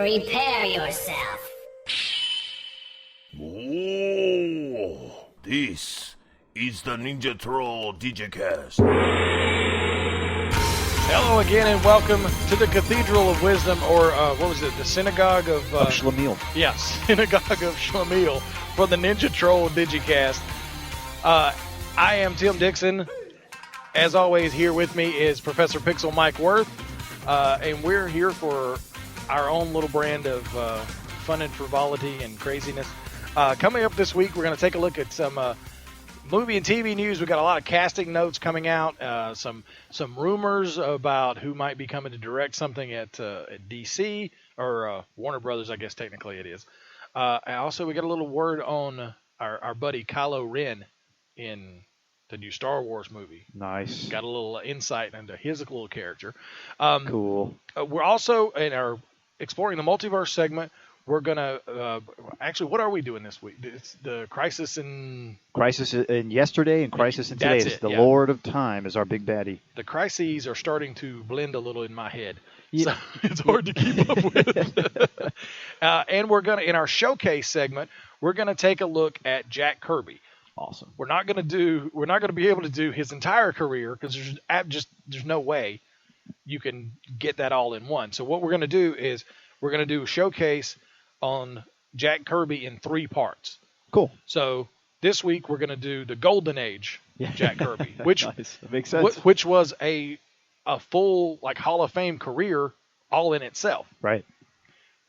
Prepare yourself. Oh, this is the Ninja Troll Digicast. Hello again and welcome to the Cathedral of Wisdom, or what was it, the Synagogue of Schlemiel. Yeah, Synagogue of Schlemiel for the Ninja Troll Digicast. I am Tim Dixon. As always, here with me is Professor Pixel Mike Worth, and we're here for our own little brand of fun and frivolity and craziness. Coming up this week, we're going to take a look at some movie and TV news. We got a lot of casting notes coming out, some rumors about who might be coming to direct something at DC or Warner Brothers, I guess technically it is. And also, we got a little word on our buddy Kylo Ren in the new Star Wars movie. Nice. Got a little insight into his little character. Cool. We're also in our Exploring the Multiverse segment. We're gonna actually, what are we doing this week? It's the Crisis in Yesterday and Crisis in Today. That's It's it, the yeah. Lord of Time is our big baddie. The crises are starting to blend a little in my head, Yeah. so it's hard to keep up with. And we're gonna, in our showcase segment, we're gonna take a look at Jack Kirby. Awesome. We're not gonna be able to do his entire career because there's no way you can get that all in one. So what we're gonna do is we're gonna do a showcase on Jack Kirby in 3 parts. Cool. So this week we're gonna do the Golden Age Jack Kirby, which Nice. That makes sense. which was a full like Hall of Fame career all in itself. Right.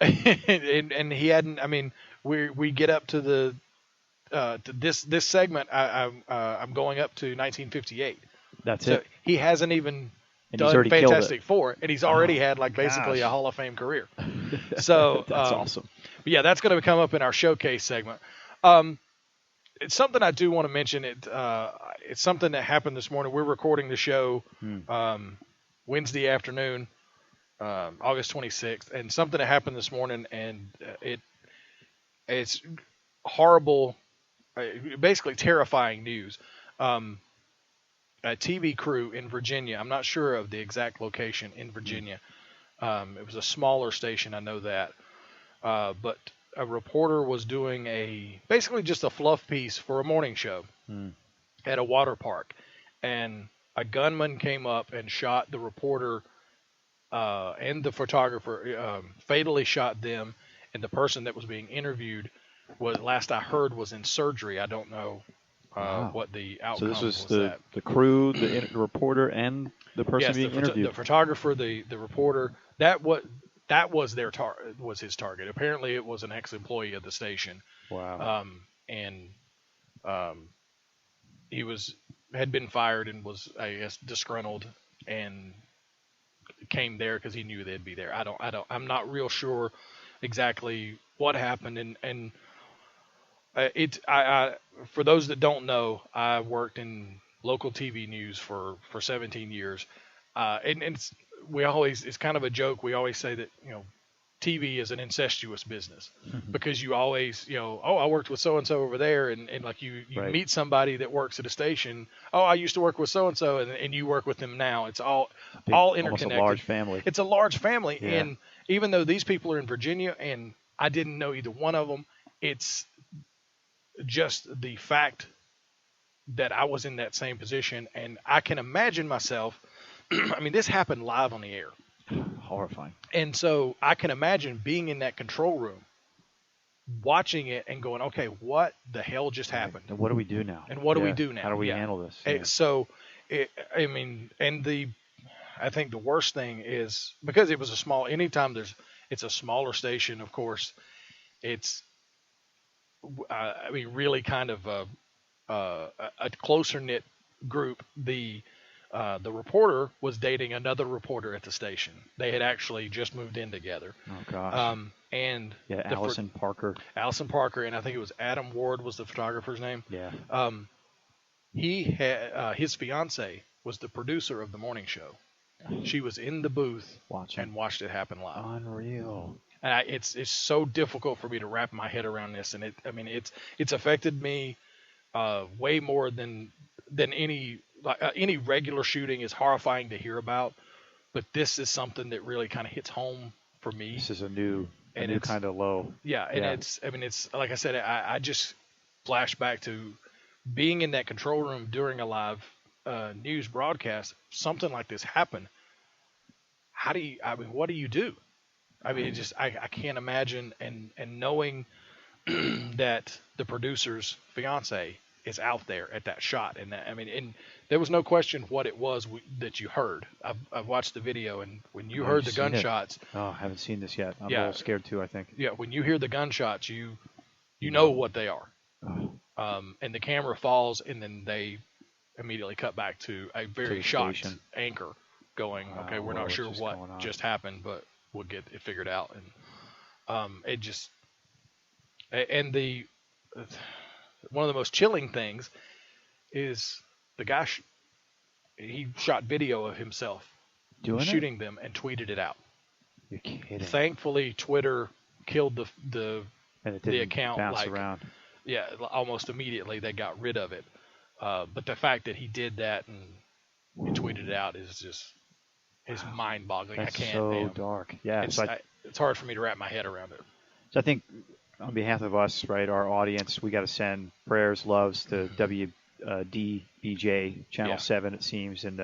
and he hadn't. I mean, we get up to the to this segment. I'm going up to 1958. That's So it. he hasn't even And he's done already killed Fantastic it. Four, and he's already Oh, had like basically gosh. a Hall of Fame career. So That's awesome. But yeah, that's going to come up in our showcase segment. It's something I do want to mention. It's something that happened this morning. We're recording the show Wednesday afternoon, August 26th, and something that happened this morning, and it's horrible, basically terrifying news. A TV crew in Virginia. I'm not sure of the exact location in Virginia. It was a smaller station, I know that. But a reporter was doing basically just a fluff piece for a morning show at a water park. And a gunman came up and shot the reporter and the photographer, fatally shot them. And the person that was being interviewed last I heard, was in surgery. I don't know Wow. what the So outcome this was that. the crew, the reporter, and the person Yes, being interviewed. the photographer, the reporter. That was his target. Apparently, it was an ex-employee of the station. Wow. He had been fired and was, I guess, disgruntled and came there because he knew they'd be there. I'm not real sure exactly what happened. And for those that don't know, I worked in local TV news for 17 years. And it's kind of a joke. We always say that, TV is an incestuous business because you always, I worked with so-and-so over there. And like you Right. meet somebody that works at a station. Oh, I used to work with so-and-so and you work with them now. It's all interconnected. Almost a large family. It's a large family. Yeah. And even though these people are in Virginia and I didn't know either one of them, it's just the fact that I was in that same position, and I can imagine myself. I mean, this happened live on the air, Horrifying. and so I can imagine being in that control room, watching it, and going, "Okay, what the hell just happened? And what do we do now? And what do we Yeah. do now? How do we Yeah. handle this? And Yeah. so, I think the worst thing is because it was it's a smaller station, of course, it's, really kind of a closer knit group. The reporter was dating another reporter at the station. They had actually just moved in together. Oh gosh. And Yeah. Allison Parker. Allison Parker, and I think it was Adam Ward was the photographer's name. Yeah. He had his fiance was the producer of the morning show. She was in the booth and watched it happen live. Unreal. And it's so difficult for me to wrap my head around this, and it's affected me way more than any regular shooting is horrifying to hear about, but this is something that really kind of hits home for me. This is a new a and new it's kind of low. yeah, and Yeah. it's like I said, I just flash back to being in that control room during a live news broadcast. Something like this happened. What do you do? I mean, I can't imagine, and knowing that the producer's fiance is out there at that shot, and that, I mean, and there was no question what it was that you heard. I've watched the video, and when you Oh, heard you've the seen it. gunshots, Oh, I haven't seen this yet. I'm a Yeah. little scared too, I think. yeah, when you hear the gunshots, you know what they are. Oh, And the camera falls, and then they immediately cut back to a very the shocked station. anchor going, Wow, okay, we're not what's sure just what going on? just happened, but we'll get it figured out. And it just, and the one of the most chilling things is the guy, he shot video of himself Doing shooting them and tweeted it out. You're kidding. Thankfully, Twitter killed the And it the didn't account, bounce like, around. yeah, almost immediately they got rid of it. But the fact that he did that and he tweeted it out is just mind-boggling. That's I can't. so dark. Yeah, It's hard for me to wrap my head around it. So I think on behalf of us, right, our audience, we got to send prayers, loves to WDBJ Channel Yeah. 7, it seems, in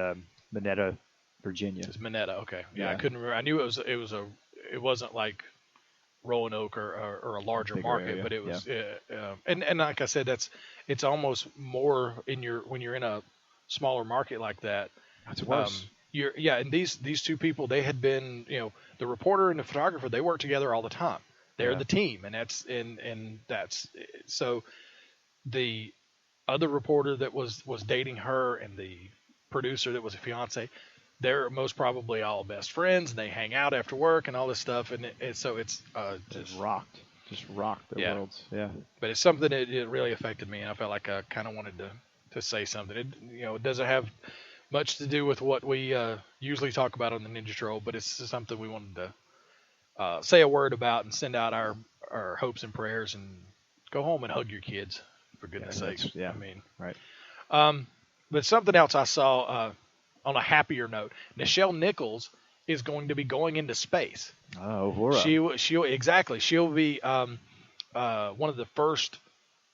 Minetta, Virginia. It's Minetta. Okay. Yeah, I Yeah. couldn't remember. I knew it wasn't like Roanoke or a larger Bigger market, area, but it was. And like I said, it's almost more when you're in a smaller market like that. That's worse. And these two people, they had been, the reporter and the photographer, they work together all the time. They're Yeah. the team, and that's so. The other reporter that was dating her and the producer that was a fiance, they're most probably all best friends, and they hang out after work and all this stuff, and so it's Just rocked their Yeah. worlds. Yeah. but it's something that it really affected me, and I felt like I kind of wanted to say something. It doesn't have much to do with what we usually talk about on the Ninja Troll, but it's something we wanted to say a word about and send out our hopes and prayers, and go home and hug your kids, for goodness Yeah, sakes. that's- yeah. I mean, Right. but something else I saw on a happier note, Nichelle Nichols is going to be going into space. Oh, Uhura. She'll be one of the first,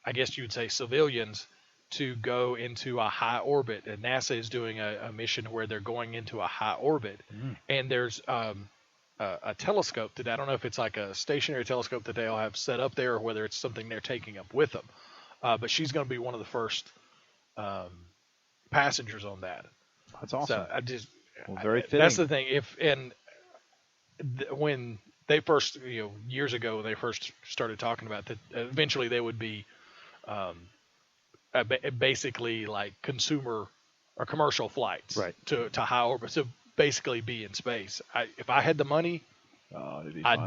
I guess you would say, civilians to go into a high orbit. And NASA is doing a mission where they're going into a high orbit, and there's a telescope that I don't know if it's like a stationary telescope that they all have set up there, or whether it's something they're taking up with them. But she's going to be one of the first passengers on that. That's awesome. So Very fitting. that's the thing. When they first, years ago, when they first started talking about that, eventually they would be basically like consumer or commercial flights, Right. to high orbit. So basically be in space. If I had the money, Oh, it'd be I'd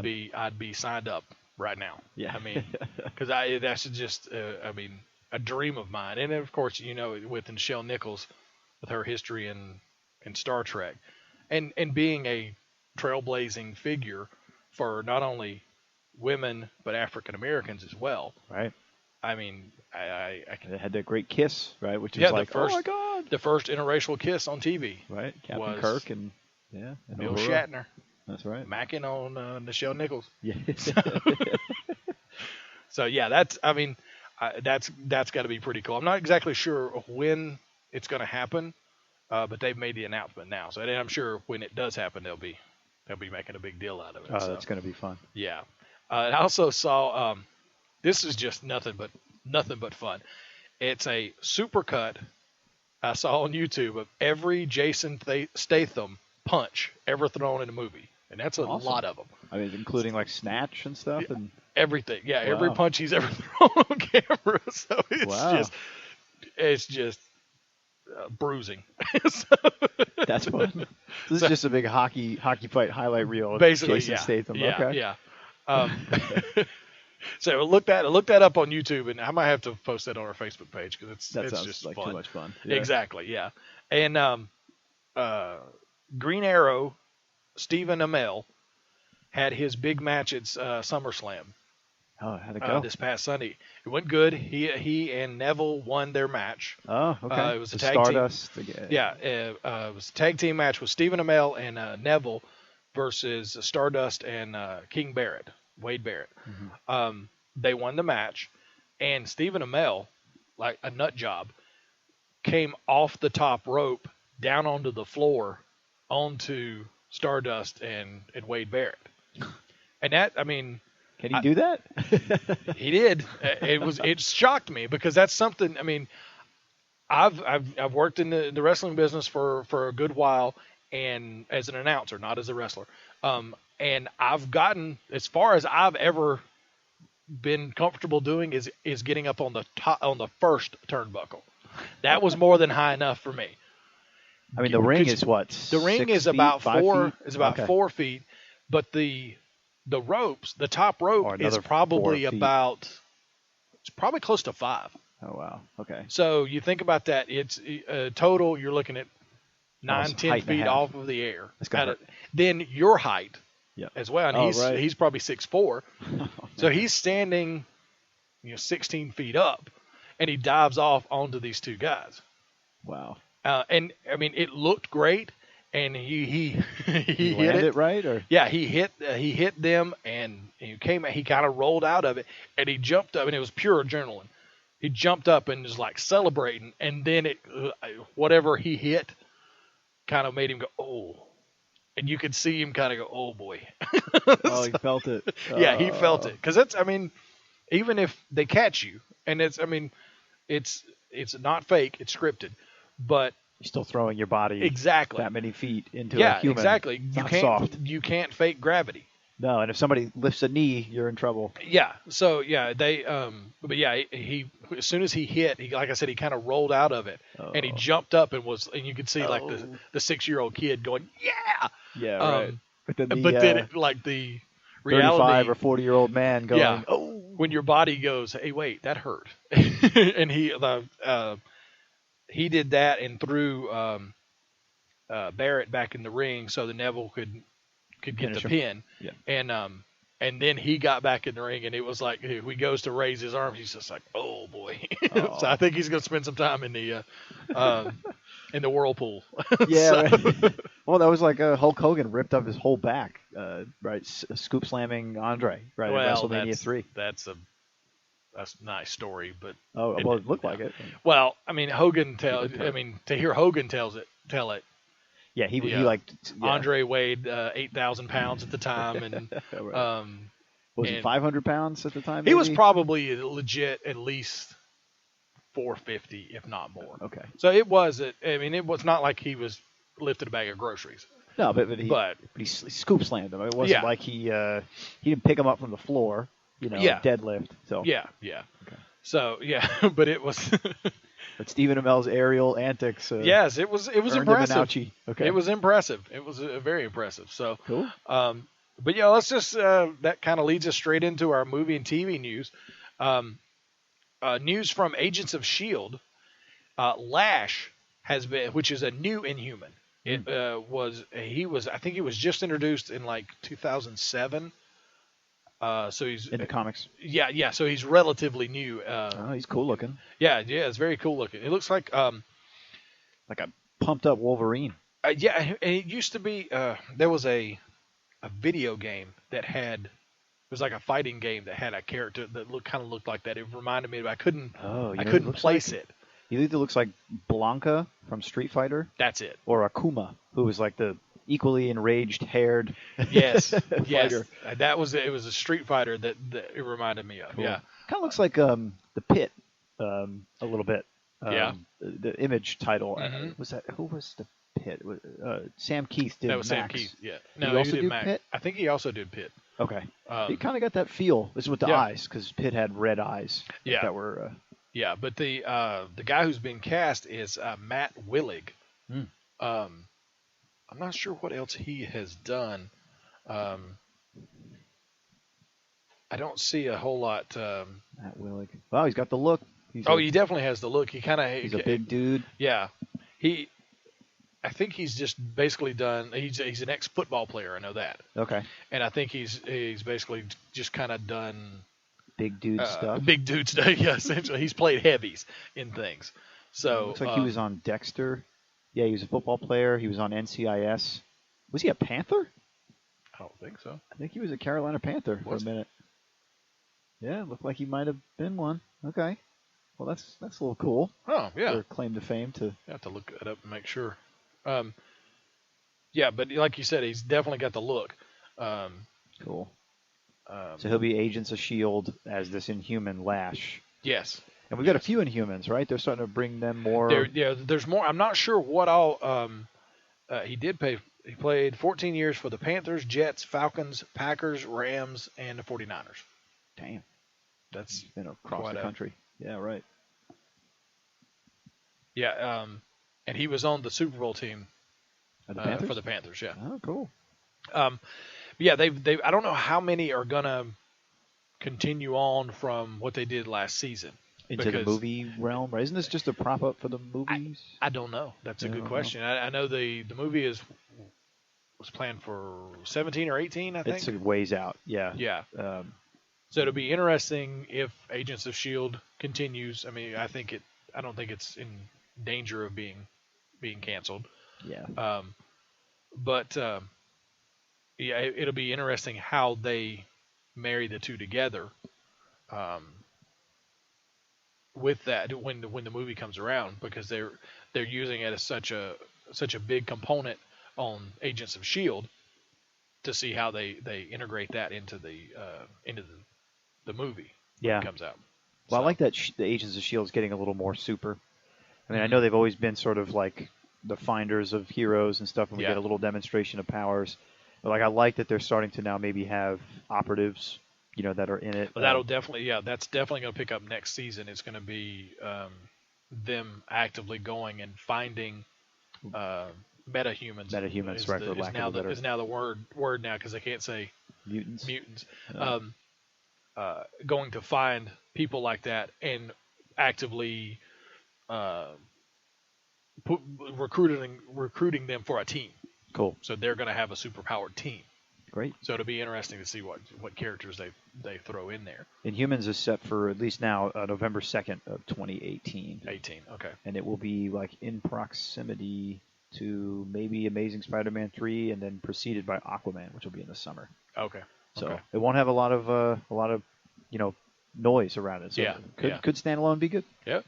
fun. be signed up right now. Yeah. I mean, because that's just a dream of mine. And of course, with Nichelle Nichols, with her history in Star Trek, and being a trailblazing figure for not only women but African Americans as well. Right. I mean, I They had that great kiss, right? Which is Yeah, like, the first, oh my God. the first interracial kiss on TV. Right. Captain was Kirk and and Bill Uhura. Shatner That's right. macking on Nichelle Nichols. Yeah. So yeah, that's got to be pretty cool. I'm not exactly sure when it's going to happen, but they've made the announcement now. So I'm sure when it does happen, they'll be making a big deal out of it. Oh, So, that's going to be fun. yeah. I also saw this is just nothing but fun. It's a supercut I saw on YouTube of every Jason Statham punch ever thrown in a movie, and that's a Awesome. lot of them. I mean, including like Snatch and stuff. And Everything, yeah, every Wow. punch he's ever thrown on camera. So Wow. it's just bruising. that's fun. This is just a big hockey fight highlight reel of Basically, Jason yeah, Statham. yeah, Okay. yeah. So look that up on YouTube, and I might have to post that on our Facebook page because That it's sounds just like fun. too much fun. Yeah. Exactly, yeah. And Green Arrow, Stephen Amell, had his big match at SummerSlam Oh, how'd it go? this past Sunday. It went good. He and Neville won their match. Oh, okay. it was a The tag team. Stardust. Yeah, it was a tag team match with Stephen Amell and Neville versus Stardust and King Barrett. Wade Barrett. Mm-hmm. They won the match, and Stephen Amell, like a nut job, came off the top rope down onto the floor, onto Stardust and Wade Barrett. And that, I mean, Can he do that? he did. It shocked me because that's something. I mean, I've worked in the wrestling business for a good while, and as an announcer, not as a wrestler. And I've gotten as far as I've ever been comfortable doing is getting up on the top on the first turnbuckle. That was more than high enough for me. I mean, the ring is what? The ring 6 is feet, about 5 4. feet? Is about Okay. 4 feet, but the ropes, the top Or rope is another probably 4 feet. it's probably close to 5. Oh wow. Okay. So you think about that. It's total. You're looking at 9, Almost 10 height and a feet half. off of the air. That's gotta hurt. Then your height Yeah. as well, and Oh, he's right. he's probably 6'4", so he's standing, 16 feet up, and he dives off onto these two guys. Wow. And I mean, it looked great, and he He hit landed it. right, or Yeah, he hit them, and he kind of rolled out of it, and he jumped up, and it was pure adrenaline. He jumped up and was like celebrating, and then whatever he hit kind of made him go, oh, and you could see him kind of go, oh boy. oh, he felt it. Yeah, he felt it, because I mean, even if they catch you, and it's not fake, it's scripted, but You're still throwing your body exactly that many feet into a yeah, human. exactly. It's You not can't soft. you can't fake gravity. No, and if somebody lifts a knee, you're in trouble. Yeah. So yeah, they but yeah, he as soon as he hit, like I said, he kind of rolled out of it, and he Oh. jumped up and you could see like Oh. the 6-year-old kid going, yeah. Yeah, right. But then the then like the 35 reality, or 40-year-old man going, Yeah. oh, when your body goes, hey, wait, that hurt, and he did that and threw Barrett back in the ring so the Neville could get Finish the him. pin, Yeah. and then he got back in the ring, and it was like when he goes to raise his arms, he's just like, oh boy. Oh. So I think he's gonna spend some time in the whirlpool. Yeah, So- right. Well, that was like Hulk Hogan ripped up his whole back, right? Scoop slamming Andre, right? Well, at WrestleMania that's 3. That's a nice story, but Oh, well, it looked like it. well, I mean, to hear Hogan tell it. Yeah, he Yeah. like yeah. Andre weighed 8,000 pounds at the time, and Right. Was he and 500 pounds at the time? he was maybe? probably legit at least 450, if not more. Okay. So it was. It was not like he was lifting a bag of groceries. No, but he scoop slammed him. It wasn't Yeah. like he didn't pick him up from the floor, Yeah. deadlift. So Yeah. Okay. So yeah, but it was. But Stephen Amell's aerial antics. Yes, it was earned him an impressive. ouchie. Okay. It was impressive. It was very impressive. So, cool. but yeah, let's just that kind of leads us straight into our movie and TV news. News from Agents of Shield. Lash has been, which is a new Inhuman. It I think he was just introduced in like 2007. So he's In the comics. yeah. So he's relatively new. Oh, he's cool looking. Yeah, it's very cool looking. It looks like Like a pumped up Wolverine. yeah, and it used to be there was a video game that had, it was like a fighting game that had a character that looked like that. It reminded me, but I couldn't place it. He either looks like Blanca from Street Fighter That's it. or Akuma, who was like the equally enraged haired Yes, yes. fighter. It was a Street Fighter that it reminded me of. Cool. Yeah, Kind of looks like the Pit a little bit. Yeah. The Image title. Mhm. Who was the Pit? Sam Keith did that was Sam Max. Keith. Yeah, Did no, he also did do Mac. Pit? I think he also did Pit. Okay. Um, He kind of got that feel. This is with the yeah. eyes, because Pit had red eyes. Yeah. That were. Yeah, but the guy who's been cast is Matt Willig. Hmm. I'm not sure what else he has done. I don't see a whole lot. Matt Willig. Wow, he's got the look. He's He definitely has the look. He kind of. he's a big dude. Yeah, I think he's just basically done. He's an ex-football player. I know that, Okay. and I think he's basically just kind of done Big dude stuff. big dude stuff. Yeah, essentially, he's played heavies in things. So Looks like he was on Dexter. Yeah, he was a football player. He was on NCIS. Was he a Panther? I don't think so. I think he was a Carolina Panther for a Was he? minute. Yeah, it looked like he might have been one. Okay. Well, that's a little cool. Oh, yeah. Their claim to fame to. I have to look it up and make sure. Yeah, but like you said, he's definitely got the look. Cool. So he'll be Agents of S.H.I.E.L.D. as this Inhuman Lash. Yes. And we've got a few Inhumans, right? They're starting to bring them more. There's more. I'm not sure what all. He did play. He played 14 years for the Panthers, Jets, Falcons, Packers, Rams, and the 49ers. Damn. That's been across the country. Yeah, right. Yeah, and he was on the Super Bowl team The Panthers? for the Panthers. Yeah. Oh, cool. Yeah, they. I don't know how many are gonna continue on from what they did last season. Into the movie realm, right? Isn't this just a prop up for the movies? I don't know. That's a good question. I know the movie was planned for 17 or 18. I think it's a ways out. Yeah. Yeah. So it'll be interesting if Agents of S.H.I.E.L.D. continues. I mean, I don't think it's in danger of being canceled. Yeah. But yeah, it'll be interesting how they marry the two together. With that, when the movie comes around, because they're using it as such a big component on Agents of S.H.I.E.L.D. to see how they integrate that into the movie when it comes out. Well, I like that the Agents of S.H.I.E.L.D. is getting a little more super. I mean, I know they've always been sort of like the finders of heroes and stuff, and we get a little demonstration of powers. But like, I like that they're starting to now maybe have operatives, that are in it. Well, that'll definitely, that's definitely going to pick up next season. It's going to be them actively going and finding metahumans. Metahumans, right? For lack of a better. Is now the word now, because they can't say mutants. Going to find people like that and actively recruiting them for a team. Cool. So they're going to have a superpowered team. Great. So it'll be interesting to see what characters they throw in there. Inhumans is set for, at least now, November 2nd of 2018. 18, okay. And it will be like in proximity to maybe Amazing Spider-Man 3, and then preceded by Aquaman, which will be in the summer. Okay. So it won't have a lot of noise around it. So could stand alone be good. Yeah.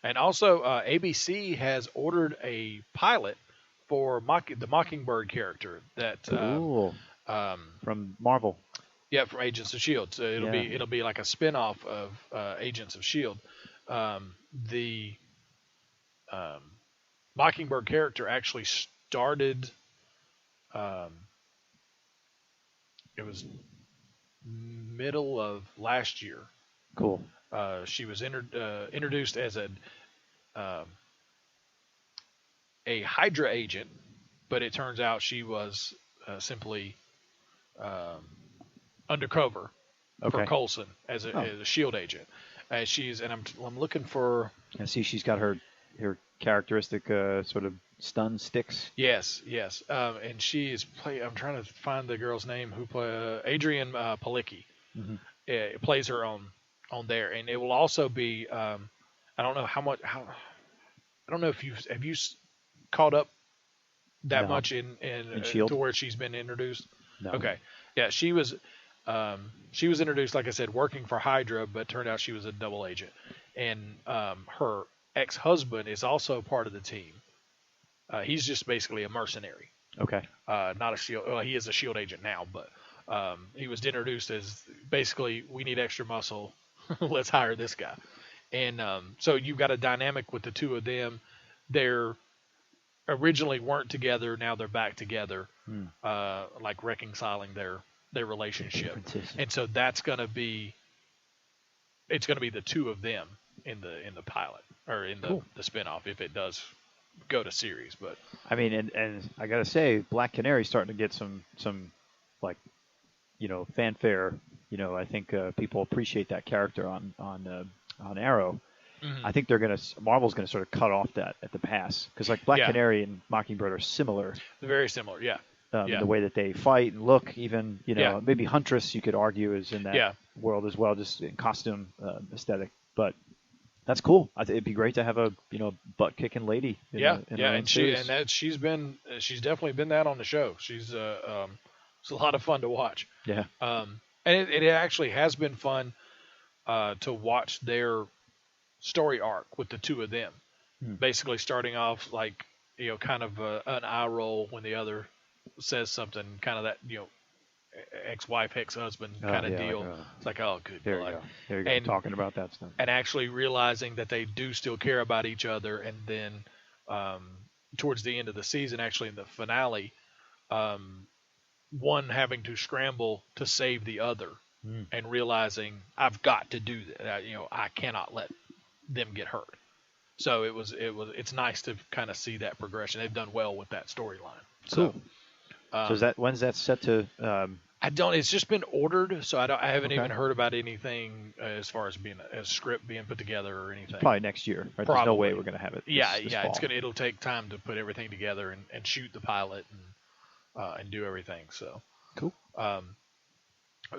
And also, ABC has ordered a pilot for the Mockingbird character that from Marvel. Yeah, from Agents of S.H.I.E.L.D. So it'll be like a spin-off of Agents of S.H.I.E.L.D. The Mockingbird character actually started. It was middle of last year. Cool. She was introduced as a Hydra agent, but it turns out she was simply undercover for Coulson as a S.H.I.E.L.D. agent. I'm looking for. I see she's got her characteristic sort of stun sticks. Yes. And she is I'm trying to find the girl's name who play Adrian Palicki. Mm-hmm. Plays her on there, and it will also be. I don't know I don't know if you caught up that much in S.H.I.E.L.D. to where she's been introduced. No. Okay, yeah, she was introduced, like I said, working for Hydra, but turned out she was a double agent, and her ex-husband is also part of the team. He's just basically a mercenary. Okay. Not a S.H.I.E.L.D. Well, he is a S.H.I.E.L.D. agent now, but he was introduced as basically, we need extra muscle. Let's hire this guy. And so you've got a dynamic with the two of them. They're originally weren't together. Now they're back together, like reconciling their relationship. And so it's going to be the two of them in the pilot or in the spinoff if it does go to series. But I mean, and I got to say, Black Canary's starting to get some like, fanfare. I think people appreciate that character on Arrow. Mm-hmm. I think Marvel's gonna sort of cut off that at the pass, because like Black Canary and Mockingbird are similar. They're very similar, yeah. The way that they fight and look, even maybe Huntress you could argue is in that world as well, just in costume aesthetic. But that's cool. It'd be great to have a butt kicking lady. And she's definitely been that on the show. She's It's a lot of fun to watch. Yeah. And it actually has been fun to watch their story arc with the two of them. Basically starting off like, kind of an eye roll when the other says something, kind of that, ex-wife, ex-husband kind of deal. It's like, oh, good There God. you go. There you go. And, Talking about that stuff. and actually realizing that they do still care about each other. And then towards the end of the season, actually in the finale, one having to scramble to save the other and realizing I've got to do that. I cannot let them get hurt. So it's nice to kind of see that progression. They've done well with that storyline. Cool. So when's that set to? It's just been ordered, so I haven't Okay. even heard about anything as far as being a script being put together or anything. Probably next year. Right? There's no Probably. way we're going to have it. This fall. It'll take time to put everything together and shoot the pilot and do everything. So Cool.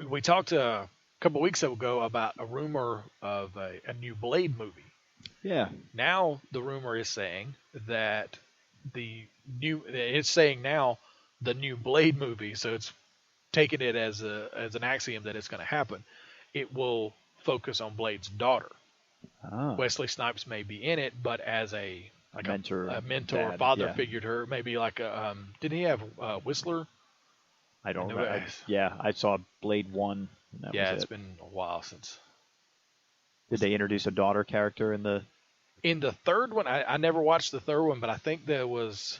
We talked a couple weeks ago about a rumor of a new Blade movie. Yeah. Now the rumor is saying that it's saying now the new Blade movie, so it's taking it as an axiom that it's going to happen. It will focus on Blade's daughter. Ah. Wesley Snipes may be in it, but as a mentor, dad, father yeah. figure to her, maybe like a didn't he have Whistler? I don't know. I saw Blade 1. And that was It's it. been a while since. Did they introduce a daughter character in the? In the third one, I never watched the third one, but I think there was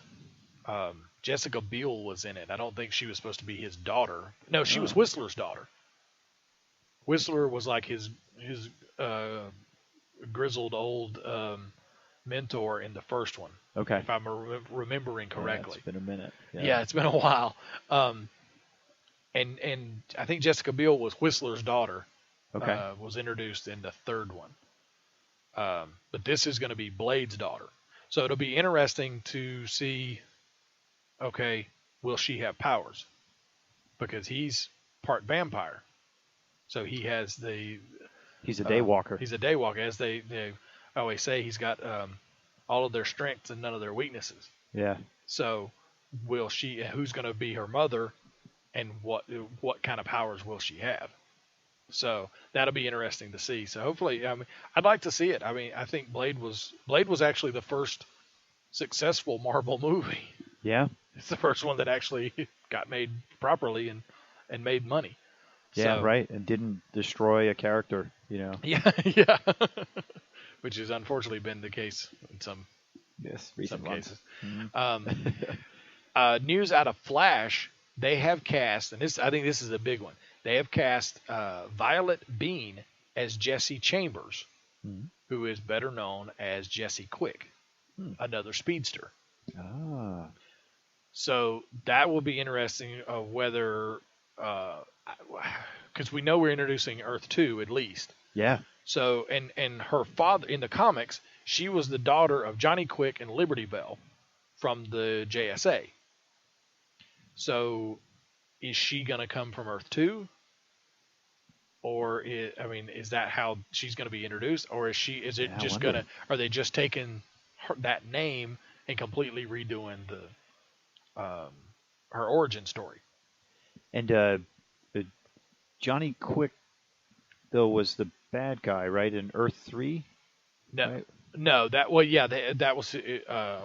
Jessica Biel was in it. I don't think she was supposed to be his daughter. No, she was Whistler's daughter. Whistler was like his grizzled old mentor in the first one. Okay. If I'm remembering correctly. Yeah, it's been a minute. Yeah, it's been a while. And I think Jessica Biel was Whistler's daughter. Okay. Was introduced in the third one. But this is going to be Blade's daughter. So it'll be interesting to see, okay, will she have powers? Because he's part vampire. So he has He's a daywalker. He's a daywalker. As they always say, he's got all of their strengths and none of their weaknesses. Yeah. So who's going to be her mother, and what kind of powers will she have? So that'll be interesting to see. So hopefully, I'd like to see it. I think Blade was actually the first successful Marvel movie. Yeah. It's the first one that actually got made properly and made money. Yeah, So, right. And didn't destroy a character, Yeah, yeah. Which has unfortunately been the case in some recent cases. Mm-hmm. News out of Flash, they have cast, and I think this is a big one. They have cast Violet Bean as Jesse Chambers, who is better known as Jesse Quick, another speedster. Ah. So that will be interesting of whether, because we know we're introducing Earth 2 at least. Yeah. So, and her father, in the comics, she was the daughter of Johnny Quick and Liberty Bell from the JSA. So, is she going to come from Earth 2? Or, is that how she's going to be introduced? Or is it just going to, are they just taking that name and completely redoing her origin story? And Johnny Quick, though, was the bad guy, right, in Earth 3? No, right? no, that was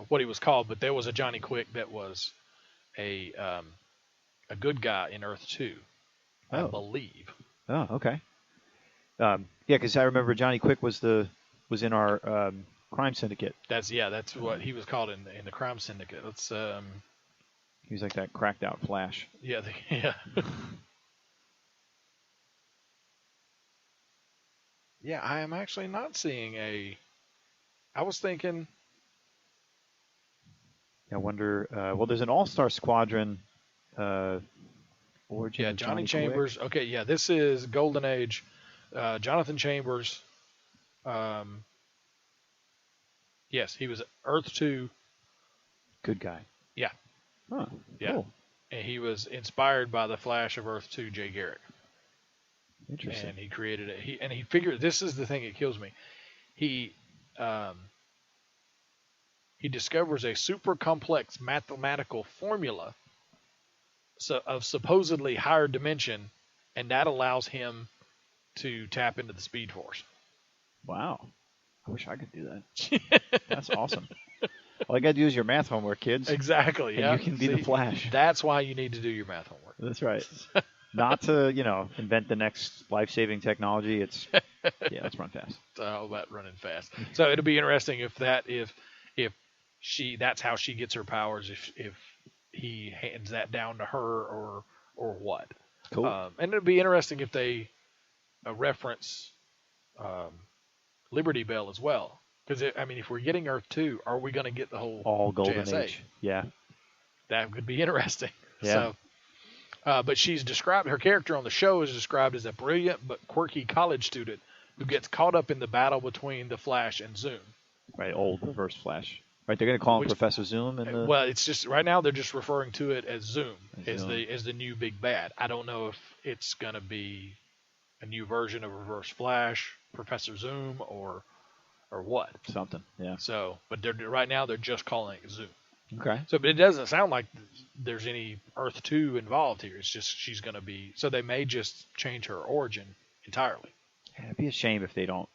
what he was called, but there was a Johnny Quick that was a good guy in Earth 2, I believe. Oh, okay. Yeah, because I remember Johnny Quick was in our crime syndicate. That's what he was called in the crime syndicate. Let's he was like that cracked out Flash. yeah. Yeah, I am actually not seeing I was thinking. I wonder. Well, there's an all-star squadron. Origin Yeah, of Johnny Quick. Chambers. Okay, yeah, this is Golden Age. Jonathan Chambers. Yes, he was Earth 2. Good guy. Yeah. Huh. Yeah. Cool. And he was inspired by the Flash of Earth 2, Jay Garrick. Interesting. And he created it. He figured, this is the thing that kills me. He discovers a super complex mathematical formula supposedly higher dimension, and that allows him to tap into the Speed Force. Wow. I wish I could do that. That's awesome. All you got to do is your math homework, kids. Exactly. And yeah. you can be the Flash. That's why you need to do your math homework. That's right. Not to, invent the next life-saving technology. It's let's run fast. It's all about running fast. So it'll be interesting if that's how she gets her powers. If he hands that down to her or what. Cool. And it'll be interesting if they reference Liberty Bell as well. Because if we're getting Earth 2, are we going to get the whole all Golden JSA? Age? Yeah. That could be interesting. Yeah. So, but she's described, her character on the show is described as a brilliant but quirky college student who gets caught up in the battle between the Flash and Zoom. Right, old Reverse Flash. Right, they're going to call him Professor Zoom. Well, it's just right now they're just referring to it as Zoom, as the new big bad. I don't know if it's going to be a new version of Reverse Flash, Professor Zoom, or what. Something, yeah. So, but right now they're just calling it Zoom. Okay. So, but it doesn't sound like there's any Earth 2 involved here. It's just she's going to be. So they may just change her origin entirely. Yeah, it'd be a shame if they don't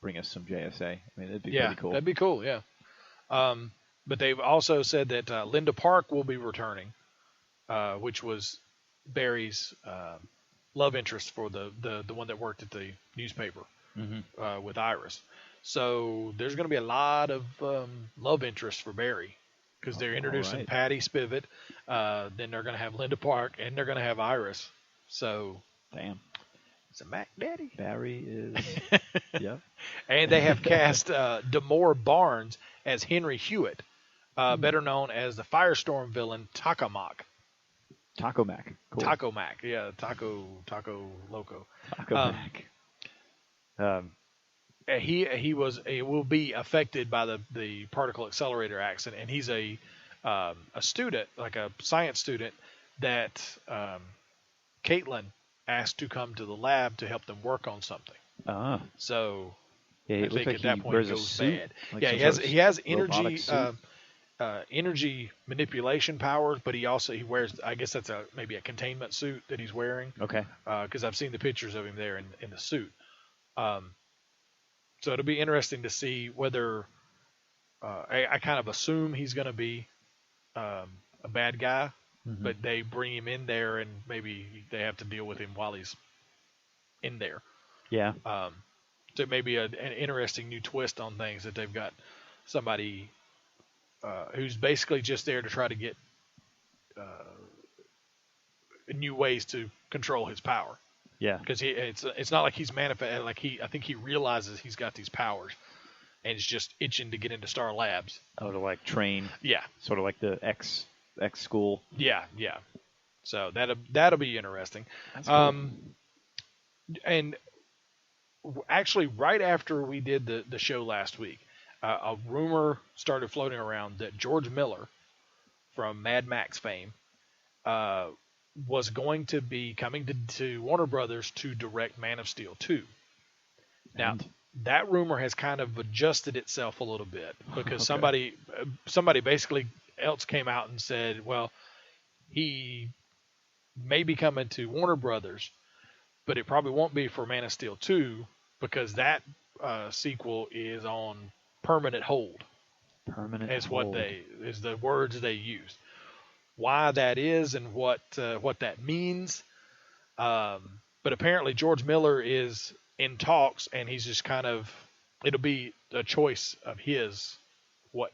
bring us some JSA. I mean, it'd be pretty cool. That'd be cool. Yeah. But they've also said that Linda Park will be returning, which was Barry's love interest for the one that worked at the newspaper with Iris. So there's going to be a lot of love interest for Barry because they're introducing Patty Spivot. Then they're going to have Linda Park, and they're going to have Iris. So damn, it's a Mac Daddy. Barry is yeah. And they have cast Damore Barnes as Henry Hewitt, better known as the Firestorm villain Tacomac. Taco Mac. Cool. Taco Mac, yeah, Taco Loco. Taco Mac. He will be affected by the particle accelerator accident, and he's a student, like a science student that Caitlin asked to come to the lab to help them work on something. So yeah, I think like at that point it goes bad. Like yeah, he has energy manipulation powers, but he wears, I guess that's maybe a containment suit that he's wearing. Okay. Because I've seen the pictures of him there in the suit. So it'll be interesting to see whether I kind of assume he's going to be a bad guy, but they bring him in there and maybe they have to deal with him while he's in there. Yeah. So it may be an interesting new twist on things that they've got somebody who's basically just there to try to get new ways to control his power. Yeah. Because it's not like he's manifest. I think he realizes he's got these powers, and is just itching to get into Star Labs. Oh, to like train. Yeah. Sort of like the X school. Yeah. So that'll be interesting. That's cool. And actually, right after we did the show last week, a rumor started floating around that George Miller, from Mad Max fame, was going to be coming to Warner Brothers to direct Man of Steel 2. Now, that rumor has kind of adjusted itself a little bit because somebody basically else came out and said, well, he may be coming to Warner Brothers, but it probably won't be for Man of Steel 2 because that sequel is on permanent hold. Permanent is hold. Is the words they used. Why that is and what that means, but apparently George Miller is in talks, and he's just kind of, it'll be a choice of his what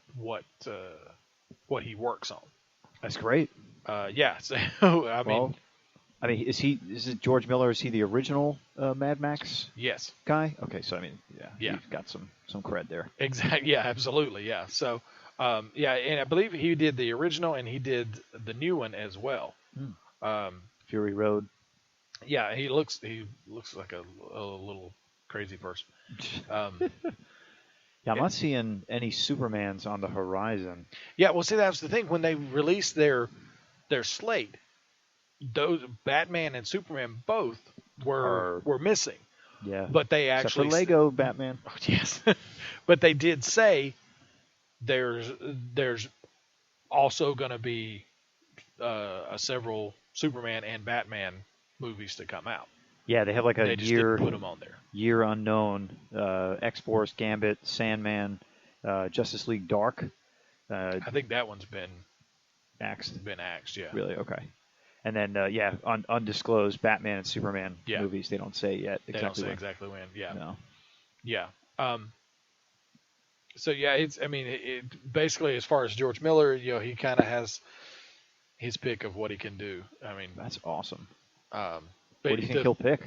he works on. That's great. Yeah. So is it George Miller? Is he the original Mad Max? Yes. Guy? Okay, so yeah, he's got some cred there. Exactly. Yeah, absolutely. Yeah. So. And I believe he did the original and he did the new one as well. Fury Road. Yeah, he looks like a little crazy person. I'm not seeing any Supermans on the horizon. Yeah, well, see, that's the thing. When they released their slate, those Batman and Superman both were missing. Yeah, but they actually except for Lego Batman. Yes, but they did say. There's also going to be several Superman and Batman movies to come out. Yeah, they have like a They just year didn't put them on there. year unknown. X-Force, Gambit, Sandman, Justice League Dark. I think that one's been Axed. axed. Yeah. Really? Okay. And then undisclosed Batman and Superman Yeah. movies. They don't say yet exactly They don't say when. exactly when. Yeah. No. Yeah. So yeah, it basically, as far as George Miller, he kind of has his pick of what he can do. I mean, That's awesome. but What do you think he'll pick?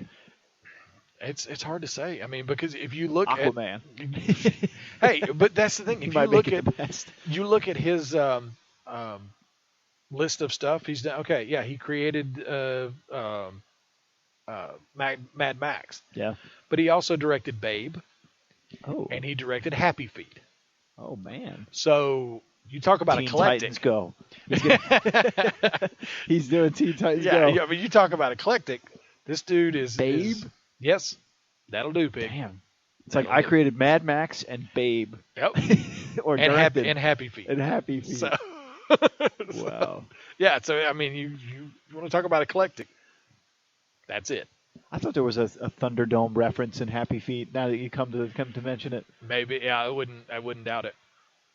It's hard to say. I mean, because if you look Aquaman. hey, but that's the thing. He If might you look make it at the best. you look at his list of stuff he's done. Okay, yeah, he created Mad Max, Yeah. but he also directed Babe, Oh. and he directed Happy Feet. Oh man. So you talk about Teen eclectic. Titans Go. He's doing Teen Titans Yeah, Go. yeah. I mean, you talk about eclectic. This dude is Babe? Yes, that'll do, pig. Damn. It's like I created Mad Max and Babe. Yep. Or and directed Happy Feet. and Happy Feet. So, Wow. yeah. So I mean, you want to talk about eclectic? That's it. I thought there was a Thunderdome reference in Happy Feet. Now that you come to mention it, Maybe. Yeah. I wouldn't doubt it.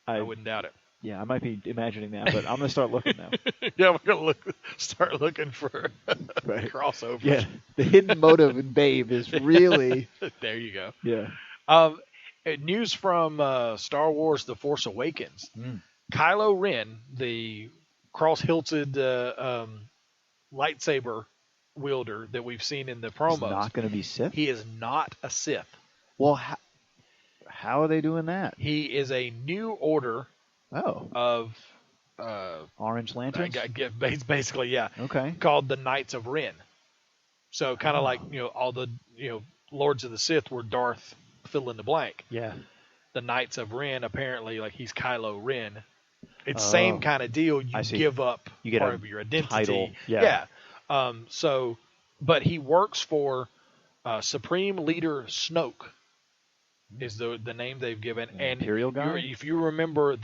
I wouldn't doubt it. Yeah, I might be imagining that, but I'm gonna start looking now. Yeah, we're gonna start looking for Right. crossovers. Yeah, the hidden motive in Babe is really. There you go. Yeah. News from Star Wars: The Force Awakens. Mm. Kylo Ren, the cross-hilted lightsaber wielder that we've seen in the He's promos, not gonna be Sith. he is not a Sith. Well, how are they doing that? He is a new order Oh, of Orange Lanterns. basically, yeah, Okay. called the Knights of Ren. So kind of like all the Lords of the Sith were Darth fill in the blank. Yeah. The Knights of Ren, apparently, like he's Kylo Ren. It's Oh. same kind of deal. You I see. give up You get part a of your identity. title. Yeah. So, but he works for Supreme Leader Snoke is the name they've given. And Imperial guy? if you remember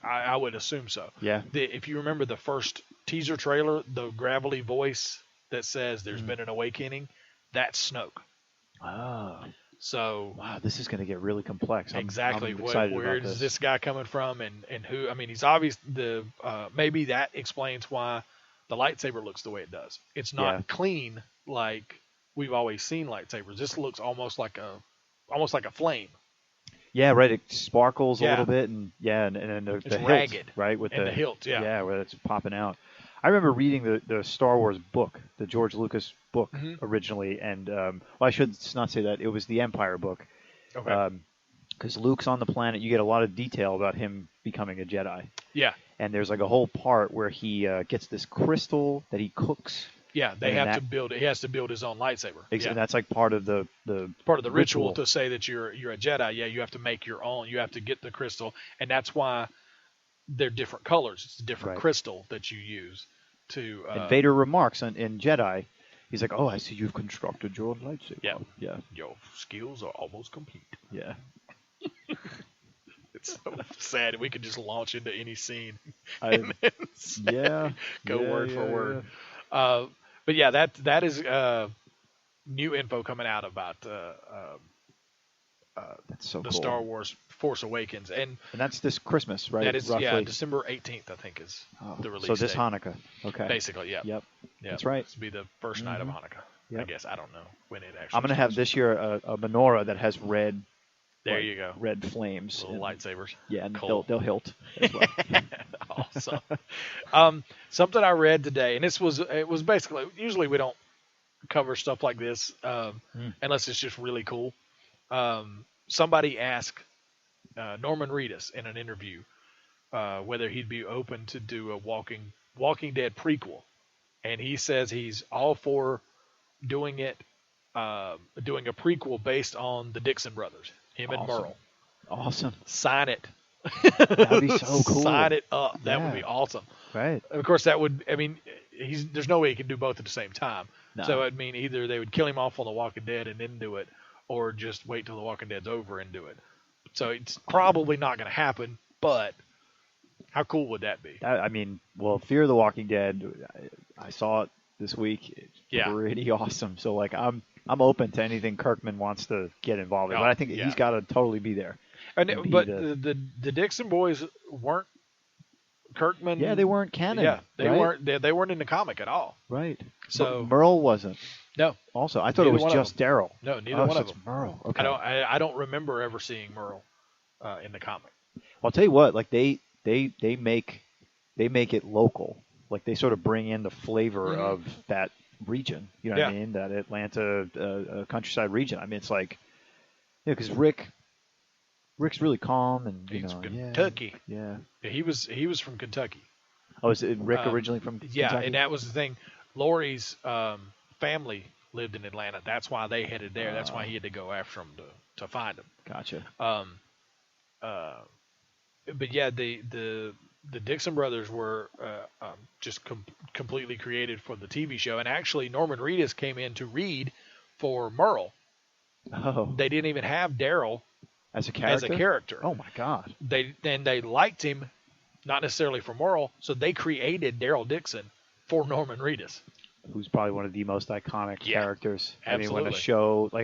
I would assume so. Yeah. If you remember the first teaser trailer, the gravelly voice that says there's Mm. been an awakening, that's Snoke. Oh. So Wow, this is going to get really complex. exactly I'm excited where about is this guy coming from and who? I mean, he's obvious. Maybe that explains why the lightsaber looks the way it does. It's not clean like we've always seen lightsabers. This looks almost like a flame. Yeah, right. It sparkles a Yeah. little bit, and and the It's hilt, ragged, right? With and the hilt, yeah. yeah, where it's popping out. I remember reading the Star Wars book, the George Lucas book Mhm. originally, and well, I should not say that. It was the Empire book. Okay. Because Luke's on the planet, you get a lot of detail about him becoming a Jedi. Yeah. And there's like a whole part where he gets this crystal that he cooks. Yeah, they And have that- to build it. He has to build his own lightsaber. And Yeah. that's like part of the Part of the ritual to say that you're a Jedi. Yeah, you have to make your own. You have to get the crystal, and that's why they're different colors. It's a different Right. crystal that you use to. And Vader remarks in Jedi, he's like, "Oh, I see you've constructed your own lightsaber." Yeah. Yeah. Your skills are almost complete. Yeah. It's so sad. We could just launch into any scene. I, and then say- yeah. Go Yeah, word yeah, for word. yeah. But yeah, that is new info coming out about That's so the cool. Star Wars Force Awakens, and And that's this Christmas, right? that is Roughly. December 18th, I think, is Oh, the release. so this date. Hanukkah. Okay. Basically, yeah. Yep. Yeah, That's right. This will be the first night of Mhm. Hanukkah. I Yep. guess I don't know when it actually. I'm gonna have starts. this year a menorah that has red. There like, you go. Red flames. Little and- lightsabers. Yeah, and Cool. they'll hilt as well. Awesome. Something I read today, and it was basically, usually we don't cover stuff like this unless it's just really cool. Somebody asked Norman Reedus in an interview whether he'd be open to do a Walking Dead prequel, and he says he's all for doing it, doing a prequel based on the Dixon brothers, him and Awesome. Merle. Awesome. Sign it. That'd be so cool. Sign it up. That would Yeah. be awesome. Right. Of course, that would. I mean, there's no way he can do both at the same time. No. So I'd mean either they would kill him off on The Walking Dead and then do it, or just wait till The Walking Dead's over and do it. So it's probably not going to happen. But how cool would that be? I mean, well, Fear the Walking Dead. I saw it this week. It's Yeah. pretty awesome. So like I'm open to anything Kirkman wants to get involved in, Oh, but I think yeah. he's got to totally be there. And And be but the- the Dixon boys weren't Kirkman. Yeah, they weren't canon. Yeah, they right? weren't. They weren't in the comic at all. Right. So- But Merle wasn't. No, Also, I thought it Neither was one of just Daryl. no, neither Oh, one so of it's them. Merle. Okay. I don't remember ever seeing Merle in the comic. I'll tell you what. Like they make it local. Like they sort of bring in the flavor Mhm. of that region. You know what I mean? That Atlanta countryside region. I mean, it's like, because Rick's really calm and He's yeah, Kentucky. Yeah. Yeah, he was from Kentucky. Oh, is it Rick Um, originally from Yeah, Kentucky? and that was the thing. Lori's family lived in Atlanta. That's why they headed there. That's why he had to go after them to find them. Gotcha. But yeah, the Dixon brothers were just completely created for the TV show, and actually Norman Reedus came in to read for Merle. Oh, They didn't even have Daryl as a as character. a character. Oh my God. They liked him, not necessarily for Merle, so they created Daryl Dixon for Norman Reedus. Who's probably one of the most iconic Yeah, characters. I mean, when a absolutely.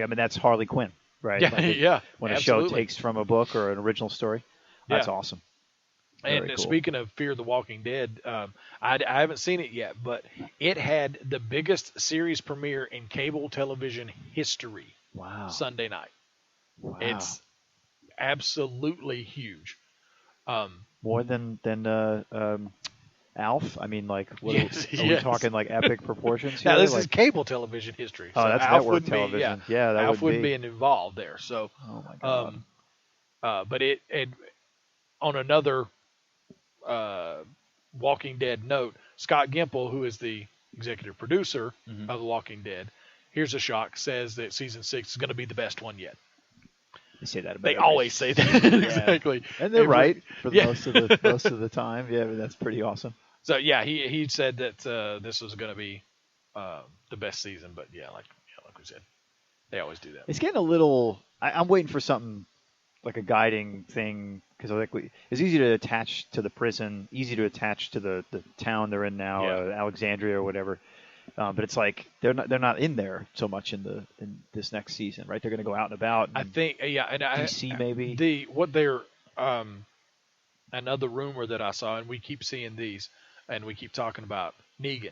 show that's Harley Quinn, right? Yeah, Like yeah. When a absolutely. show takes from a book or an original story, that's Yeah. awesome. And Very cool. speaking of Fear the Walking Dead, I haven't seen it yet, but it had the biggest series premiere in cable television history Wow. Sunday night. Wow. It's absolutely huge. More than Alf. I mean, like, what Yes, are we yes. talking like epic proportions Now here? this Like, is cable television history. oh, so that's Alf network wouldn't television. Be, Yeah, that Alf would wouldn't be. be involved there. So, Oh my God. but it on another Walking Dead note, Scott Gimple, who is the executive producer Mhm. of The Walking Dead, here's a shock, says that season 6 is going to be the best one yet. They say that about They every- always say that. Exactly. and they're Every- right for yeah. most of the time. Yeah, but that's pretty awesome. So yeah, he said that this was going to be the best season, but like we said, they always do that. It's getting a little. I'm waiting for something like a guiding thing because it's easy to attach to the prison, easy to attach to the town they're in now, Yeah. Alexandria or whatever. But it's like they're not in there so much in this next season, right? They're going to go out and about. I And think and DC maybe. what they're another rumor that I saw, and we keep seeing these, and we keep talking about Negan.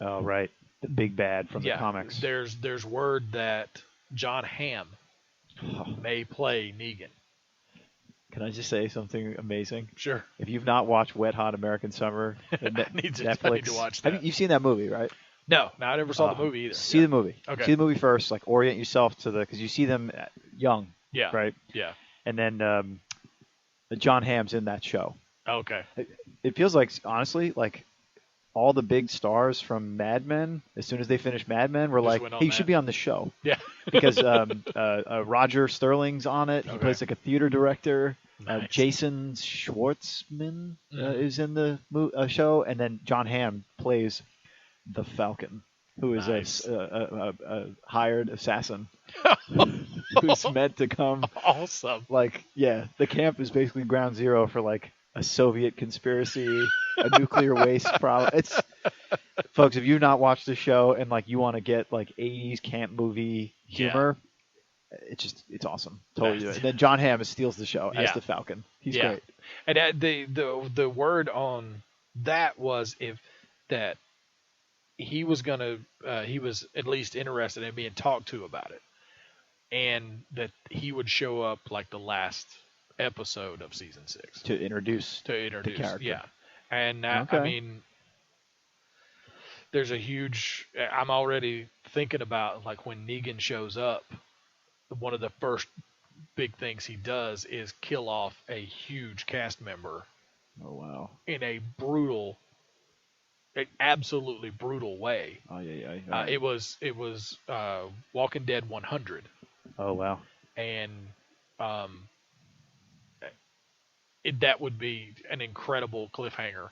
Oh, right, the big bad from the comics. There's word that John Hamm may play Negan. Can I just say something amazing? Sure. If you've not watched Wet Hot American Summer, I need to Netflix, watch Have that. you've seen that movie, right? No, I never saw the movie either. See the movie. Okay. See the movie first. Like orient yourself to because you see them young, Yeah. right? Yeah. And then John Hamm's in that show. Okay. It feels like honestly like all the big stars from Mad Men. As soon as they finished Mad Men, were Just like, went on "Hey, you that. should be on the show." Yeah. Because Roger Sterling's on it. He Okay. plays like a theater director. Nice. Jason Schwartzman Mhm. is in the show, and then John Hamm plays the Falcon, who is Nice. a hired assassin who's meant to come. Awesome. Like, yeah, the camp is basically ground zero for like a Soviet conspiracy, a nuclear waste problem. It's folks, if you've not watched the show and like you want to get like 80s camp movie humor, it's awesome. Totally do it. And then John Hamm steals the show as Yeah. the Falcon. He's Yeah. great. And the word on that was that he was he was at least interested in being talked to about it, and that he would show up like the last episode of season 6 To introduce to introduce, character. yeah. And I Okay. mean, there's a huge. I'm already thinking about like when Negan shows up. One of the first big things he does is kill off a huge cast member Oh wow. in a brutal, absolutely brutal way. Oh yeah. It was Walking Dead 100, Oh wow. and that would be an incredible cliffhanger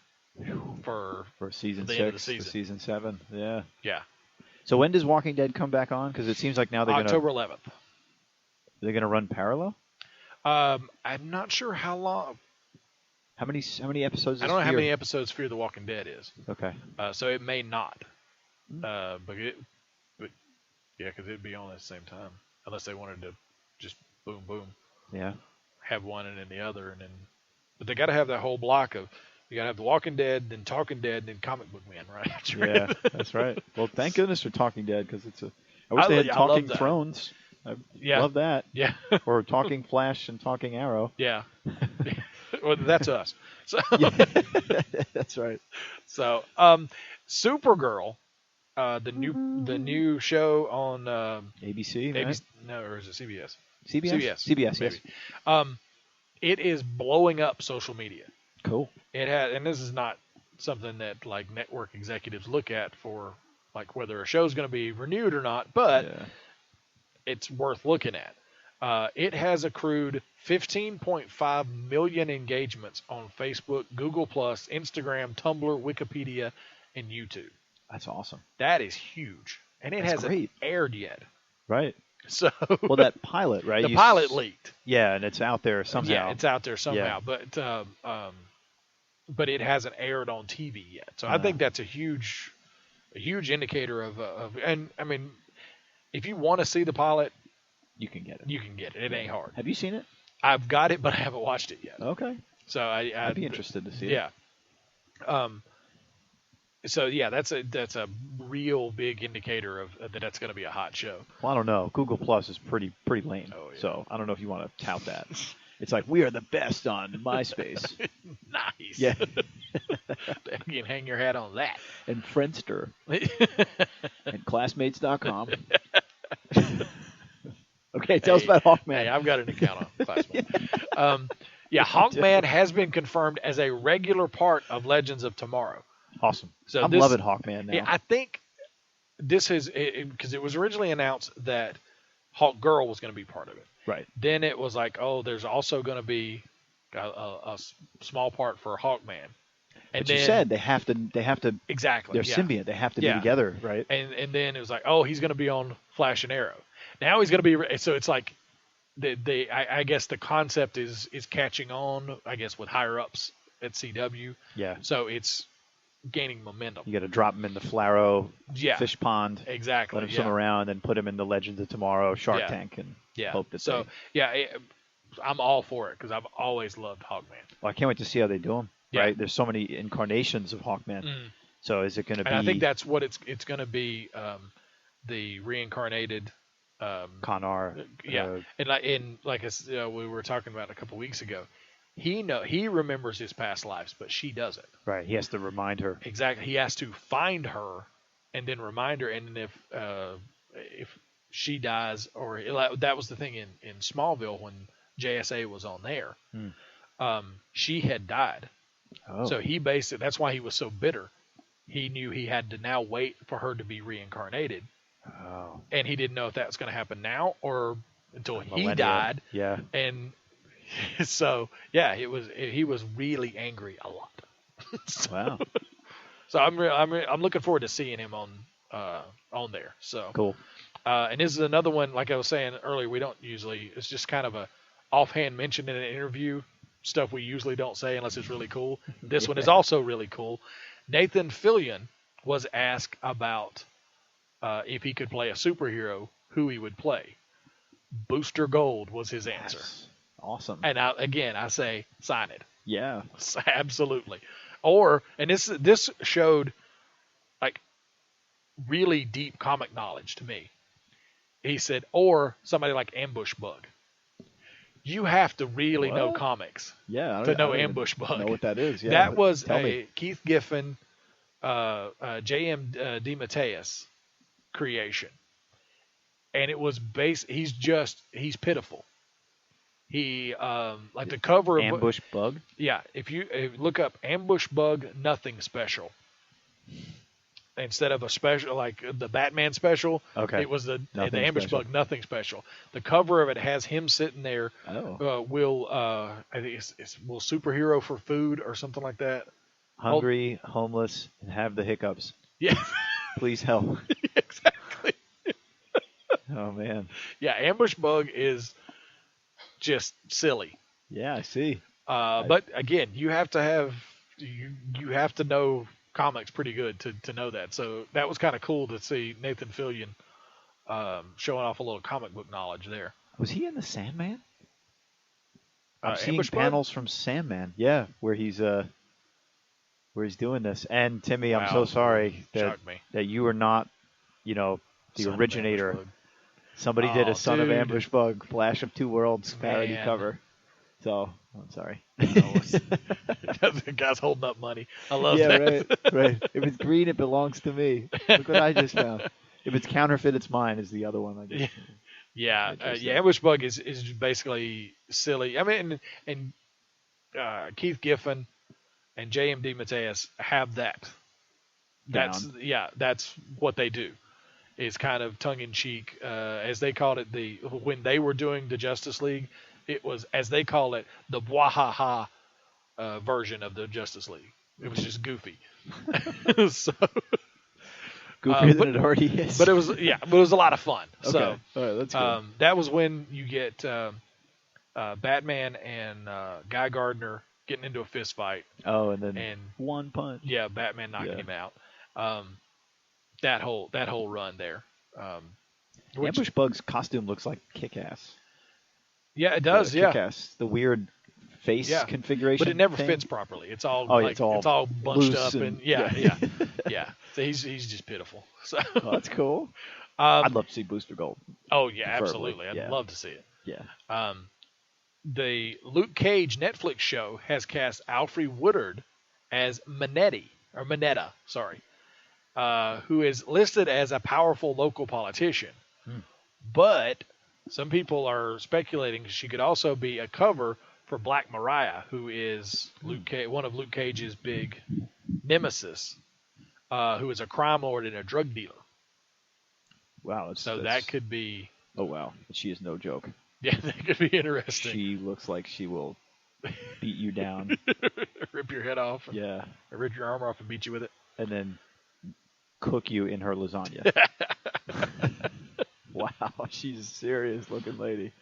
for For season the end of the 6 to season. season 7. Yeah. yeah So when does Walking Dead come back on? Because it seems like now October 11th. they're gonna run parallel. I'm not sure how How many episodes? I Is don't know how Fear? many episodes Fear the Walking Dead is. Okay. So it may not. But yeah, because it'd be on at the same time, unless they wanted to just boom boom Yeah. have one and then the other, and then. But they got to have that whole block of. You got to have The Walking Dead, then Talking Dead, then Comic Book Man, right? Yeah, that's right. Well, thank goodness for Talking Dead because it's a. I wish they had I love Talking that. Thrones. I Yeah. love that. Yeah. Or Talking Flash and Talking Arrow. Yeah. Well, that's us. So, Yeah, that's right. so Supergirl, the new show on ABC, right? ABC, no, or is it CBS? CBS. CBS, yes. maybe. It is blowing up social media. Cool. It has, and this is not something that like network executives look at for like whether a show's going to be renewed or not, but Yeah. it's worth looking at. It has accrued 15.5 million engagements on Facebook, Google+, Instagram, Tumblr, Wikipedia, and YouTube. That's awesome. That is huge. And it That's hasn't great. aired yet. Right. So Well, that pilot, right? the pilot leaked. Yeah, and it's out there somehow. Yeah, it's out there somehow, Yeah. but it hasn't aired on TV yet. So I think that's a huge indicator of and I mean, if you want to see the pilot, You can get it. you can get it. It ain't hard. Have you seen it? I've got it, but I haven't watched it yet. Okay. So I'd be interested to see it. Yeah. So yeah, that's a real big indicator of that that's going to be a hot show. Well, I don't know. Google Plus is pretty lame. Oh, yeah. So I don't know if you want to tout that. It's like we are the best on MySpace. Nice. Yeah. You can hang your hat on that. And Friendster. And Classmates.com. Okay, tell us about Hawkman. Hey, I've got an account on Classmates. Yeah, Hawkman has been confirmed as a regular part of Legends of Tomorrow. Awesome. So I'm loving Hawkman now. Yeah, I think this is because it was originally announced that Hawk Girl was going to be part of it. Right. Then it was like, oh, there's also going to be a small part for Hawkman. And But then, you said they have to. exactly. They're yeah. symbiont. They have to be Yeah. together, right? And then it was like, oh, he's going to be on Flash and Arrow. Now he's going to be. So it's like, I guess the concept is catching on. I guess with higher ups at CW. Yeah. So it's gaining momentum. You got to drop him in the Flaro Yeah. fish pond. Exactly. Let him yeah. swim around, and put him in the Legends of Tomorrow Shark Yeah. Tank, and Yeah. hope that So I'm all for it because I've always loved Hawkman. Well, I can't wait to see how they do him. Yeah. Right? There's so many incarnations of Hawkman. So is it going to be? And I think that's what it's going to be. The reincarnated. Konar. Yeah, and like we were talking about a couple weeks ago, he remembers his past lives, but she doesn't. Right. He has to remind her. Exactly. He has to find her, and then remind her. And then if she dies, or that was the thing in Smallville when JSA was on there, she had died. Oh. So he basically that's why he was so bitter. He knew he had to now wait for her to be reincarnated. Oh. And he didn't know if that was going to happen now or until he Millennial. died. Yeah. And so, yeah, he was really angry a lot. Wow. So I'm looking forward to seeing him on there. So Cool. And this is another one, like I was saying earlier, we don't usually. It's just kind of a offhand mention in an interview, stuff we usually don't say unless it's really cool. This one is also really cool. Nathan Fillion was asked about if he could play a superhero, who he would play. Booster Gold was his answer. Yes. Awesome. And I say, sign it. Yeah. Absolutely. And this showed like really deep comic knowledge to me. He said, or somebody like Ambush Bug. You have to really know comics Yeah. to know I don't Ambush even Bug. know what that is. Yeah. That was Tell a me. Keith Giffen, J.M. DeMatteis creation. And it was he's pitiful. He like the cover of Ambush Bug. Yeah, if you look up Ambush Bug Nothing Special instead of a special like the Batman special, Okay. it was the Nothing Ambush Special. Bug Nothing Special. The cover of it has him sitting there. Oh. I think it's will superhero for food or something like that. Hungry, homeless, and have the hiccups. Yeah, Please help. exactly. Oh man. Yeah, Ambush Bug is just silly. Yeah, I see. But again, you have to know comics pretty good to know that. So that was kind of cool to see Nathan Fillion showing off a little comic book knowledge there. Was he in the Sandman? I'm seeing Ambush panels from Sandman. Yeah, where he's doing this. And Timmy, I'm so sorry that you are not, the Son originator. Somebody did a Son of Ambush Bug, Flash of Two Worlds parody cover. So I'm sorry. The guy's holding up money. I love that. right. If it's green, it belongs to me. Look what I just found. If it's counterfeit, it's mine. Is the other one I just. Yeah. Ambush Bug is basically silly. I mean, and Keith Giffen and J.M.D. Mateus have that. That's what they do. Is kind of tongue in cheek, as they called it. When they were doing the Justice League, it was, as they call it, the bwahaha version of the Justice League. It was just goofy. So goofier than it already is. But it was a lot of fun. Okay. So all right, that's good. that was when you get Batman and Guy Gardner getting into a fist fight. Oh, and then one punch. Yeah, Batman knocking him out. That whole run there. Ambush Bug's costume looks like Kick-Ass. Yeah, it does. Kick-Ass, the weird face configuration, but it never thing. fits properly. It's all it's all bunched up and yeah. So he's just pitiful. So that's cool. I'd love to see Booster Gold. Oh yeah, preferably. absolutely. I'd love to see it. Yeah. The Luke Cage Netflix show has cast Alfre Woodard as Mineta, who is listed as a powerful local politician. But some people are speculating she could also be a cover for Black Mariah, who is one of Luke Cage's big nemesis, who is a crime lord and a drug dealer. Wow. That could be... Oh, wow. She is no joke. Yeah, that could be interesting. She looks like she will beat you down. Rip your head off. Yeah. Or rip your arm off and beat you with it. And then cook you in her lasagna. Wow, she's a serious-looking lady.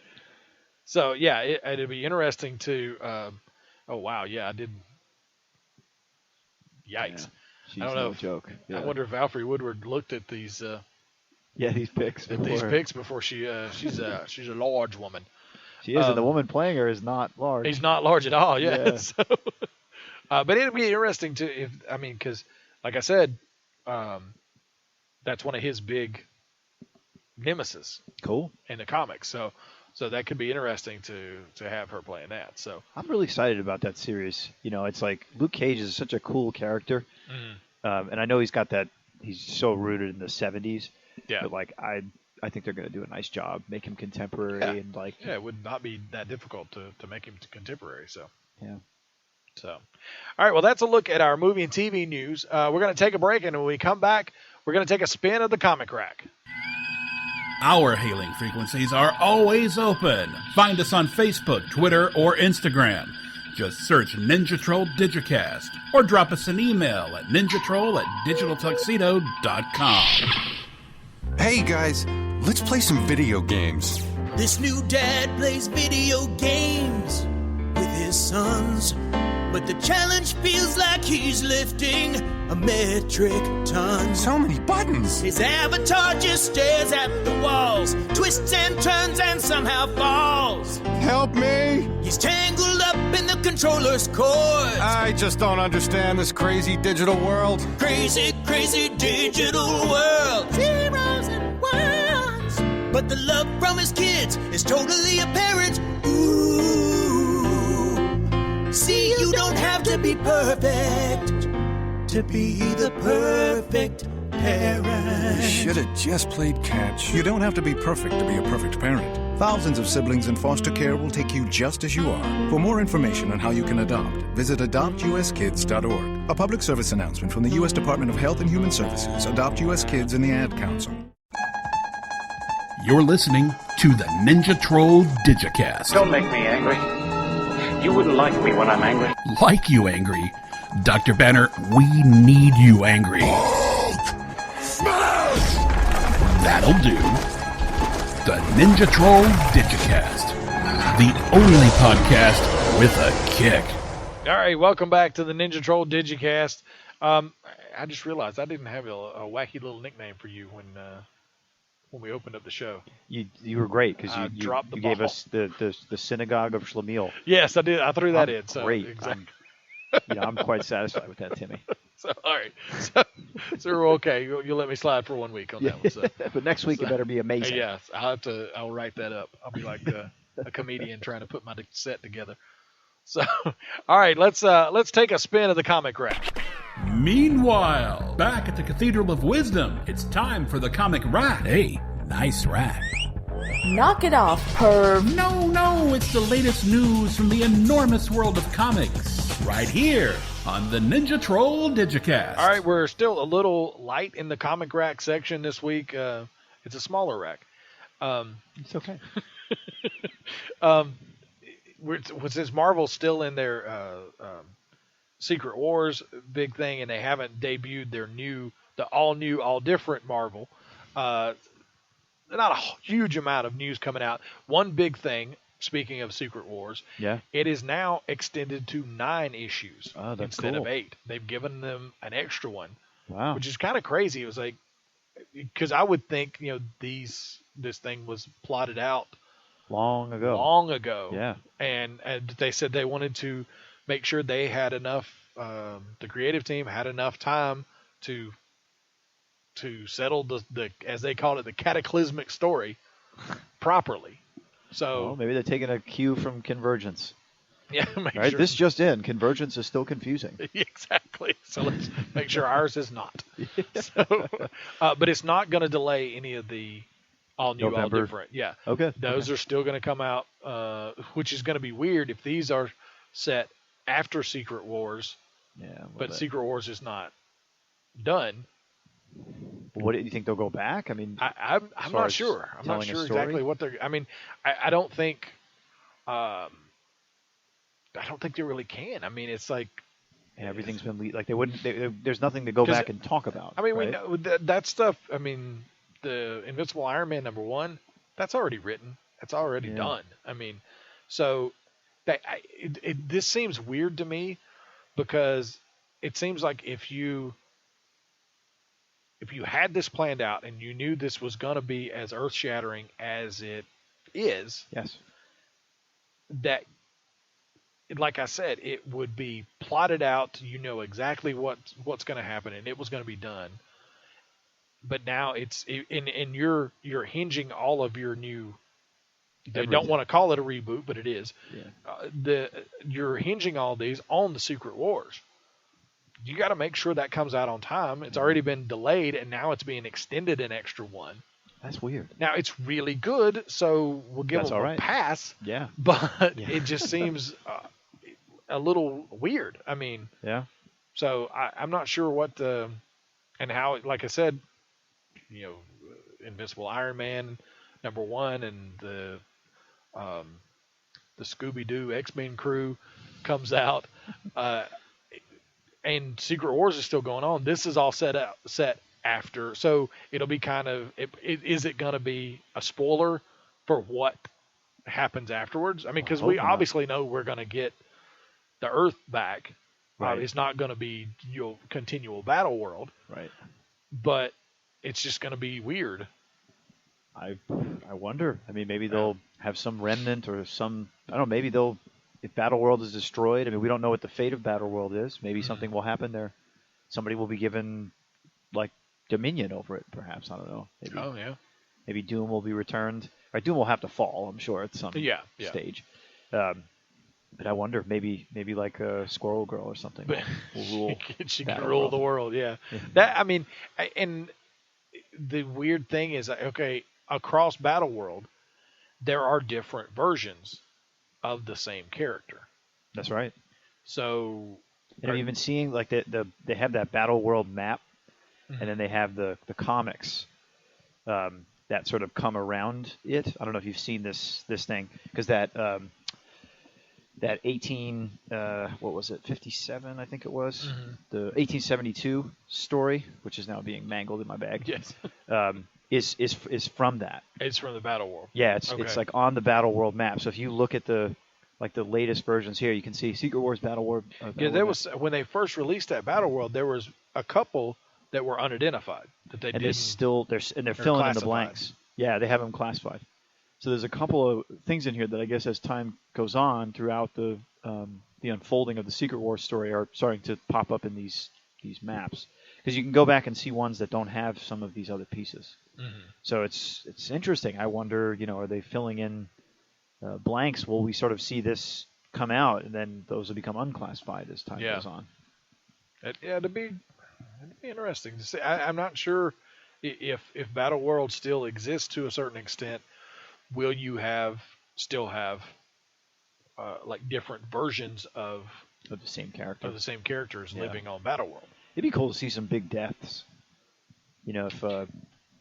So, yeah, it'd be interesting to... oh, wow, yeah, I did... Yikes. Yeah, she's I don't know. No joke. Yeah. I wonder if Alfre Woodward looked at these... these pics. Before she's a large woman. She is, and the woman playing her is not large. He's not large at all. Yeah. So, but it'd be interesting because, like I said, that's one of his big nemesis. Cool. In the comics, so that could be interesting to have her playing that. So I'm really excited about that series. It's like Luke Cage is such a cool character, and I know he's got that. He's so rooted in the '70s. Yeah. But I think they're going to do a nice job, make him contemporary, and it would not be that difficult to make him contemporary. So yeah. So, all right. Well, that's a look at our movie and TV news. We're going to take a break, and when we come back, we're going to take a spin of the comic rack. Our hailing frequencies are always open. Find us on Facebook, Twitter, or Instagram. Just search Ninja Troll Digicast, or drop us an email at ninjatroll@digitaltuxedo.com. Hey guys, let's play some video games. This new dad plays video games with his sons, but the challenge feels like he's lifting a metric ton. So many buttons. His avatar just stares at the walls, twists and turns and somehow falls. Help me! He's tangled up in the controller's cords. I just don't understand this crazy digital world. Crazy, crazy digital world. Zeros and ones. But the love from his kids is totally apparent. Ooh. See, you don't have to be perfect to be the perfect parent. You should have just played catch. You don't have to be perfect to be a perfect parent. Thousands of siblings in foster care will take you just as you are. For more information on how you can adopt, visit adoptuskids.org. A public service announcement from the U.S. Department of Health and Human Services, Adopt U.S. Kids, and the Ad Council. You're listening to the Ninja Troll Digicast. Don't make me angry. You wouldn't like me when I'm angry. Like you angry? Dr. Banner, we need you angry. That'll do. The Ninja Troll Digicast. The only podcast with a kick. All right, welcome back to the Ninja Troll Digicast. I just realized I didn't have a wacky little nickname for you when we opened up the show. You were great because you dropped the gave ball. us the synagogue of Schlemiel. Yes, I did. I threw that in. So Great. exactly. I'm quite satisfied with that, Timmy. So all right, so we're okay. You'll let me slide for 1 week on that one. So. But next week it better be amazing. Yes, I'll write that up. I'll be like a comedian trying to put my set together. So, all right, let's take a spin of the comic rack. Meanwhile, back at the Cathedral of Wisdom, it's time for the comic rack. Hey, nice rack. Knock it off, perv. No, it's the latest news from the enormous world of comics. Right here on the Ninja Troll Digicast. All right, we're still a little light in the comic rack section this week. It's a smaller rack. It's okay. Since Marvel's still in their Secret Wars big thing, and they haven't debuted the all new, all different Marvel. Not a huge amount of news coming out. One big thing, speaking of Secret Wars, it is now extended to 9 issues instead of 8. They've given them an extra one, which is kind of crazy. It was like, because I would think this thing was plotted out long ago. Yeah. And they said they wanted to make sure they had enough, the creative team had enough time to settle the as they called it, the cataclysmic story properly. So maybe they're taking a cue from Convergence. Yeah, right. Sure. This just in. Convergence is still confusing. Exactly. So let's make sure ours is not. So, but it's not going to delay any of the all new, November. all different. Yeah. Okay. Those are still going to come out, which is going to be weird if these are set after Secret Wars. Yeah. But Secret Wars is not done. What do you think they'll go back? I mean, I'm not sure. I'm not sure exactly what they're. I mean, I don't think. I don't think they really can. I mean, it's like everything's been like they wouldn't. There's nothing to go back and talk about. I mean, right? we know that stuff. I mean, the Invincible Iron Man #1, that's already written. That's already done. I mean, so this seems weird to me because it seems like if you had this planned out and you knew this was going to be as earth-shattering as it is, that, like I said, it would be plotted out. You know exactly what's going to happen, and it was going to be done. But now and you're hinging all of your new. They don't want to call it a reboot, but it is. Yeah. You're hinging all these on the Secret Wars. You got to make sure that comes out on time. It's already been delayed, and now it's being extended an extra one. That's weird. Now, it's really good, so we'll give them a pass. Yeah. But it just seems a little weird. I mean, so I'm not sure what and how, like I said, Invincible Iron Man #1 and the Scooby-Doo X-Men crew comes out. And Secret Wars is still going on. This is all set after, so it'll be kind of. Is it going to be a spoiler for what happens afterwards? I mean, because we obviously know we're going to get the Earth back. Right. It's not going to be continual battle world. Right. But it's just going to be weird. I wonder. I mean, maybe they'll have some remnant or some. I don't know. Maybe they'll. If Battleworld is destroyed, I mean, we don't know what the fate of Battleworld is. Maybe something will happen there. Somebody will be given, like, dominion over it, perhaps. I don't know. Maybe, Maybe Doom will be returned. Right, Doom will have to fall, I'm sure, at some stage. But I wonder, maybe like a Squirrel Girl or something will rule. She can rule the world, That, I mean, and the weird thing is, okay, across Battleworld, there are different versions of the same character. That's right. So, and I've been seeing like they have that Battle World map, and then they have the comics that sort of come around it. I don't know if you've seen this thing because that 57 I think it was the 1872 story, which is now being mangled in my bag. Yes. Is from that. It's from the Battle World. Yeah, it's like on the Battle World map. So if you look at the like the latest versions here. You can see Secret Wars, Battle War. Yeah, there was when they first released that Battle World, there was a couple that were unidentified that they and didn't. they're filling in the classified. blanks. Yeah, they have them classified. So there's a couple of things in here that I guess as time goes on throughout the unfolding of the Secret Wars story are starting to pop up in these maps, because you can go back and see ones that don't have some of these other pieces. Mm-hmm. So it's interesting. I wonder, are they filling in blanks? Will we sort of see this come out, and then those will become unclassified as time goes on? It'd be interesting to see. I'm not sure if Battle World still exists to a certain extent. Will you still have like different versions of the same character characters living on Battle World? It'd be cool to see some big deaths. If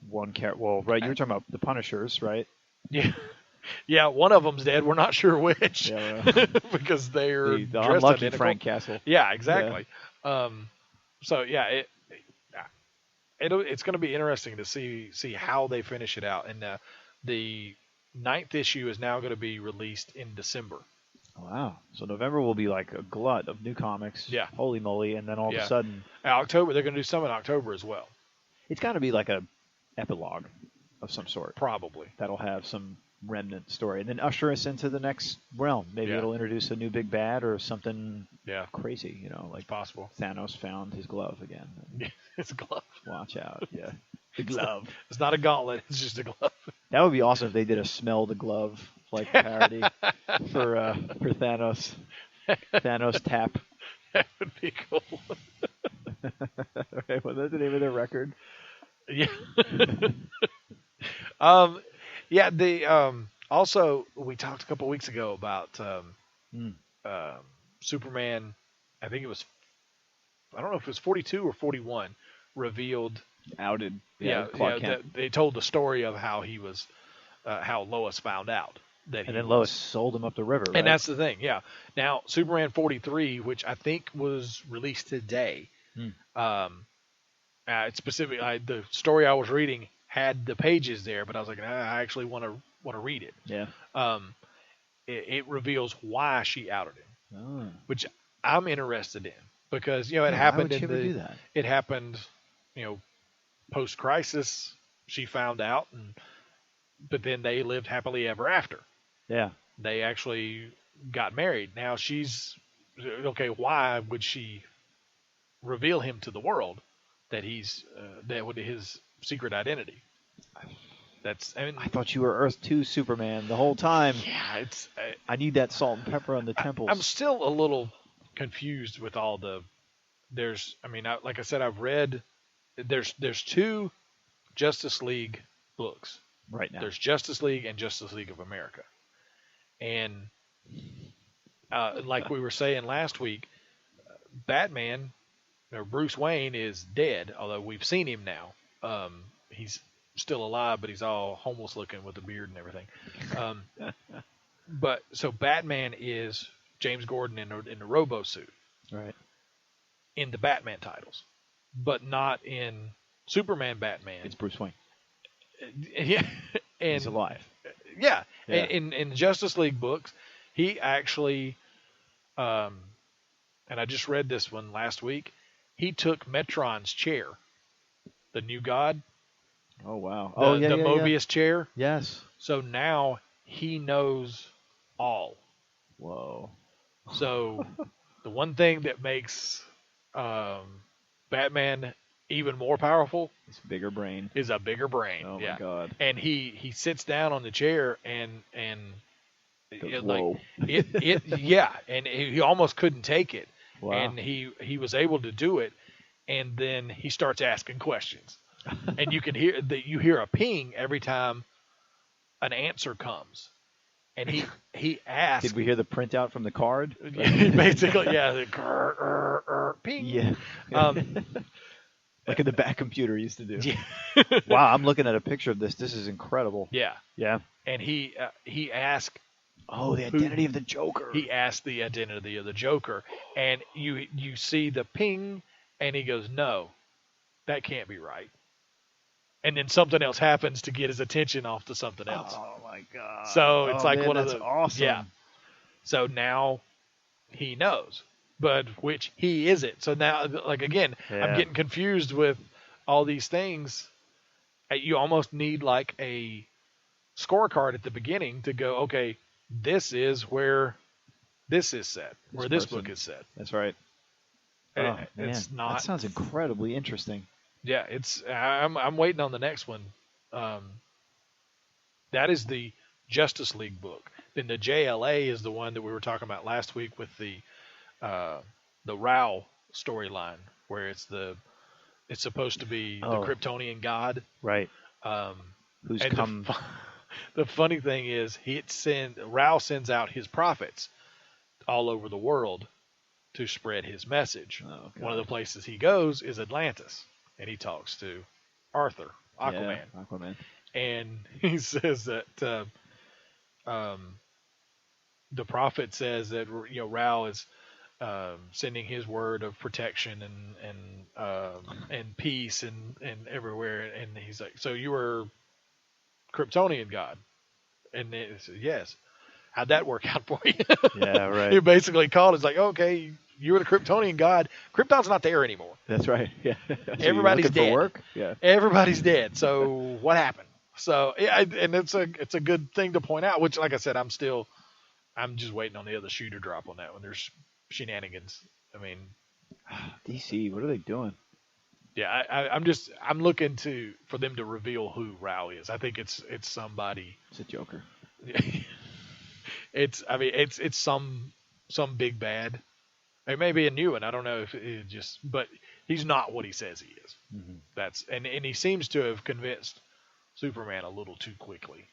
one character. Well, right, you were talking about the Punishers, right? Yeah. Yeah, one of them's dead. We're not sure which, because they're the unlucky identical. Frank Castle. Yeah, exactly. Yeah. So yeah, it's going to be interesting to see how they finish it out. And the 9th issue is now going to be released in December. Wow! So November will be like a glut of new comics. Yeah. Holy moly! And then all of a sudden, October they're going to do some in October as well. It's got to be like a epilogue of some sort. Probably. That'll have some remnant story, and then usher us into the next realm. Maybe it'll introduce a new big bad or something crazy, like it's possible. Thanos found his glove again. His glove. Watch out. Yeah. The glove. It's not a gauntlet, it's just a glove. That would be awesome if they did a smell the glove like parody for Thanos. Thanos tap. That would be cool. Okay, well, that's the name of their record. Yeah. Also we talked a couple weeks ago about Superman. I think it was, I don't know if it was 42 or 41, revealed outed. They told the story of how he was, how Lois found out that. And then Lois sold him up the river. Right? And that's the thing. Yeah. Now Superman 43, which I think was released today. It's specific. The story I was reading had the pages there, but I was like, I actually want to read it. Yeah. It reveals why she outed him, which I'm interested in, because it happened. Why would she do that? It happened, post crisis. She found out, but then they lived happily ever after. Yeah. They actually got married. Now she's okay. Why would she reveal him to the world that his secret identity? I thought you were Earth 2 Superman the whole time. Yeah, I need that salt and pepper on the temples. I'm still a little confused with all the. Like I said, I've read. There's 2 Justice League books right now. There's Justice League and Justice League of America, and like we were saying last week, Batman or Bruce Wayne is dead. Although we've seen him now. He's still alive, but he's all homeless looking with a beard and everything. But so Batman is James Gordon in the Robo suit, right? In the Batman titles, but not in Superman Batman. It's Bruce Wayne. Yeah, and he's alive. Yeah, yeah. In Justice League books, he actually, and I just read this one last week. He took Metron's chair, the new god. Oh wow! The Mobius chair. Yes. So now he knows all. Whoa! So the one thing that makes Batman even more powerful is a bigger brain. Oh my god! And he sits down on the chair and whoa! And he almost couldn't take it. Wow. And he was able to do it, and then he starts asking questions. And you can hear a ping every time an answer comes, and he asked. Did we hear the printout from the card? Basically, yeah. Ping. Yeah. Like in the back computer used to do. Yeah. Wow, I'm looking at a picture of this. This is incredible. Yeah. Yeah. And he asked. Oh, the identity of the Joker. He asked the identity of the Joker, and you see the ping, and he goes, "No, that can't be right." And then something else happens to get his attention off to something else. Oh my god! So it's like one of that's the awesome. Yeah. So now he knows, but which he isn't. So now, like, again, I'm getting confused with all these things. You almost need like a scorecard at the beginning to go, okay, this is where this is set, where this book is set. That's right. It's not. That sounds incredibly interesting. Yeah, I'm waiting on the next one. That is the Justice League book. Then the JLA is the one that we were talking about last week with the Rao storyline, where it's supposed to be the Kryptonian god. Right. Who's come? The funny thing is, Rao sends out his prophets all over the world to spread his message. Oh, one of the places he goes is Atlantis, and he talks to Arthur, Aquaman. Yeah, Aquaman. And he says that the prophet says that Rao is sending his word of protection and peace and everywhere. And he's like, so you were Kryptonian god? And they said, yes. How'd that work out for you? Yeah, right. He basically called. It's like, okay, you were the Kryptonian god. Krypton's not there anymore. That's right. Yeah. So everybody's dead. For work? Yeah. Everybody's dead. So what happened? So yeah, and it's a good thing to point out. Which, like I said, I'm just waiting on the other shoe to drop on that one. There's shenanigans. I mean, DC, what are they doing? Yeah, I'm looking for them to reveal who Rao is. I think it's somebody. It's a Joker. It's some big bad. It may be a new one. I don't know if it but he's not what he says he is. Mm-hmm. And he seems to have convinced Superman a little too quickly.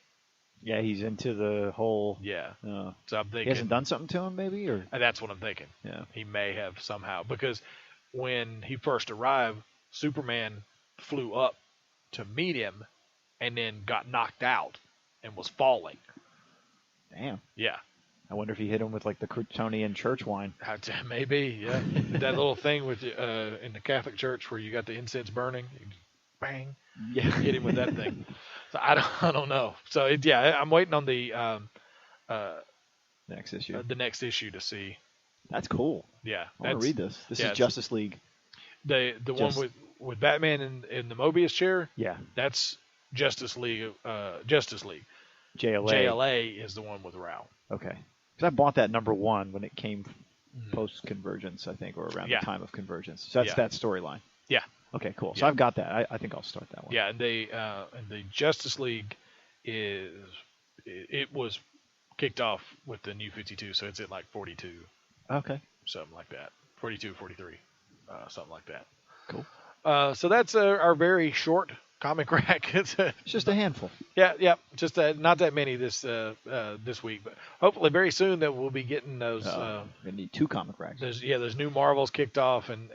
Yeah, he's into the whole. Yeah. So I'm thinking he hasn't done something to him, maybe, or that's what I'm thinking. Yeah. He may have somehow, because when he first arrived, Superman flew up to meet him, and then got knocked out and was falling. Damn. Yeah. I wonder if he hit him with like the Kryptonian church wine. Maybe, yeah. That little thing with in the Catholic Church where you got the incense burning, you just bang, hit him with that thing. So I don't know. So I'm waiting on the next issue. The next issue to see. That's cool. Yeah, I want to read this. This is Justice League. The one with Batman in the Mobius chair. Yeah, that's Justice League. Justice League. JLA is the one with Rao. Okay. Because I bought that #1 when it came post-Convergence, I think, or around the time of Convergence. So that's that storyline. Yeah. Okay, cool. So I've got that. I think I'll start that one. Yeah, and the Justice League it was kicked off with the New 52, so it's at like 42. Okay. Something like that. 42, 43, something like that. Cool. So that's our very short comic rack. It's just a handful. Yeah. Just not that many this week, but hopefully very soon that we'll be getting those. We need 2 comic racks. There's new Marvels kicked off and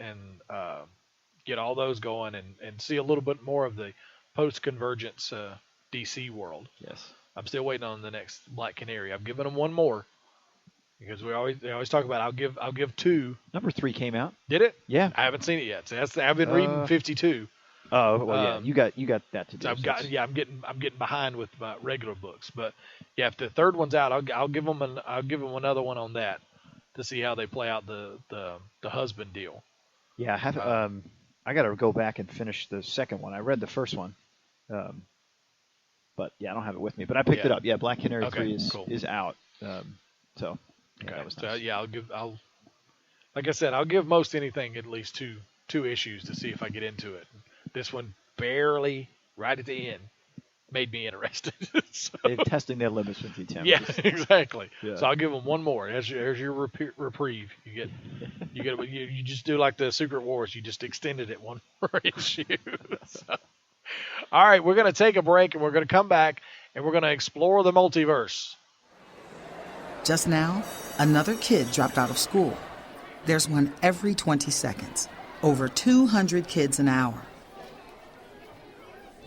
get all those going and see a little bit more of the post-Convergence DC world. Yes. I'm still waiting on the next Black Canary. I've given them one more because they always talk about I'll give 2. #3 came out. Did it? Yeah. I haven't seen it yet. So I've been reading 52. Oh well, yeah, you got that to do. So I'm getting behind with my regular books, but yeah, if the third one's out, I'll give them another one on that to see how they play out the husband deal. Yeah, I got to go back and finish the second one. I read the first one, but yeah, I don't have it with me. But I picked it up. Yeah, Black Canary 3 is out. So yeah, that was nice. So like I said, I'll give most anything at least two issues to see if I get into it. This one barely, right at the end, made me interested. So, they're testing their limits with you, Tim. Yeah, exactly. Yeah. So I'll give them one more. There's your reprieve. You just do like the Secret Wars. You just extended it one more issue. So, all right, we're going to take a break and we're going to come back and we're going to explore the multiverse. Just now, another kid dropped out of school. There's one every 20 seconds. Over 200 kids an hour.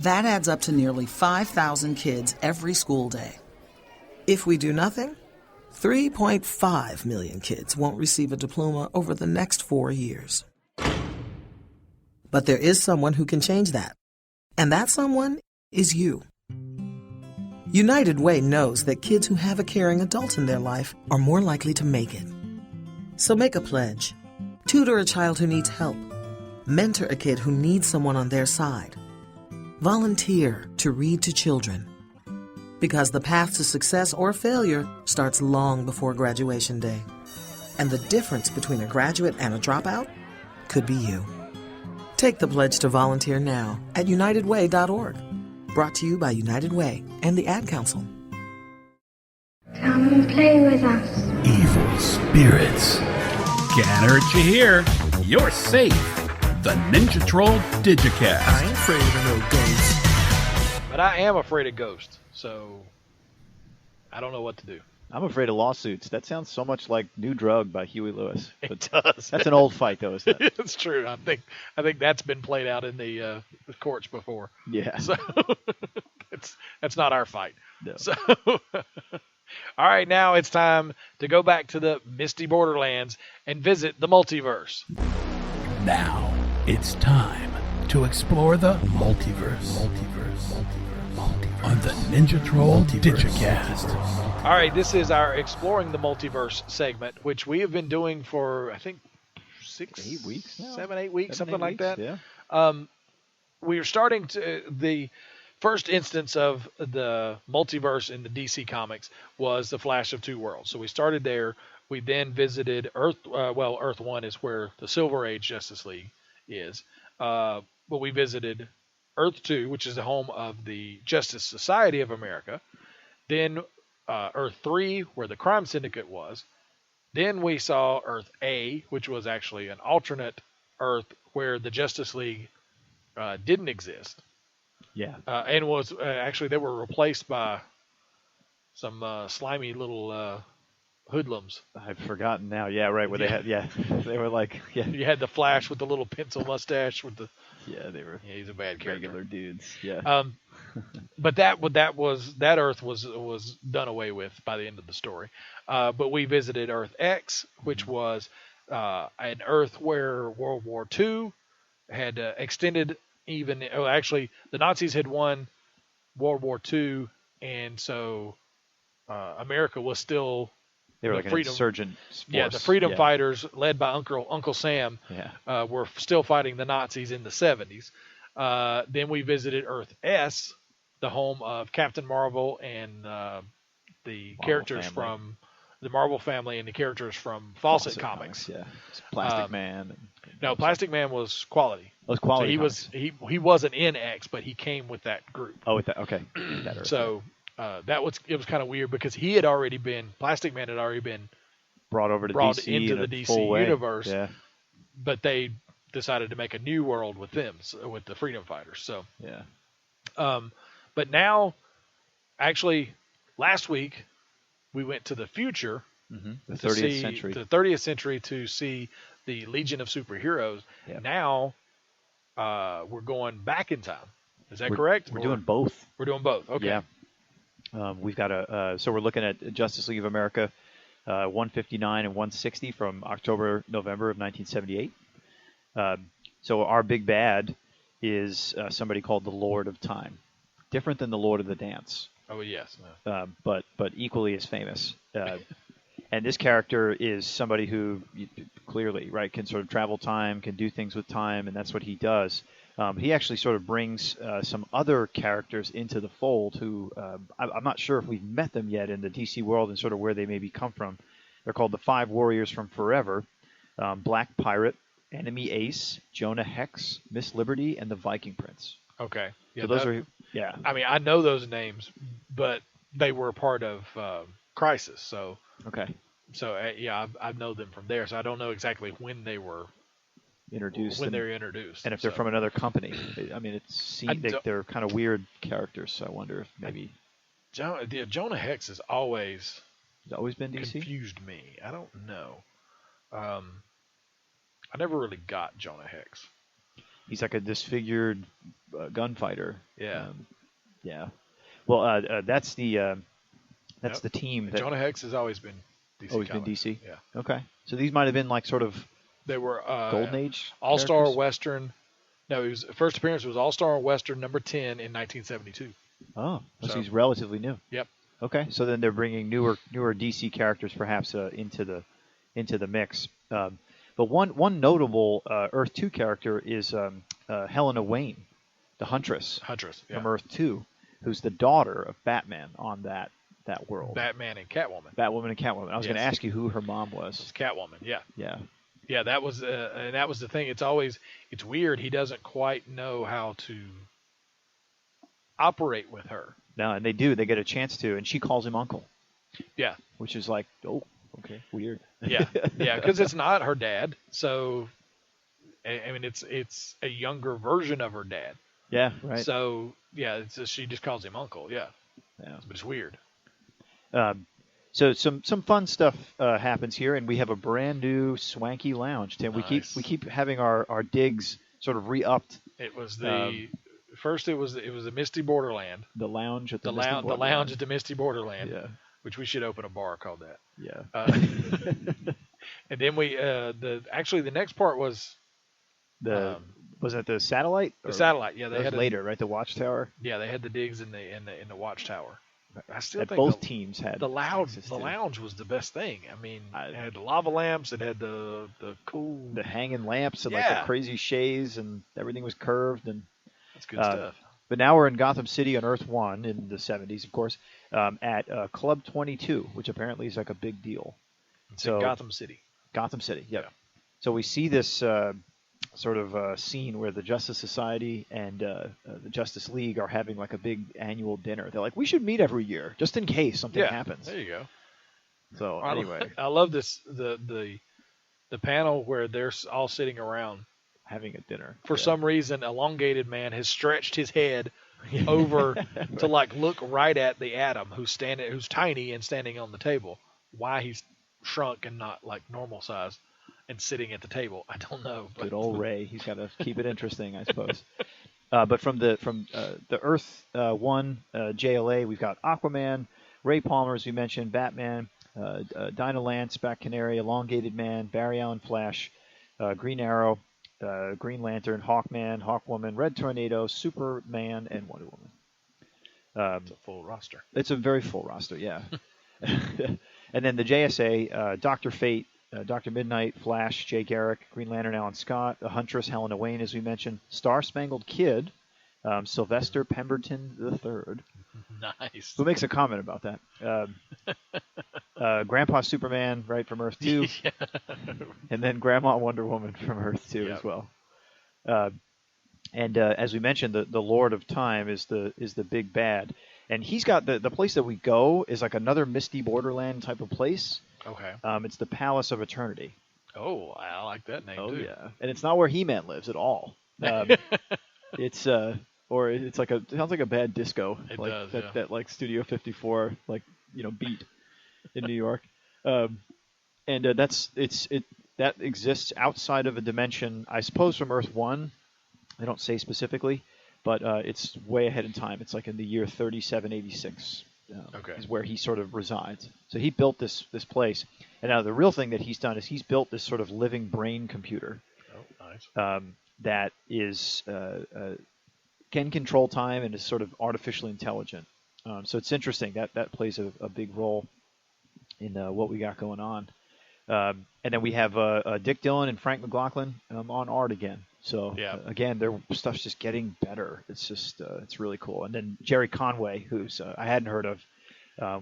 That adds up to nearly 5,000 kids every school day. If we do nothing, 3.5 million kids won't receive a diploma over the next 4 years. But there is someone who can change that. And that someone is you. United Way knows that kids who have a caring adult in their life are more likely to make it. So make a pledge. Tutor a child who needs help. Mentor a kid who needs someone on their side. Volunteer to read to children. Because the path to success or failure starts long before graduation day. And the difference between a graduate and a dropout could be you. Take the pledge to volunteer now at unitedway.org. Brought to you by United Way and the Ad Council. Come and play with us. Evil spirits. Can't hurt you here. You're safe. The Ninja Troll Digicast. I ain't afraid of no ghosts. But I am afraid of ghosts, so I don't know what to do. I'm afraid of lawsuits. That sounds so much like New Drug by Huey Lewis. It does. That's an old fight, though, isn't it? It's true. I think that's been played out in the courts before. Yeah. So that's not our fight. No. So all right, now it's time to go back to the misty borderlands and visit the multiverse. Now it's time to explore the multiverse. On the Ninja Troll Digicast. All right, this is our Exploring the Multiverse segment, which we have been doing for, I think, 8 weeks now? 7, 8 weeks, something like that. Yeah. We are starting to, the first instance of the multiverse in the DC Comics was the Flash of Two Worlds. So we started there. We then visited Earth. Earth 1 is where the Silver Age Justice League is. But we visited Earth 2, which is the home of the Justice Society of America. Then Earth 3, where the Crime Syndicate was. Then we saw Earth A, which was actually an alternate Earth where the Justice League didn't exist. Yeah. And was actually, they were replaced by some slimy little hoodlums. I've forgotten now. Yeah, right. Where they had, they were like, yeah. You had the Flash with the little pencil mustache with the. Yeah, they were. Yeah, he's a bad character. Regular dudes. Yeah. But that Earth was done away with by the end of the story. But we visited Earth X, which was an Earth where World War II had extended. Actually, the Nazis had won World War II, and so America was still. They were like an insurgent force. Yeah, the freedom fighters led by Uncle Sam were still fighting the Nazis in the 70s. Then we visited Earth S, the home of Captain Marvel and the characters from the Marvel family and the characters from Fawcett Comics. Yeah, Plastic Man. No, Plastic Man was Quality. Oh, it was Quality. So he wasn't in X, but he came with that group. Oh, with that. Okay. So. It was kind of weird because he had already been Plastic Man had already been brought into the DC universe, yeah. But they decided to make a new world with them, with the Freedom Fighters. So yeah. But now, actually, last week we went to the future, the 30th century, the 30th century to see the Legion of Superheroes. Yeah. Now, we're going back in time. Is that correct? We're doing both. We're doing both. Okay. Yeah. We've got so we're looking at Justice League of America 159 and 160 from November of 1978. So our big bad is somebody called the Lord of Time. Different than the Lord of the Dance. Oh, yes. But equally as famous. And this character is somebody who clearly, right, can sort of travel time, can do things with time, and that's what he does. He actually sort of brings some other characters into the fold who I'm not sure if we've met them yet in the DC world and sort of where they maybe come from. They're called the Five Warriors from Forever, Black Pirate, Enemy Ace, Jonah Hex, Miss Liberty, and the Viking Prince. Okay. Yeah, so those are, yeah. I mean, I know those names, but they were part of Crisis. So okay. So, I know them from there. So I don't know exactly when they were introduced. When they're introduced. And if they're from another company. I mean, they're kind of weird characters, so I wonder if maybe... Jonah Hex has always been DC? Confused me. I don't know. I never really got Jonah Hex. He's like a disfigured gunfighter. Yeah. Yeah. Well, that's the team. That Jonah Hex has always been DC. Always been DC? Yeah. Okay. So these might have been like sort of... They were Golden Age All-Star Western. No, first appearance was All-Star Western number 10 in 1972. Oh, so So- he's relatively new. Yep. Okay, so then they're bringing newer DC characters perhaps into the mix. But one notable Earth 2 character is Helena Wayne, the Huntress Yeah. from Earth 2, who's the daughter of Batman on that world. Batman and Catwoman. Batwoman and Catwoman. I was going to Yes. ask you who her mom was. It's Catwoman. Yeah. Yeah. Yeah, that was the thing. It's weird. He doesn't quite know how to operate with her. No, and they do. They get a chance to, and she calls him uncle. Yeah. Which is like, oh, okay, weird. Yeah, yeah, because it's not her dad. So, I mean, it's a younger version of her dad. Yeah, right. So, yeah, she just calls him uncle. Yeah. Yeah. But it's weird. So some fun stuff happens here, and we have a brand new swanky lounge. Tim, Nice. we keep having our digs sort of re-upped. It was first. It was the Misty Borderland. The lounge at the Misty lounge. The Borderland. lounge at the Misty Borderland. Yeah. Which we should open a bar called that. Yeah. And then the next part was was it the satellite? the satellite. Yeah, That they was had later, right? The watchtower. Yeah, they had the digs in the watchtower. I still That think both teams had the lounge. access The to. lounge was the best thing. I mean, it had the lava lamps. It had the cool. The hanging lamps and like Yeah. the crazy shades, and everything was curved, and That's good stuff. But now we're in Gotham City on Earth 1 in the 70s, of course, at Club 22, which apparently is like a big deal. It's in Gotham City. Gotham City, yep. So we see this sort of scene where the Justice Society and the Justice League are having like a big annual dinner. They're like, we should meet every year, just in case something happens. There you go. So anyway, I love this the panel where they're all sitting around having a dinner. For some reason, Elongated Man has stretched his head over to like look right at the Atom, who's tiny and standing on the table. Why he's shrunk and not like normal size and sitting at the table, I don't know. But. Good old Ray. He's got to keep it interesting, I suppose. But from the Earth 1 JLA, we've got Aquaman, Ray Palmer, as we mentioned, Batman, Dinah Lance, Bat Canary, Elongated Man, Barry Allen Flash, Green Arrow, Green Lantern, Hawkman, Hawkwoman, Red Tornado, Superman, and Wonder Woman. It's a full roster. It's a very full roster, yeah. And then the JSA, Dr. Fate, Dr. Midnight, Flash, Jay Garrick, Green Lantern, Alan Scott, the Huntress, Helena Wayne, as we mentioned, Star Spangled Kid, Sylvester Pemberton III. Nice. Who makes a comment about that? Grandpa Superman, right, from Earth 2. Yeah. And then Grandma Wonder Woman from Earth 2 as well. And as we mentioned, the Lord of Time is the big bad. And he's got the place that we go is like another Misty Borderland type of place. Okay. It's the Palace of Eternity. Oh, I like that name too. Yeah. And it's not where He-Man lives at all. It's or it's like it sounds like a bad disco. It like does, that, yeah. that like Studio 54 beat in New York. And that exists outside of a dimension, I suppose, from Earth 1. They don't say specifically, but it's way ahead in time. It's like in the year 3786 is where he sort of resides. So he built this place. And now the real thing that he's done is he's built this sort of living brain computer that is can control time and is sort of artificially intelligent. So it's interesting. That plays a big role in what we got going on. And then we have Dick Dillon and Frank McLaughlin on art again. So again, their stuff's just getting better. It's just it's really cool. And then Jerry Conway, who's I hadn't heard of,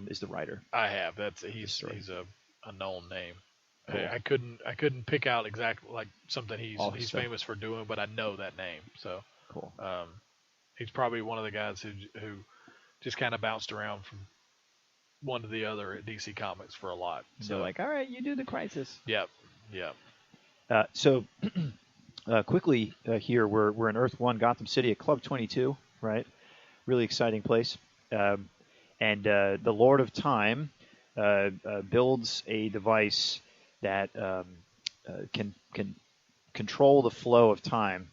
is the writer. I have. He's a known name. Cool. I couldn't pick out exactly like something he's stuff. famous for doing, but I know that name. So cool. He's probably one of the guys who just kind of bounced around from one to the other at DC Comics for a lot. So like, all right, you do the Crisis. Yep. So quickly here, we're in Earth 1, Gotham City at Club 22, right? Really exciting place. And the Lord of Time builds a device that can control the flow of time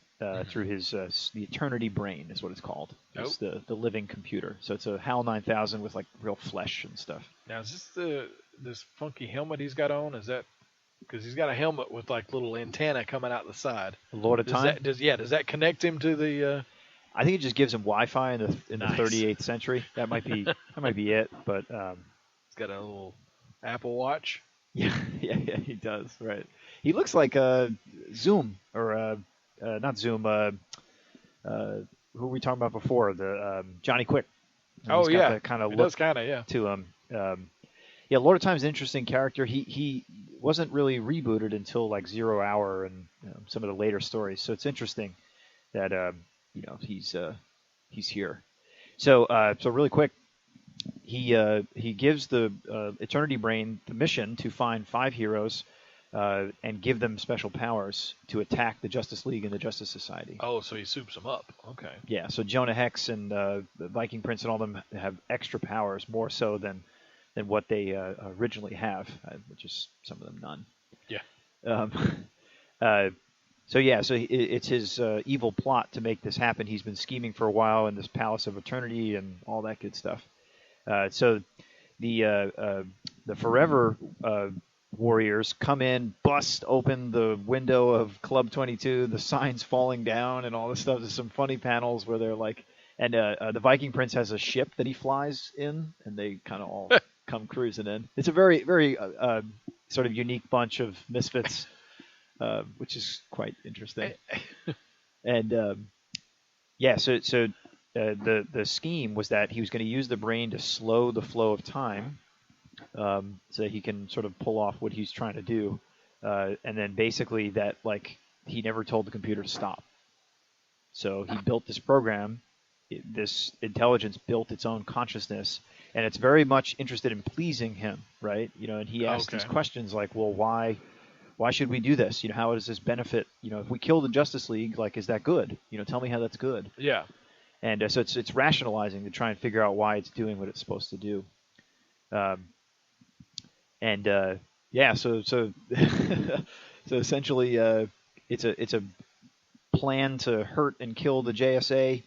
through his the Eternity Brain is what it's called. It's the living computer. So it's a HAL 9000 with like real flesh and stuff. Now is this funky helmet he's got on? Is that because he's got a helmet with like little antenna coming out the side? The Lord of Time. Does that connect him to the? I think it just gives him Wi-Fi in the Nice. 38th century. That might be it. But He's got a little Apple Watch. yeah, he does. Right. He looks like Zoom or not Zoom. Who were we talking about before? The Johnny Quick. Oh, He's got yeah. that kind of It look does kind of, yeah. to him. Yeah, Lord of Time's an interesting character. He wasn't really rebooted until like 0 Hour and some of the later stories. So it's interesting that he's here. So really quick, he gives the Eternity Brain the mission to find 5 heroes and give them special powers to attack the Justice League and the Justice Society. Oh, so he soups them up. Okay. Yeah, so Jonah Hex and the Viking Prince and all them have extra powers, more so than what they originally have, which is some of them none. Yeah. So it's his evil plot to make this happen. He's been scheming for a while in this Palace of Eternity and all that good stuff. So the Forever warriors come in, bust open the window of Club 22, the signs falling down and all this stuff. There's some funny panels where they're like, and the Viking Prince has a ship that he flies in, and they kind of all come cruising in. It's a very, very sort of unique bunch of misfits, which is quite interesting. And the scheme was that he was going to use the brain to slow the flow of time, so that he can sort of pull off what he's trying to do, and then basically that like he never told the computer to stop. So he built this program. This intelligence built its own consciousness, and it's very much interested in pleasing him, right? And he asks these questions like, well, why should we do this? How does this benefit? If we kill the Justice League, like, is that good? Tell me how that's good. Yeah. And so it's rationalizing to try and figure out why it's doing what it's supposed to do. So so essentially, it's a plan to hurt and kill the JSA.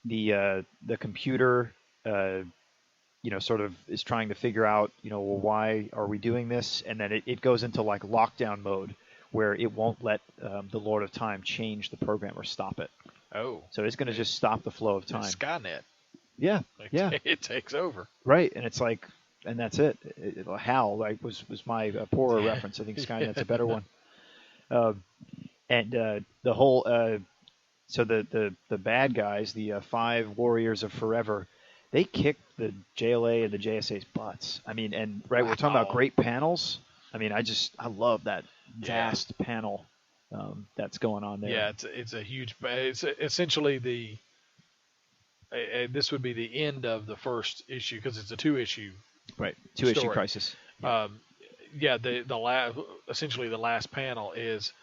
The computer, sort of is trying to figure out, well, why are we doing this? And then it goes into like lockdown mode where it won't let the Lord of Time change the program or stop it. Oh. So it's going to just stop the flow of time. Skynet. Yeah. It takes over. Right, and it's like, and that's it. HAL was my poorer reference. I think Skynet's a better one. And the whole so the bad guys, the 5 warriors of forever, they kicked the JLA and the JSA's butts. I mean, and right, we're talking about great panels. I mean, I love that vast panel that's going on there. Yeah, it's a huge. It's essentially this would be the end of the first issue because it's a 2-issue. Right, 2-issue crisis. Essentially the last panel is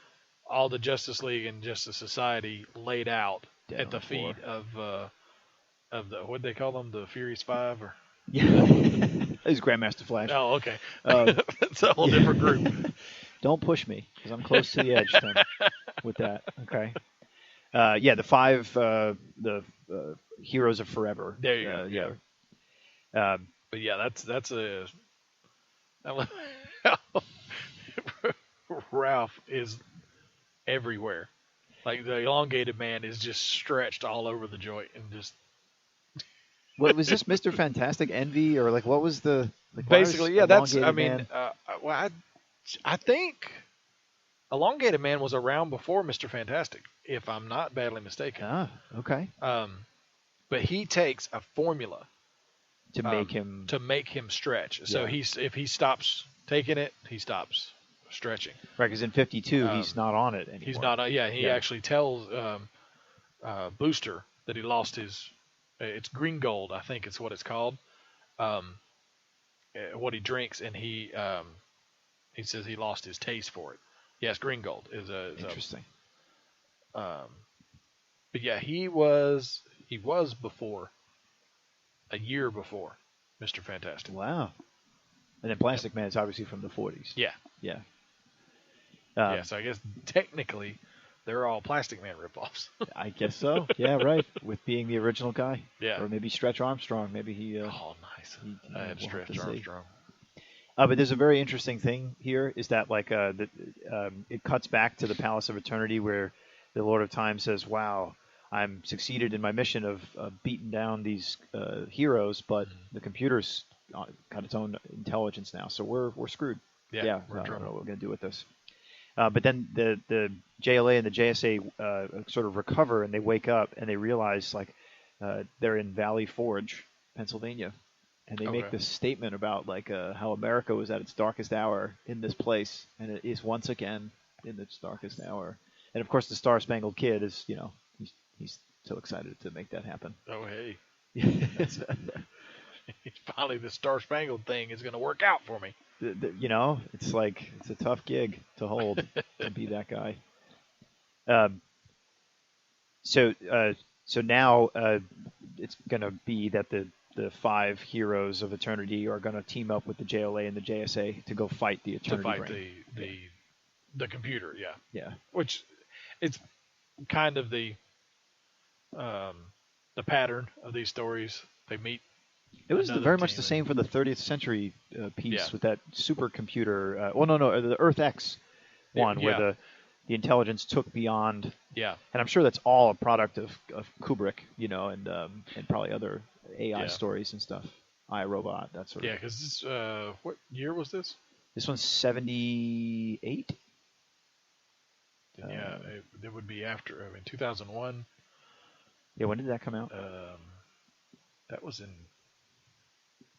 all the Justice League and Justice Society laid out at the feet of the what they call them, the Furious Five, or it's Grandmaster Flash. Oh, okay. It's a whole different group. Don't push me because I'm close to the edge, Tim, with that. Okay. The 5 the heroes of forever. There you go. Yeah. But yeah, that's a. Ralph is everywhere. Like the elongated man is just stretched all over the joint and just. What was this, Mr. Fantastic Envy, or like what was the? Like, basically, yeah. That's. I mean, I think Elongated Man was around before Mr. Fantastic, if I'm not badly mistaken. Ah, okay. But he takes a formula to make him stretch. So if he stops taking it, he stops stretching. Right, because in 52 he's not on it anymore. He's not. He actually tells Booster that he lost his. It's green gold, I think it's what it's called. What he drinks, and he says he lost his taste for it. Yes, green gold is interesting. But yeah, he was before, a year before Mr. Fantastic. Wow. And then Plastic Man is obviously from the 40s. Yeah. Yeah. So I guess technically they're all Plastic Man ripoffs. I guess so. Yeah, right. With being the original guy. Yeah. Or maybe Stretch Armstrong. Maybe he. Oh, nice. I had Stretch Armstrong. But there's a very interesting thing here is that like it cuts back to the Palace of Eternity where the Lord of Time says, "Wow, I'm succeeded in my mission of beating down these heroes, but the computer's got its own intelligence now, so we're screwed. Yeah, we're I don't trouble. know what we're gonna do with this. But then the JLA and the JSA sort of recover, and they wake up and they realize like they're in Valley Forge, Pennsylvania, and they make this statement about like how America was at its darkest hour in this place, and it is once again in its darkest hour. And of course, the Star Spangled Kid is, he's so excited to make that happen. Oh, hey. Finally, the Star Spangled thing is going to work out for me. It's like it's a tough gig to hold to be that guy. So now it's going to be that the 5 heroes of Eternity are going to team up with the JLA and the JSA to go fight the Eternity To fight Brain. the computer, yeah. Yeah. Which it's kind of the pattern of these stories. They meet. It was very much the same for the 30th century piece with that supercomputer. The Earth X one where the intelligence took beyond. Yeah. And I'm sure that's all a product of Kubrick, and probably other AI stories and stuff. iRobot, that sort of. Yeah, because what year was this? This one's 78. Yeah, it would be after. 2001. Yeah, when did that come out? That was in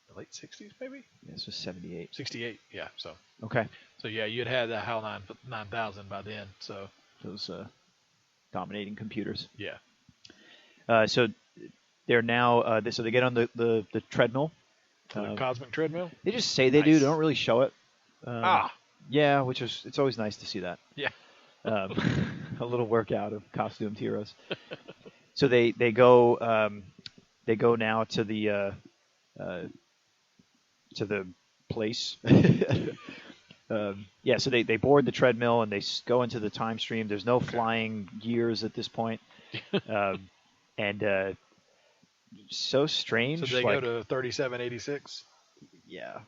the late 60s, maybe? Yeah, this was 78. 68, yeah, so. Okay. So, yeah, you'd had the HAL 9000 by then, so. Those dominating computers. Yeah. So they're now, so they get on the treadmill. The cosmic treadmill? They just say they do. They don't really show it. Yeah, it's always nice to see that. Yeah. A little workout of costumed heroes. So they go now to the place. So they board the treadmill and they go into the time stream. There's no flying gears at this point, and so strange. So they go to 3786. Yeah,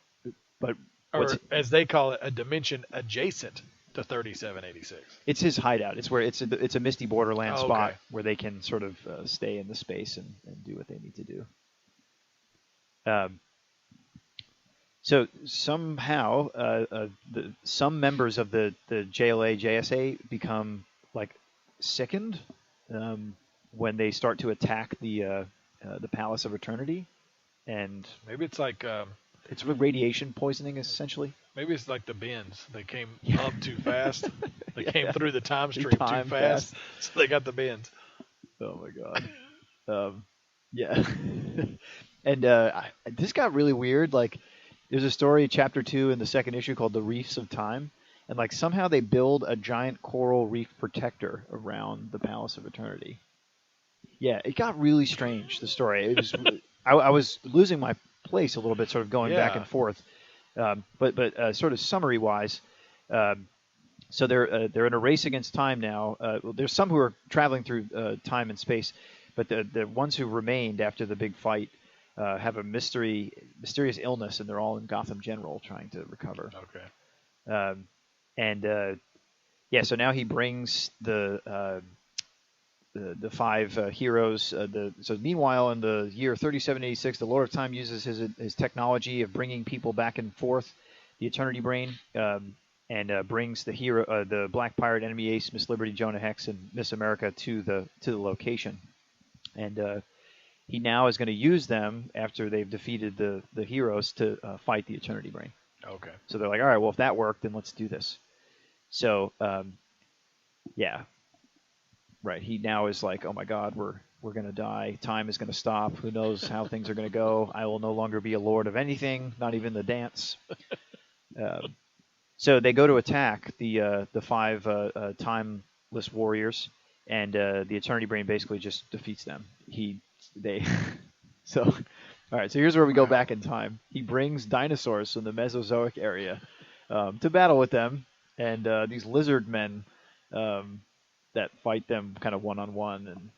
but or as they call it, a dimension adjacent to 3786. It's his hideout. It's where it's a misty borderland spot where they can sort of stay in the space and do what they need to do. So somehow, some members of the JLA JSA become like sickened when they start to attack the Palace of Eternity, and maybe it's like it's radiation poisoning essentially. Maybe it's like the bends. They came up too fast. They came through the time stream too fast, so they got the bends. Oh my god. Yeah. And this got really weird. Like, there's a story, chapter 2 in the second issue called The Reefs of Time, and like somehow they build a giant coral reef protector around the Palace of Eternity. Yeah, it got really strange. The story. It was. I was losing my place a little bit, sort of going back and forth. But sort of summary wise, so they're in a race against time now. There's some who are traveling through time and space, but the ones who remained after the big fight have a mysterious illness, and they're all in Gotham General trying to recover. Okay. So now he brings the 5 heroes. So meanwhile, in the year 3786, the Lord of Time uses his technology of bringing people back and forth, the Eternity Brain, and brings the Black Pirate, Enemy Ace, Miss Liberty, Jonah Hex, and Miss America to the location. And he now is going to use them after they've defeated the heroes to fight the Eternity Brain. Okay. So they're like, all right, well, if that worked, then let's do this. So, yeah. Right. He now is like, oh my God, we're going to die. Time is going to stop. Who knows how things are going to go? I will no longer be a lord of anything, not even the dance. So they go to attack the 5 timeless warriors, and the Eternity Brain basically just defeats them. So, all right. So here's where we go back in time. He brings dinosaurs from the Mesozoic area to battle with them, and these lizard men. That fight them kind of one-on-one, and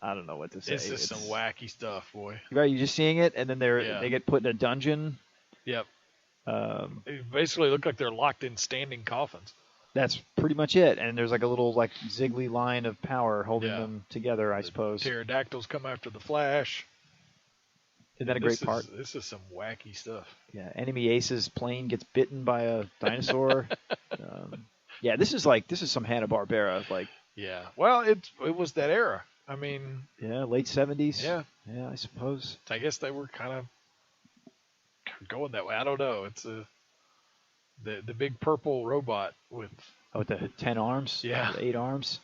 I don't know what to say. It's just some wacky stuff, boy. Right, you're just seeing it, and then they get put in a dungeon. Yep. It basically look like they're locked in standing coffins. that's pretty much it. And there's like a little like Ziggly line of power holding them together, I suppose. Pterodactyls come after the Flash. Isn't that a great part? This is some wacky stuff. Yeah, enemy Ace's plane gets bitten by a dinosaur. Yeah, this is some Hanna-Barbera. Like, yeah, well, it was that era. I mean, yeah, late 70s. Yeah, I suppose. I guess they were kind of going that way. I don't know. It's the big purple robot with the 10 arms. Yeah, the 8 arms.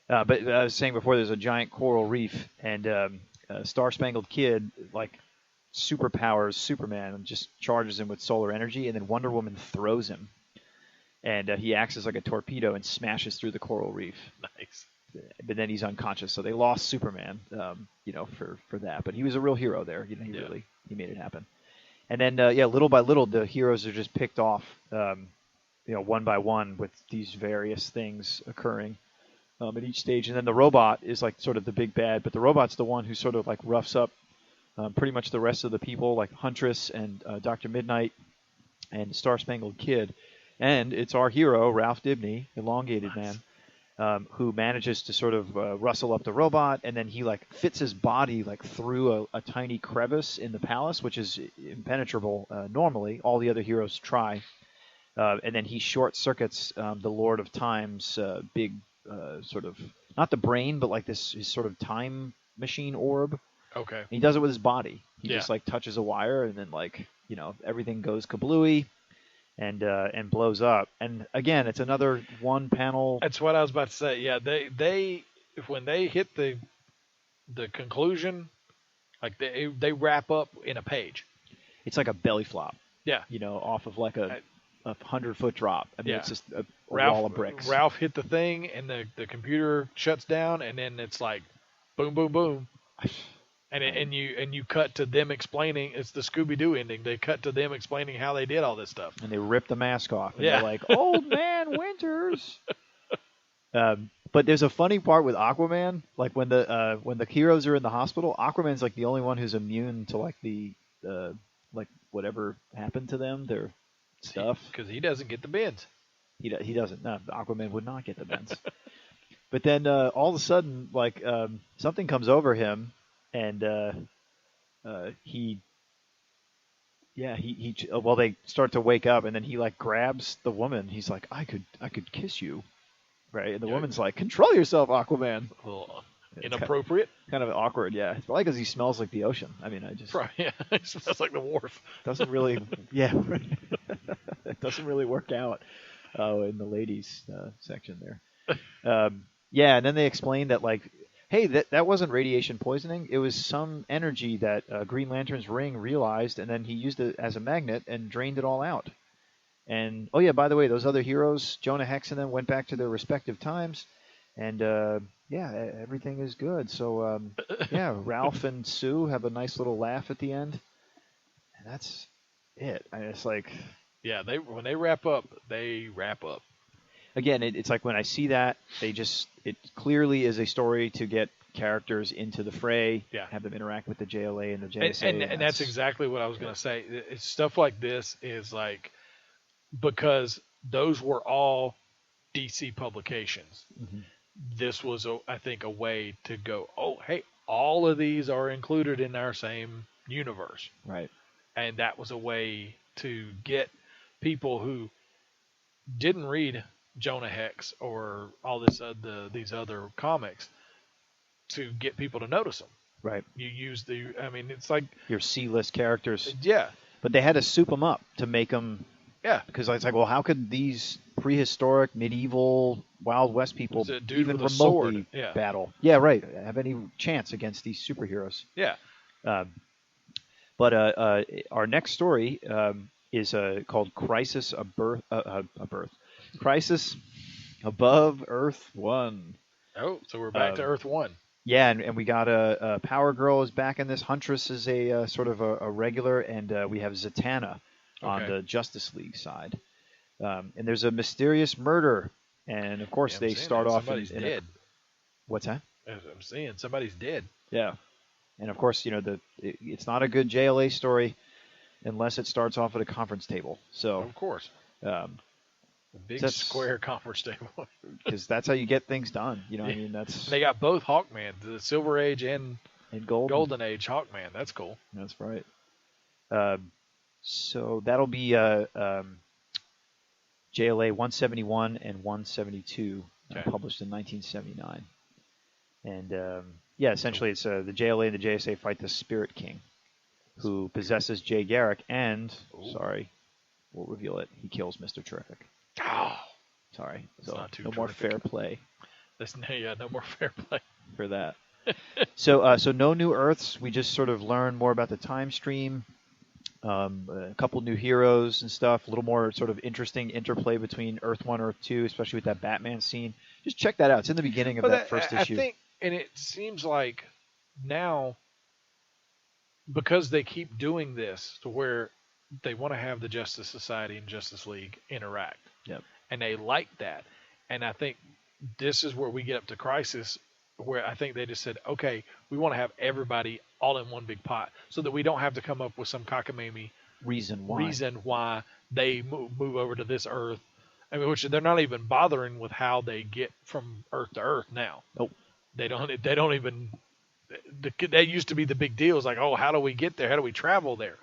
But I was saying before, there's a giant coral reef, and Star Spangled Kid like superpowers Superman and just charges him with solar energy, and then Wonder Woman throws him, and he acts as like a torpedo and smashes through the coral reef. Nice. But then he's unconscious, so they lost Superman, for that. But he was a real hero there. He made it happen. And then little by little, the heroes are just picked off, one by one with these various things occurring at each stage. And then the robot is like sort of the big bad, but the robot's the one who sort of like roughs up pretty much the rest of the people, like Huntress and Dr. Midnight and Star Spangled Kid. And it's our hero, Ralph Dibny, Elongated Man, who manages to sort of rustle up the robot, and then he like fits his body like through a tiny crevice in the palace, which is impenetrable normally. All the other heroes try, and then he short circuits the Lord of Time's big sort of, not the brain, but like his sort of time machine orb. Okay. And he does it with his body. He just like touches a wire, and then like everything goes kablooey. And blows up. And again, it's another one panel. That's what I was about to say. Yeah, they when they hit the conclusion, like they wrap up in a page. It's like a belly flop. Yeah. Off of like a 100-foot drop. I mean, it's just a wall of bricks. Ralph hit the thing, and the computer shuts down, and then it's like boom, boom, boom. And you cut to them explaining. It's the Scooby-Doo ending. They cut to them explaining how they did all this stuff. And they rip the mask off. And they're like, Old Man Winters. But there's a funny part with Aquaman. Like when the heroes are in the hospital, Aquaman's like the only one who's immune to like the like whatever happened to them, their stuff. Because he doesn't get the bends. He doesn't. No, Aquaman would not get the bends. But then all of a sudden, like something comes over him. And they start to wake up, and then he like grabs the woman. He's like, I could kiss you, right? And the woman's like, control yourself, Aquaman. Inappropriate. Kind of awkward, yeah. It's probably because he smells like the ocean. I mean, yeah, he smells like the wharf. Doesn't really, it doesn't really work out in the ladies section there. And then they explain that like, hey, that wasn't radiation poisoning. It was some energy that Green Lantern's ring realized, and then he used it as a magnet and drained it all out. And, oh, yeah, by the way, those other heroes, Jonah Hex and them, went back to their respective times. And, everything is good. So, Ralph and Sue have a nice little laugh at the end. And that's it. And it's like... Yeah, when they wrap up, they wrap up. Again, it's like when I see that, it clearly is a story to get characters into the fray, have them interact with the JLA and the JSA. And that's exactly what I was going to say. It's stuff like this is like, because those were all DC publications. Mm-hmm. This was, I think, a way to go, oh, hey, all of these are included in our same universe. Right. And that was a way to get people who didn't read Jonah Hex or all these other comics to get people to notice them. Right. You use it's like your C-list characters. Yeah. But they had to soup them up to make them. Yeah. Because it's like, well, how could these prehistoric, medieval, Wild West people even remotely battle? Yeah, right. Have any chance against these superheroes? Yeah. But our next story is called Crisis Crisis Above Earth 1. Oh, so we're back to Earth 1. Yeah, and we got a Power Girl is back in this. Huntress is a sort of a regular, and we have Zatanna on the Justice League side. And there's a mysterious murder, and of course they start off somebody's dead. What's that? As I'm saying, somebody's dead. Yeah, and of course it's not a good JLA story unless it starts off at a conference table. So of course. A big square conference table. Because that's how you get things done. You know, I mean, that's. They got both Hawkman, the Silver Age and Golden Age Hawkman. That's cool. That's right. So that'll be JLA 171 and 172, published in 1979. And essentially it's the JLA and the JSA fight the Spirit King, who possesses Jay Garrick, and we'll reveal it. He kills Mr. Terrific. Oh, sorry. That's So not too no more fair play. No more fair play for that. So no new Earths. We just sort of learn more about the time stream. A couple new heroes and stuff. A little more sort of interesting interplay between Earth 1 and Earth 2, especially with that Batman scene. Just check that out. It's in the beginning of that first issue. I think, and it seems like now, because they keep doing this to where they want to have the Justice Society and Justice League interact. Yep. And they like that. And I think this is where we get up to Crisis, where I think they just said, okay, we want to have everybody all in one big pot so that we don't have to come up with some cockamamie reason why they move over to this Earth. I mean, which they're not even bothering with how they get from Earth to Earth now. Nope. They don't even. That used to be the big deal. It's like, oh, how do we get there? How do we travel there?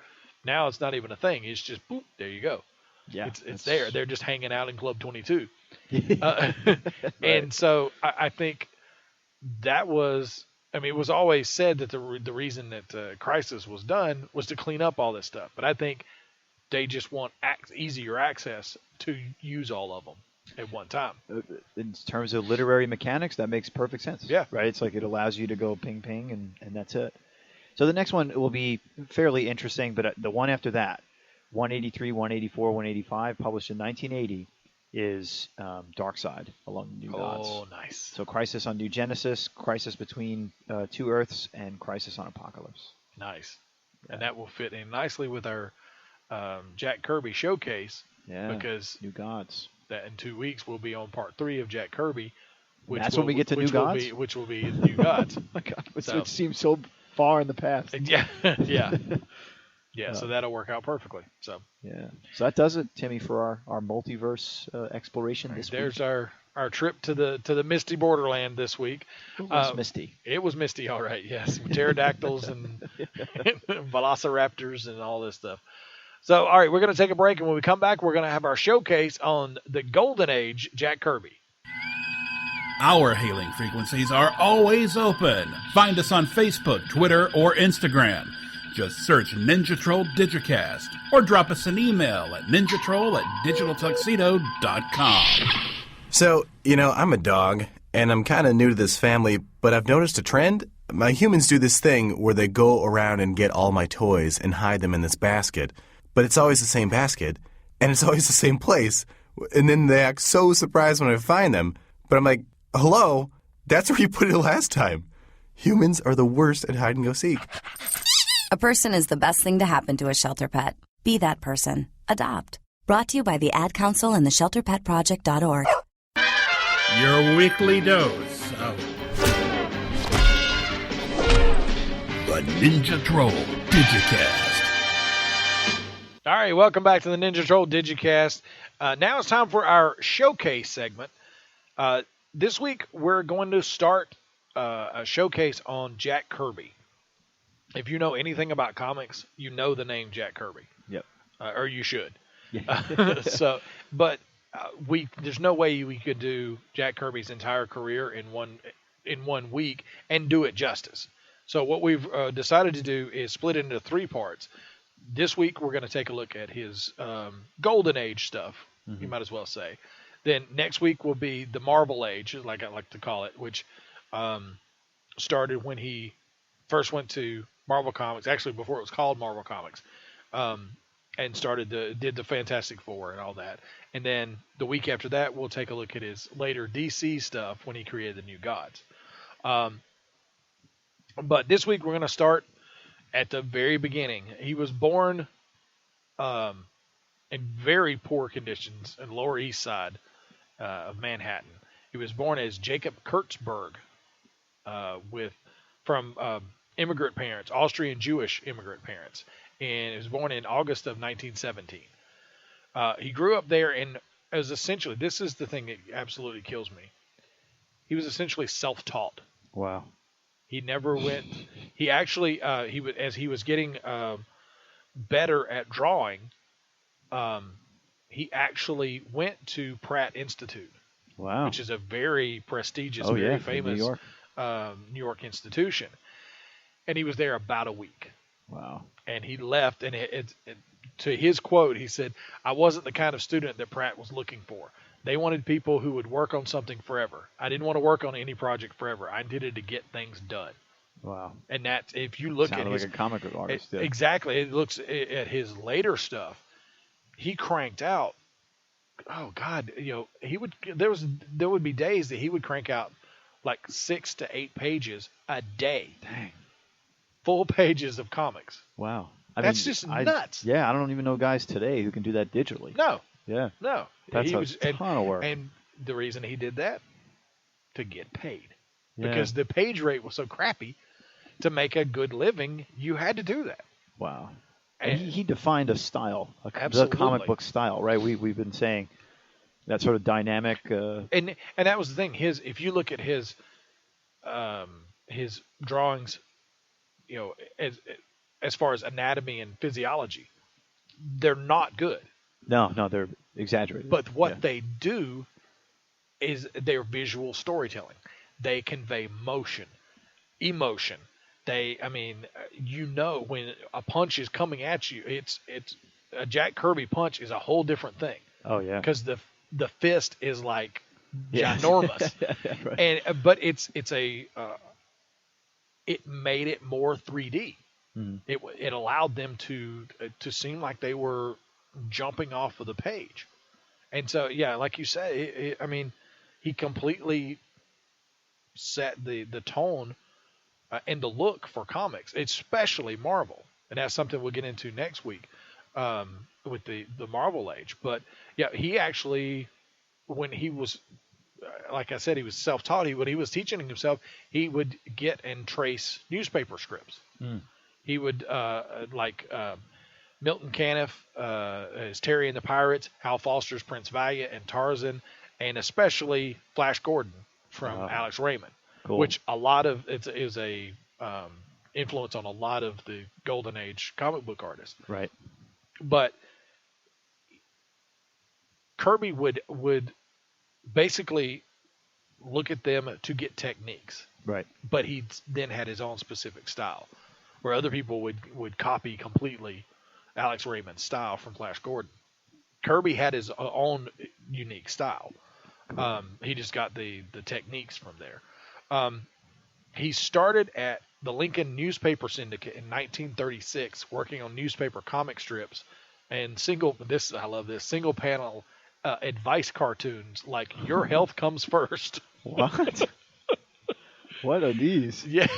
Now it's not even a thing. It's just, boop, there you go. Yeah, it's there. They're just hanging out in Club 22. Right. And so I think that was. I mean, it was always said that the reason that Crisis was done was to clean up all this stuff. But I think they just want easier access to use all of them at one time. In terms of literary mechanics, that makes perfect sense. Yeah. Right? It's like it allows you to go ping, ping, and that's it. So the next one will be fairly interesting, but the one after that, 183, 184, 185, published in 1980, is Darkseid Along the New Gods. Oh, nice. So Crisis on New Genesis, Crisis Between Two Earths, and Crisis on Apocalypse. Nice. Yeah. And that will fit in nicely with our Jack Kirby showcase. Yeah, because New Gods. That in 2 weeks we'll be on part 3 of Jack Kirby. That's when we get to New Gods? Which will be New Gods. Oh my God, which seems so far in the past. Yeah, yeah. So that'll work out perfectly. So so that does it, Timmy, for our multiverse exploration this week. There's our trip to the misty borderland this week. It was misty. It was misty, all right. Yes, pterodactyls and velociraptors and all this stuff. So, all right, we're going to take a break, and when we come back, we're going to have our showcase on the Golden Age Jack Kirby. Our hailing frequencies are always open. Find us on Facebook, Twitter, or Instagram. Just search Ninja Troll Digicast, or drop us an email at ninjatroll@digitaltuxedo.com. So, I'm a dog, and I'm kind of new to this family, but I've noticed a trend. My humans do this thing where they go around and get all my toys and hide them in this basket. But it's always the same basket, and it's always the same place. And then they act so surprised when I find them. But I'm like, hello? That's where you put it last time. Humans are the worst at hide and go seek. A person is the best thing to happen to a shelter pet. Be that person. Adopt. Brought to you by the Ad Council and the ShelterPetProject.org. Your weekly dose of the Ninja Troll Digicast. All right, welcome back to the Ninja Troll Digicast. Now it's time for our showcase segment. This week we're going to start a showcase on Jack Kirby. If you know anything about comics, you know the name Jack Kirby. Yep. Or you should. Yeah. There's no way we could do Jack Kirby's entire career in one week and do it justice. So what we've decided to do is split it into 3 parts. This week, we're going to take a look at his Golden Age stuff, you might as well say. Then next week will be the Marvel Age, like I like to call it, which started when he first went to Marvel Comics, actually before it was called Marvel Comics, and did the Fantastic Four and all that. And then the week after that, we'll take a look at his later DC stuff when he created the New Gods. But this week, we're going to start at the very beginning. He was born in very poor conditions in Lower East Side of Manhattan. He was born as Jacob Kurtzberg from immigrant parents, Austrian Jewish immigrant parents, and he was born in August of 1917. He grew up there, and was essentially, this is the thing that absolutely kills me. He was essentially self-taught. Wow. He never went. He actually, as he was getting better at drawing, he actually went to Pratt Institute. Wow. Which is a very prestigious, Oh, very yeah, famous New York. New York institution. And he was there about a week. Wow. And he left, and to his quote, he said, "I wasn't the kind of student that Pratt was looking for. They wanted people who would work on something forever. I didn't want to work on any project forever. I intended to get things done." Wow. And that, if you look Sounded at his like a comic book artist. Yeah. exactly, it looks at his later stuff. He cranked out. Oh God, there would be days that he would crank out like 6 to 8 pages a day. Dang. Full pages of comics. Wow. That's just nuts. Yeah, I don't even know guys today who can do that digitally. No. Yeah. No. That's a ton of work. And the reason he did that, to get paid. Yeah. Because the page rate was so crappy, to make a good living, you had to do that. Wow. And he defined a style, the comic book style, right? We've been saying that sort of dynamic. And that was the thing. If you look at his drawings, as far as anatomy and physiology, they're not good. No, they're exaggerated. But what they do is they're visual storytelling. They convey motion, emotion. When a punch is coming at you, it's a Jack Kirby punch is a whole different thing. Oh yeah. Because the fist is like ginormous. Right. But it made it more 3D. Mm-hmm. It allowed them to seem like they were jumping off of the page. And so, yeah, like you said, he completely set the tone and the look for comics, especially Marvel. And that's something we'll get into next week with the Marvel Age. But, yeah, he actually, when he was, like I said, he was self-taught. When he was teaching himself, he would get and trace newspaper scripts. Mm. He would, Milton Caniff as Terry and the Pirates, Hal Foster's Prince Valiant and Tarzan, and especially Flash Gordon from Alex Raymond. Cool. Which a lot of it is a influence on a lot of the Golden Age comic book artists. Right. But Kirby would basically look at them to get techniques. Right. But he then had his own specific style, where other people would copy completely Alex Raymond's style from Flash Gordon. Kirby had his own unique style. He just got the techniques from there. He started at the Lincoln Newspaper Syndicate in 1936, working on newspaper comic strips and single panel advice cartoons like "Your Health Comes First." What? What are these? Yeah.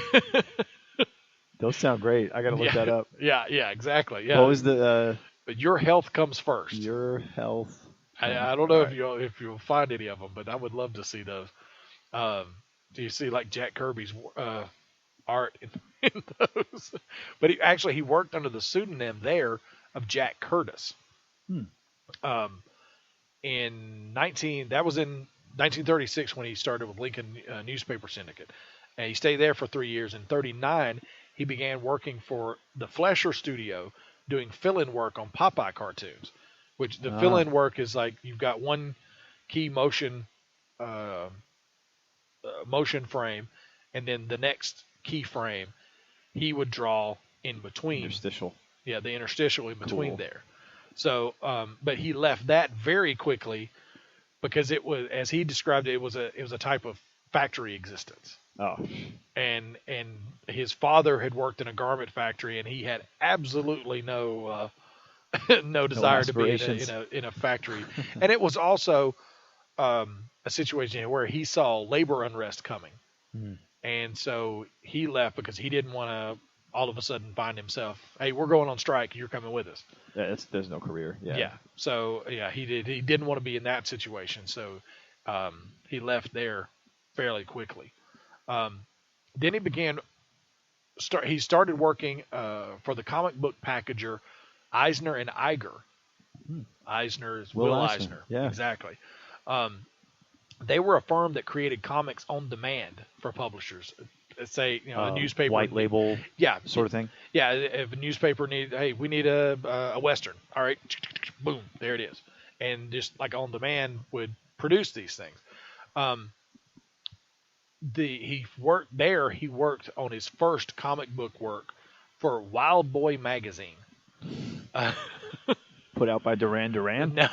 Those sound great. I got to look that up. Yeah, exactly. Yeah. What was the? But Your Health Comes First. Your Health. I don't know if you'll find any of them, but I would love to see those. Do you see like Jack Kirby's art in those? But he worked under the pseudonym there of Jack Curtis. That was in 1936 when he started with Lincoln Newspaper Syndicate, and he stayed there for 3 years. In 1939, he began working for the Flesher Studio, doing fill-in work on Popeye cartoons. Which the fill-in work is like you've got one key motion frame, and then the next key frame he would draw in between. Interstitial. Yeah, the interstitial in between Cool. there. So, but he left that very quickly because it was, as he described it, it was a type of factory existence. Oh. And his father had worked in a garment factory, and he had absolutely no desire to be in a factory. And it was also a situation where he saw labor unrest coming. Mm. And so he left because he didn't want to all of a sudden find himself, hey, we're going on strike, you're coming with us. Yeah, there's no career. Yeah. So he didn't want to be in that situation. So he left there fairly quickly. Then he started working for the comic book packager Eisner and Iger Eisner is Will Will Eisner, Eisner. yeah. Exactly. They were a firm that created comics on demand for publishers. Say, a newspaper. White label sort of thing. Yeah, if a newspaper we need a Western. All right, boom, there it is. And just like on demand would produce these things. He worked there. He worked on his first comic book work for Wild Boy magazine. Put out by Duran Duran? No.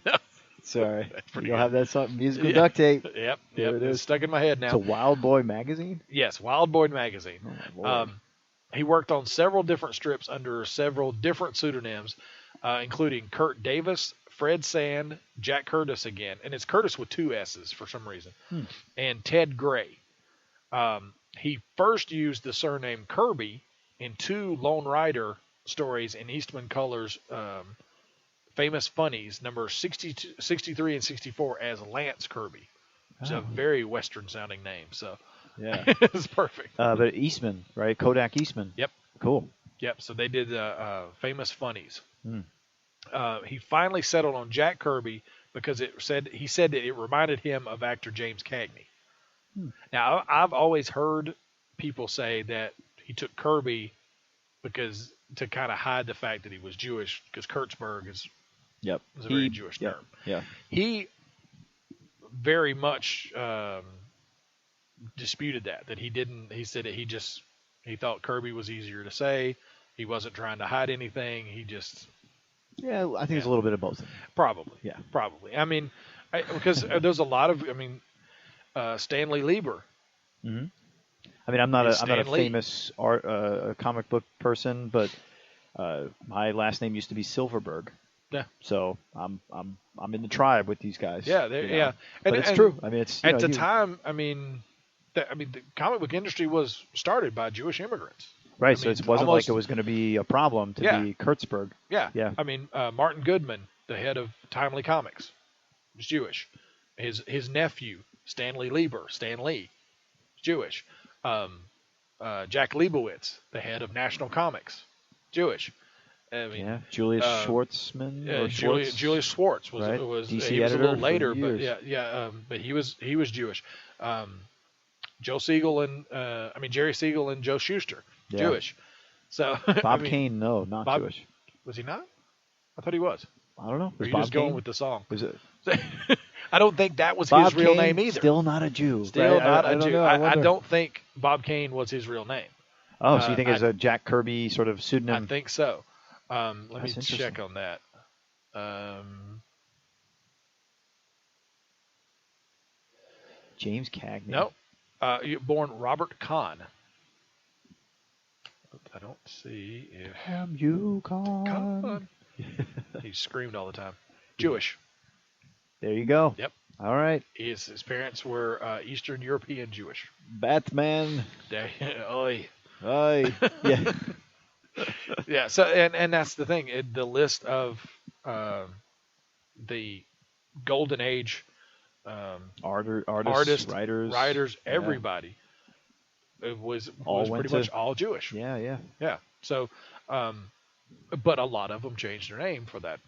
No. Sorry. You'll good. have that song, musical duct tape. Yep. There it is. It's stuck in my head now. It's a Wild Boy magazine? Yes, Wild Boy magazine. Oh, my Lord. He worked on several different strips under several different pseudonyms, including Kurt Davis, Fred Sand, Jack Curtis again, and it's Curtis with 2 S's for some reason, and Ted Gray. He first used the surname Kirby in 2 Lone Rider stories in Eastman Colors' Famous Funnies, number 63 and 64, as Lance Kirby. It's a very Western-sounding name, so yeah, it's perfect. But Eastman, right? Kodak Eastman. Yep. Cool. Yep. So they did Famous Funnies. He finally settled on Jack Kirby because he said that it reminded him of actor James Cagney. Now, I've always heard people say that he took Kirby because to kind of hide the fact that he was Jewish, because Kurtzberg is a very Jewish term. Yeah. He very much disputed that he didn't. He said that he thought Kirby was easier to say. He wasn't trying to hide anything. He just. Yeah, I think it's a little bit of both. Probably. Yeah. Probably. I mean, because there's a lot of. Stanley Lieber. Mm-hmm. I mean, I'm not a famous comic book person, but my last name used to be Silverberg. Yeah. So I'm in the tribe with these guys. Yeah. Yeah. But it's true. I mean, it's at the time. I mean, the comic book industry was started by Jewish immigrants. Right. So it wasn't like it was going to be a problem to be Kurtzberg. Yeah. Yeah. I mean, Martin Goodman, the head of Timely Comics, was Jewish. His nephew, Stanley Lieber, Stan Lee, Jewish. Jack Leibowitz, the head of National Comics, Jewish. I mean, Julius Schwartzman. Julius Schwartz was right? DC he was a little later, years. but but he was Jewish. Joe Siegel and Jerry Siegel and Joe Shuster, Jewish. So Bob Kane, no, not Jewish. Was he not? I thought he was. I don't know. Or are you just going with the song? Was it? I don't think that was Bob his real Kane, name either. Still not a Jew. Still not a I Jew. Know, I don't think Bob Kane was his real name. Oh, so you think it's a Jack Kirby sort of pseudonym? I think so. Let That's me check on that. James Cagney. No. Born Robert Kahn. I don't see if... Am you Kahn? He screamed all the time. Jewish. There you go. Yep. All right. His parents were Eastern European Jewish. Batman. Oi. Oi. Yeah. Yeah. So and that's the thing. The list of the golden age artists, writers, everybody. It was pretty much all Jewish. Yeah. So, but a lot of them changed their name for that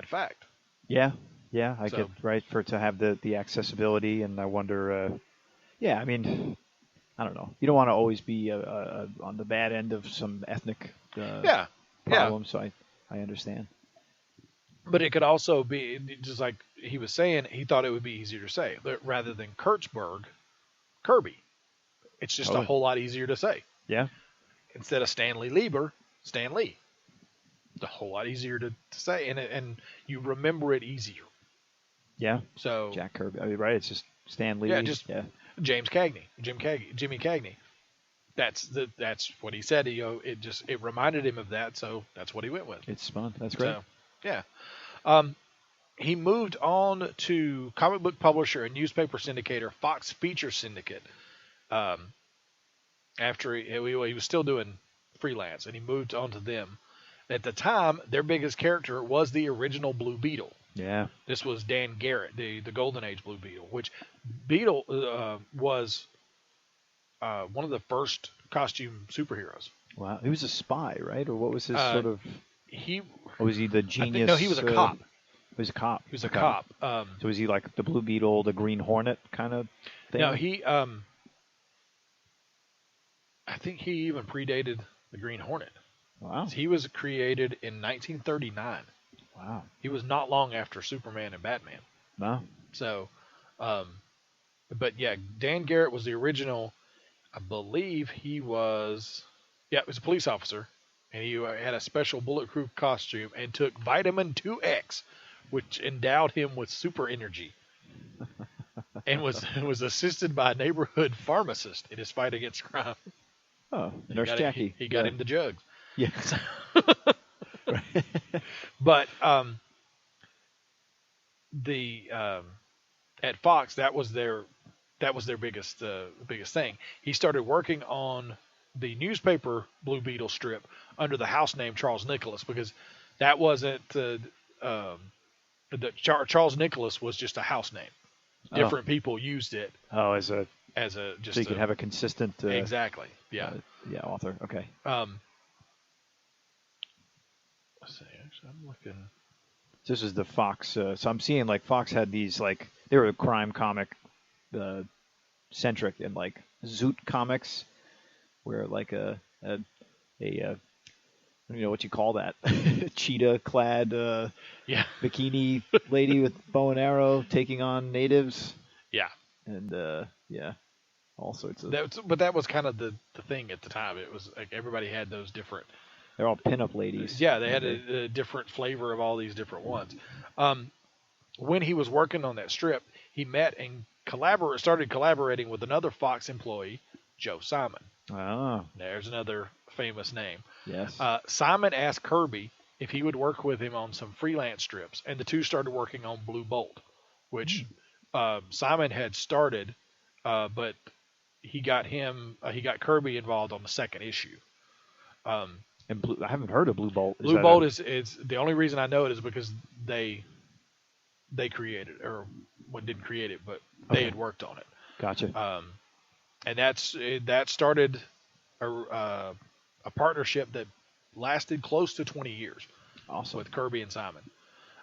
fact. Yeah. I get right to have the accessibility, and I wonder. I mean, I don't know. You don't want to always be on the bad end of some ethnic problem. So I understand. But it could also be just like he was saying. He thought it would be easier to say rather than Kurtzberg, Kirby. It's just a whole lot easier to say. Yeah. Instead of Stanley Lieber, Stan Lee. It's a whole lot easier to say, and you remember it easier. Yeah. So Jack Kirby. I mean, right? It's just Stan Lee. Yeah. James Cagney, Jimmy Cagney. That's what he said. It reminded him of that, so that's what he went with. It's fun. That's great. So, yeah. He moved on to comic book publisher and newspaper syndicator Fox Feature Syndicate. After he was still doing freelance, and he moved on to them. At the time, their biggest character was the original Blue Beetle. Yeah. This was Dan Garrett, the Golden Age Blue Beetle, which Beetle was one of the first costume superheroes. Wow, he was a spy, right? Or what was his sort of? Or was he the genius? No, he was a cop. He was a cop. He was a cop. So was he like the Blue Beetle, the Green Hornet kind of thing? No, he. I think he even predated the Green Hornet. Wow. He was created in 1939. Wow. He was not long after Superman and Batman. No. So, but yeah, Dan Garrett was the original. I believe he was. Yeah, he was a police officer, and he had a special bulletproof costume and took vitamin 2X, which endowed him with super energy, and was assisted by a neighborhood pharmacist in his fight against crime. Oh, Nurse Jackie. He got him the jugs. Yeah. But at Fox, that was their biggest thing. He started working on the newspaper Blue Beetle strip under the house name Charles Nicholas, because that wasn't Charles Nicholas was just a house name. Different people used it. Oh, as a just so you could have a consistent exactly. Yeah. Author. Okay. Let's see. Actually, I'm looking. This is the Fox. So I'm seeing like Fox had these like they were crime comic centric and like Zoot comics, where like a I don't know what you call that, cheetah clad bikini lady with bow and arrow taking on natives. Yeah. And all sorts of. But that was kind of the thing at the time. It was like everybody had those different. They're all pinup ladies. Yeah, they had a different flavor of all these different ones. When he was working on that strip, he met and started collaborating with another Fox employee, Joe Simon. Oh. There's another famous name. Yes. Simon asked Kirby if he would work with him on some freelance strips, and the two started working on Blue Bolt, which Simon had started, but he got Kirby involved on the second issue. And I haven't heard of Blue Bolt. Blue Bolt is the only reason I know it is because they created it, or didn't create it, but they had worked on it. Gotcha. And that started a partnership that lasted close to 20 years. Awesome. With Kirby and Simon.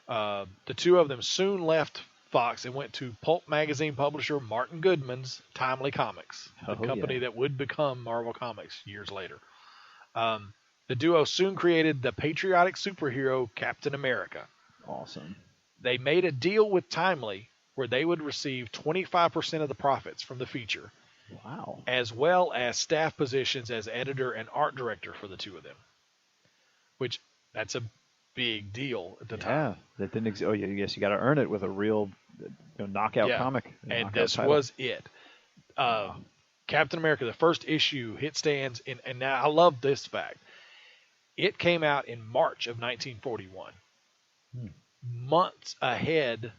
The two of them soon left Fox and went to pulp magazine publisher Martin Goodman's Timely Comics, the company that would become Marvel Comics years later. The duo soon created the patriotic superhero Captain America. Awesome. They made a deal with Timely where they would receive 25% of the profits from the feature. Wow. As well as staff positions as editor and art director for the two of them. Which, that's a big deal at the time. Yeah, that didn't exist. Oh, yeah, yes, you got to earn it with a real knockout comic. And this was it. Captain America, the first issue, hit stands, and now I love this fact. It came out in March of 1941, months ahead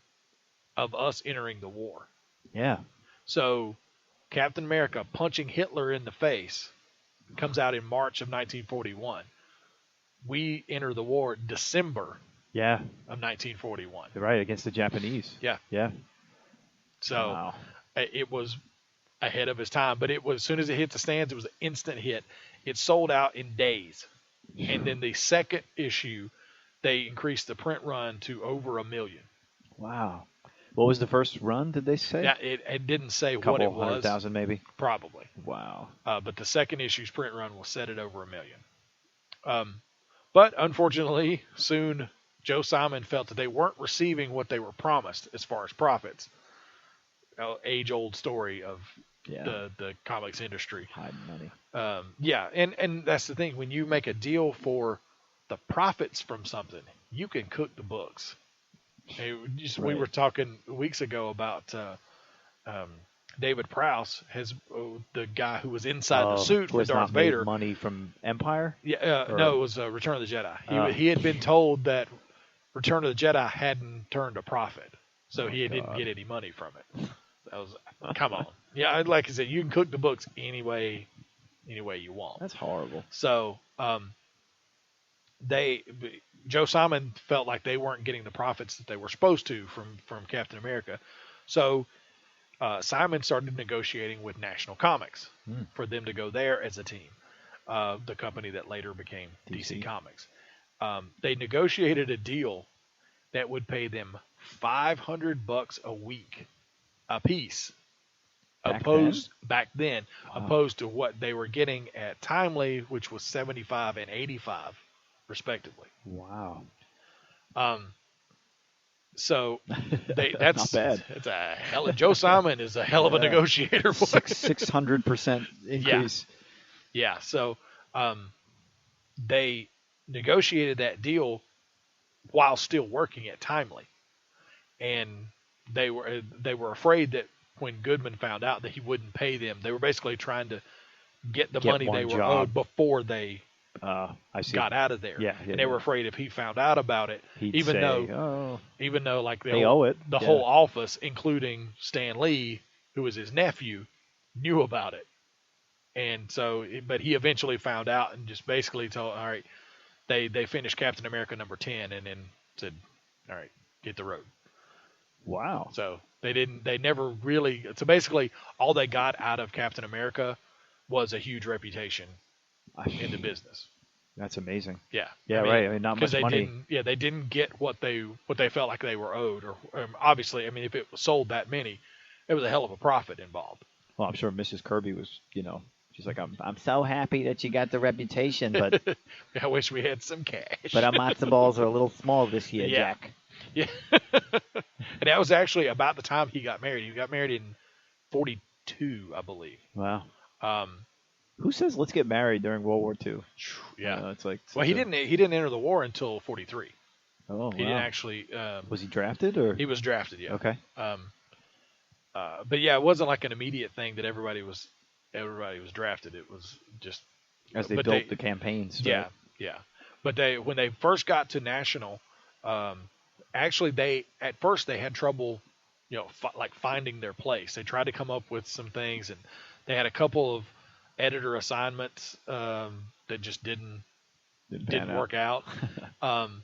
of us entering the war. Yeah. So, Captain America punching Hitler in the face comes out in March of 1941. We enter the war December of 1941. Right, against the Japanese. Yeah. Yeah. So, it was ahead of his time. But it was, as soon as it hit the stands, it was an instant hit. It sold out in days. And then the second issue, they increased the print run to over 1 million. Wow. What was the first run, did they say? Yeah, it didn't say Couple what it was. 100,000 maybe? Probably. Wow. But the second issue's print run will set it over 1 million. But unfortunately, soon Joe Simon felt that they weren't receiving what they were promised as far as profits. Age-old story of the comics industry. Hiding money. And that's the thing. When you make a deal for the profits from something, you can cook the books. We were talking weeks ago about David Prowse, the guy who was inside the suit for Darth Vader. Money from Empire? Yeah, no, it was Return of the Jedi. He had been told that Return of the Jedi hadn't turned a profit, so he didn't get any money from it. That was come on. Yeah, like I said, you can cook the books any way you want. That's horrible. So Joe Simon felt like they weren't getting the profits that they were supposed to from Captain America. So Simon started negotiating with National Comics for them to go there as a team. the company that later became DC Comics. They negotiated a deal that would pay them $500 a week a piece. Back then, opposed to what they were getting at Timely, which was $75 and $85, respectively. Wow. So that's not bad. It's a hell of Joe Simon is a hell of a negotiator. 600% increase. Yeah. So they negotiated that deal while still working at Timely, and they were afraid that when Goodman found out that he wouldn't pay them, they were basically trying to get the money they were owed before they got out of there. And they were afraid if he found out about it, even though like they owe it. The whole office, including Stan Lee, who was his nephew, knew about it. And so, but he eventually found out and just basically told, all right, they finished Captain America number 10 and then said, all right, hit the road. Wow. So they never really, so basically all they got out of Captain America was a huge reputation in the business. That's amazing. Yeah. Yeah, right. I mean, not much money. They didn't get what they felt like they were owed, or obviously, I mean, if it was sold that many, it was a hell of a profit involved. Well, I'm sure Mrs. Kirby was, she's like, I'm so happy that you got the reputation, but I wish we had some cash. But our matzo balls are a little small this year, Jack. Yeah. And that was actually about the time he got married. He got married in 42, I believe. Wow. Who says let's get married during World War II? Yeah. It's like he didn't enter the war until 43. Oh, he didn't actually. Was he drafted or? He was drafted. Yeah. Okay. But yeah, it wasn't like an immediate thing that everybody was drafted. It was just as they built the campaigns. Yeah, right? Yeah. But when they first got to national, actually they had trouble, like finding their place. They tried to come up with some things, and they had a couple of editor assignments that just didn't work out. And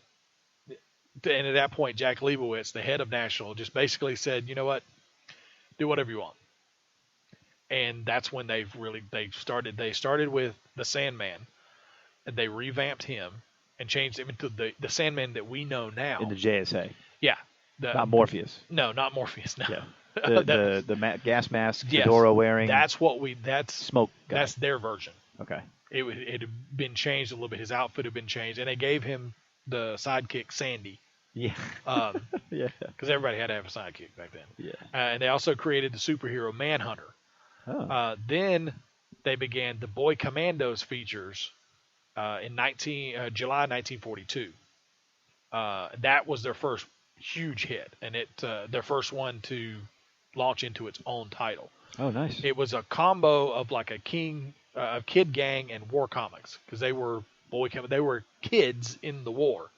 at that point, Jack Leibowitz, the head of National, just basically said, you know what, do whatever you want. And that's when they started with the Sandman, and they revamped him and changed him into the Sandman that we know now. In the JSA. Yeah. Not Morpheus. No, not Morpheus. No. Yeah. The gas mask, fedora wearing. That's smoke. That's their version. Okay. It had been changed a little bit. His outfit had been changed, and they gave him the sidekick Sandy. Yeah. Yeah. Because everybody had to have a sidekick back then. Yeah. And they also created the superhero Manhunter. Oh. Then they began the Boy Commandos features in July 1942. That was their first huge hit, and their first one to launch into its own title. Oh, nice. It was a combo of like a Kid Gang and war comics, because they were kids in the war.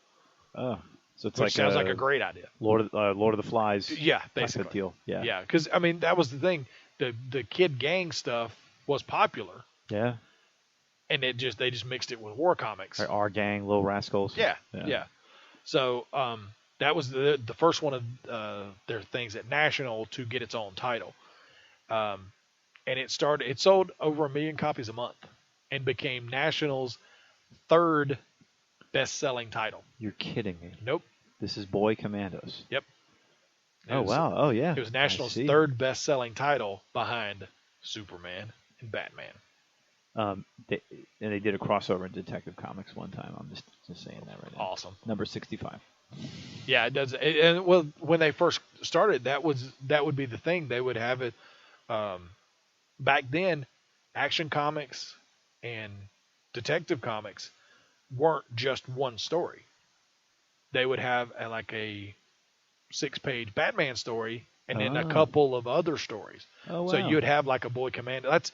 Oh, so it's which sounds like a great idea. Lord of the Flies. Yeah, basically. Type of deal. Yeah. Yeah, because I mean that was the thing. The Kid Gang stuff was popular. Yeah. And they just mixed it with war comics. Like Our Gang, Little Rascals. Yeah. So that was the first one of their things at National to get its own title. And it sold over 1 million copies a month and became National's third best-selling title. You're kidding me. Nope. This is Boy Commandos. Yep. Wow. Oh, yeah. It was National's third best-selling title behind Superman and Batman. They did a crossover in Detective Comics one time. I'm just saying that right now. Awesome. Number 65. Yeah, it does. And well, when they first started, that would be the thing. They would have it. Back then, Action Comics and Detective Comics weren't just one story. They would have a 6-page Batman story and then a couple of other stories. Oh, wow. So you'd have like a Boy Commando. That's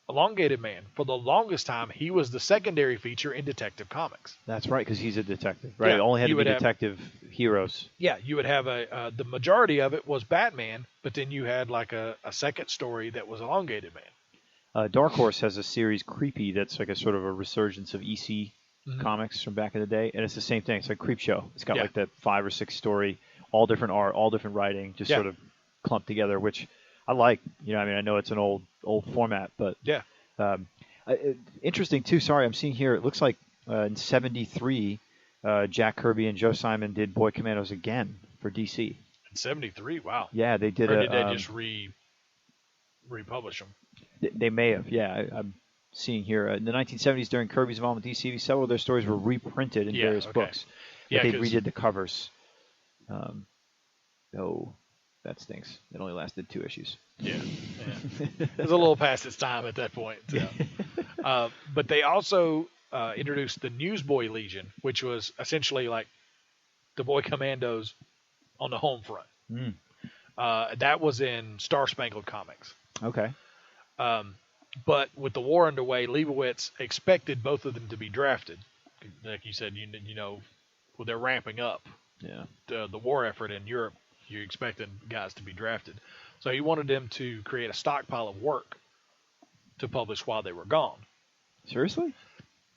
Elongated Man. For the longest time, he was the secondary feature in Detective Comics. That's right, because he's a detective. Right, Yeah, it only had you to be would have- detective heroes. Yeah, you would have the majority of it was Batman, but then you had like a second story that was Elongated Man. Dark Horse has a series, Creepy, that's like a sort of a resurgence of EC comics from back in the day, and it's the same thing. It's like Creep Show. It's got like that 5 or 6 story, all different art, all different writing, just sort of clumped together, which I like. I know it's an old format, but Interesting too. Sorry, I'm seeing here. It looks like in '73, Jack Kirby and Joe Simon did Boy Commandos again for DC. In '73, wow. Yeah, they did. Or did they just republish them? They may have. Yeah, I'm seeing here in the 1970s during Kirby's involvement with DC, several of their stories were reprinted in various books. Yeah, they redid the covers. That stinks. It only lasted 2 issues. Yeah. It was a little past its time at that point. So. But they also introduced the Newsboy Legion, which was essentially like the Boy Commandos on the home front. That was in Star Spangled Comics. Okay. But with the war underway, Leibowitz expected both of them to be drafted. Like you said, well, they're ramping up the war effort in Europe. You're expecting guys to be drafted. So he wanted them to create a stockpile of work to publish while they were gone. Seriously?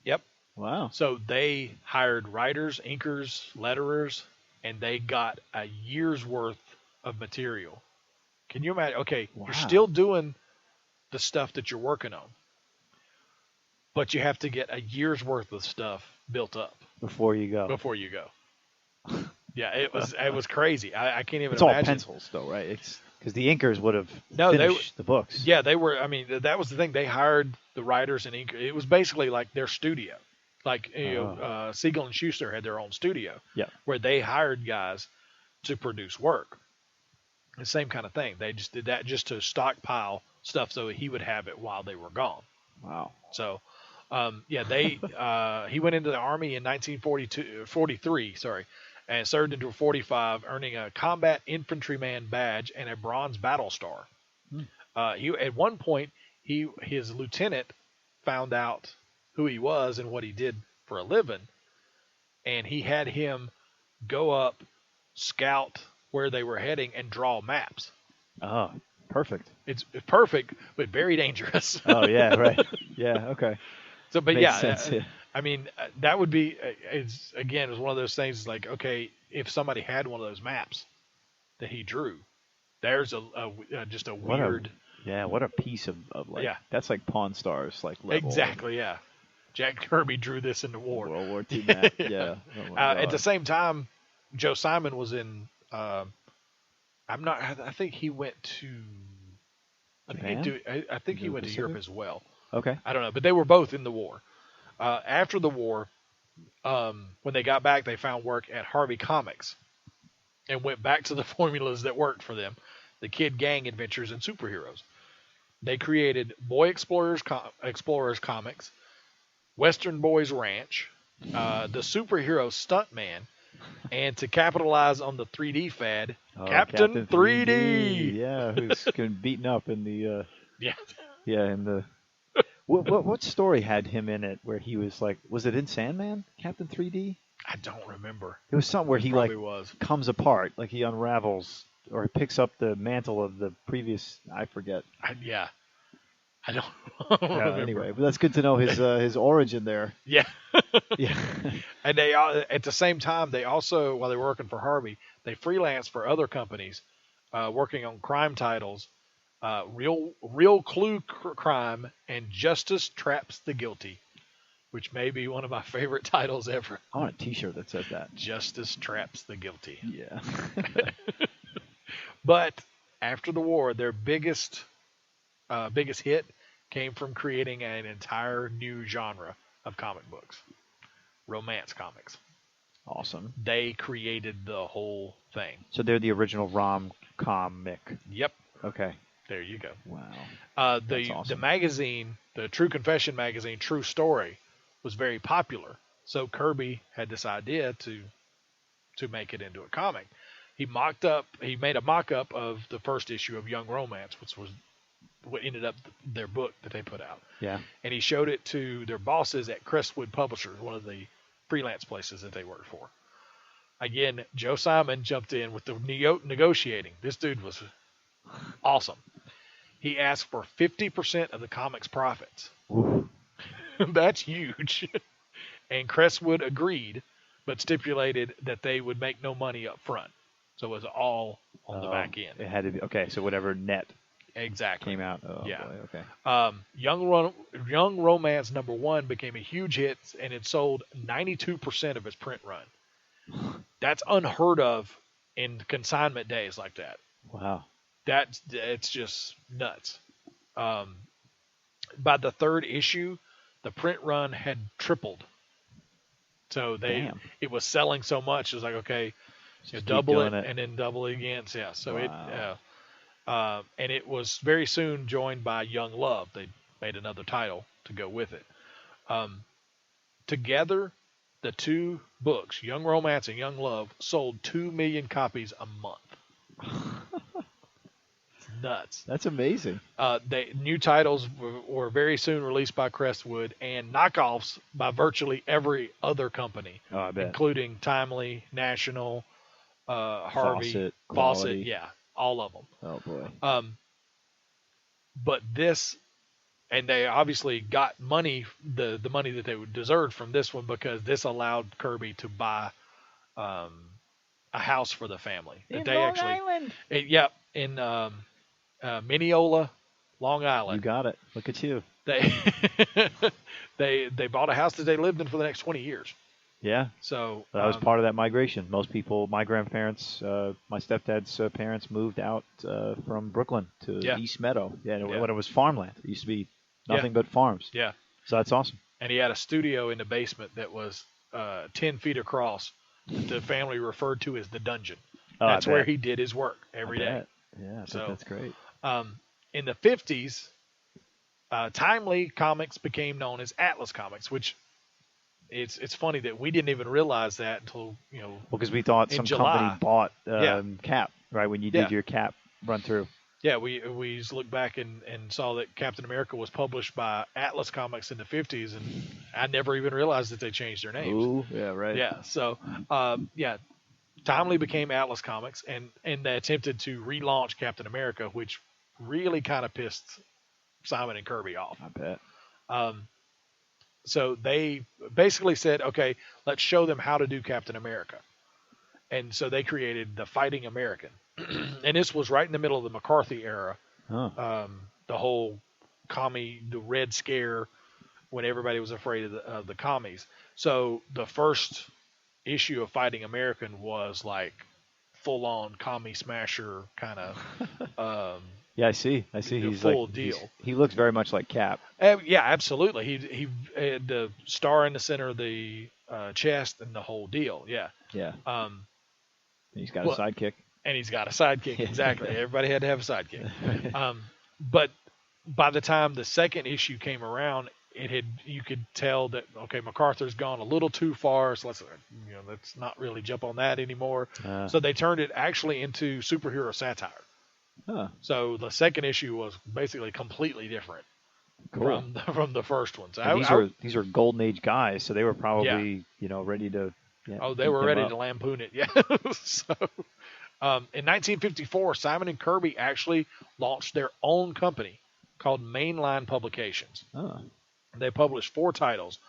Yep. Wow. So they hired writers, inkers, letterers, and they got a year's worth of material. Can you imagine? Okay, You're still doing the stuff that you're working on, but you have to get a year's worth of stuff built up before you go. Yeah, it was crazy. I can't even it's imagine. It's all pencils, though, right? It's because the inkers would have finished the books. Yeah, they were. I mean, that was the thing. They hired the writers and inkers. It was basically like their studio. Like Siegel and Schuster had their own studio. Yeah. Where they hired guys to produce work. The same kind of thing. They just did that just to stockpile stuff so he would have it while they were gone. Wow. So, he went into the Army in 1943, and served until 45, earning a Combat Infantryman badge and a Bronze Battle Star. At one point, his lieutenant found out who he was and what he did for a living, and he had him go up, scout where they were heading, and draw maps. Oh, perfect. It's perfect, but very dangerous. Oh, yeah, right. Yeah, okay. So, but Makes sense, yeah. I mean, that would be, it was one of those things like, okay, if somebody had one of those maps that he drew, there's just a weird. What a piece of that's like Pawn Stars, like level. Exactly, yeah. Jack Kirby drew this in the war. World War II map, yeah. At the same time, Joe Simon was in, I think he went to, I think he went to Europe as well. Okay. I don't know, but they were both in the war. After the war, when they got back, they found work at Harvey Comics and went back to the formulas that worked for them, the Kid Gang Adventures and Superheroes. They created Boy Explorers Comics, Western Boys Ranch, the Superhero Stuntman, and to capitalize on the 3D fad, Captain 3D. Yeah, who's getting beaten up in the... in the... What story had him in it where he was like, was it in Sandman, Captain 3D? I don't remember. It was something where he comes apart, like he unravels, or he picks up the mantle of the previous, I forget. I don't remember. Anyway, but that's good to know his origin there. Yeah. Yeah. And they at the same time, they also, while they were working for Harvey, they freelanced for other companies, working on crime titles. Real Clue Crime and Justice Traps the Guilty, which may be one of my favorite titles ever. I want a T-shirt that says that. Justice Traps the Guilty. Yeah. But after the war, their biggest hit came from creating an entire new genre of comic books, romance comics. Awesome. They created the whole thing. So they're the original rom-comic. Yep. Okay. There you go. Wow. The awesome. The magazine, the True Confession magazine, True Story, was very popular. So Kirby had this idea to make it into a comic. He made a mock-up of the first issue of Young Romance, which was what ended up their book that they put out. Yeah. And he showed it to their bosses at Crestwood Publishers, one of the freelance places that they worked for. Again, Joe Simon jumped in with the negotiating. This dude was awesome. He asked for 50% of the comic's profits. That's huge. And Crestwood agreed, but stipulated that they would make no money up front. So it was all on the back end. It had to be, okay, so whatever net. Exactly. came out. Oh, yeah. boy, okay. Young Romance #1 became a huge hit, and it sold 92% of its print run. That's unheard of in consignment days like that. Wow. It's just nuts. By the third issue, the print run had tripled. So it was selling so much. It was like, okay, double it and then double it again. So, yeah. So wow. and it was very soon joined by Young Love. They made another title to go with it. Together, the two books, Young Romance and Young Love, sold 2 million copies a month. It's nuts. That's amazing. New titles were very soon released by Crestwood and knockoffs by virtually every other company, I bet. including Timely, National, Harvey, Fawcett, yeah, all of them. Oh boy. But this, and they obviously got money, the money that they deserved from this one, because this allowed Kirby to buy a house for the family. In Long Island. In Mineola, Long Island. You got it. Look at you. They bought a house that they lived in for the next 20 years. Yeah. So that was part of that migration. Most people, my grandparents, my stepdad's parents moved out from Brooklyn to East Meadow. When it was farmland. It used to be nothing but farms. Yeah. So that's awesome. And he had a studio in the basement that was 10 feet across that the family referred to as the dungeon. That's where he did his work every day. Yeah, so that's great. In the 50s, Timely Comics became known as Atlas Comics, which it's funny that we didn't even realize that until, because we thought some July. company bought Cap, right, when you did your Cap run through. Yeah, we looked back and saw that Captain America was published by Atlas Comics in the 50s, and I never even realized that they changed their names. Ooh, yeah, right. Yeah, so, Timely became Atlas Comics, and they attempted to relaunch Captain America, which really kind of pissed Simon and Kirby off. I bet. So they basically said, okay, let's show them how to do Captain America. And so they created the Fighting American. And this was right in the middle of the McCarthy era. Huh. The whole the Red Scare, when everybody was afraid of the commies. So the first issue of Fighting American was like full-on commie smasher kind of. Yeah, I see. He's full like, deal. He looks very much like Cap. Yeah, absolutely. He had the star in the center of the chest and the whole deal. Yeah. Yeah. He's got a sidekick. And he's got a sidekick. Exactly. Everybody had to have a sidekick. But by the time the second issue came around, you could tell that, okay, MacArthur's gone a little too far, so let's not really jump on that anymore. So they turned it actually into superhero satire. Huh. So the second issue was basically completely different from the first one. So these are golden age guys, so they were probably ready to. Yeah, they were ready to lampoon it. Yeah. So in 1954, Simon and Kirby actually launched their own company called Mainline Publications. Oh. They published 4 titles: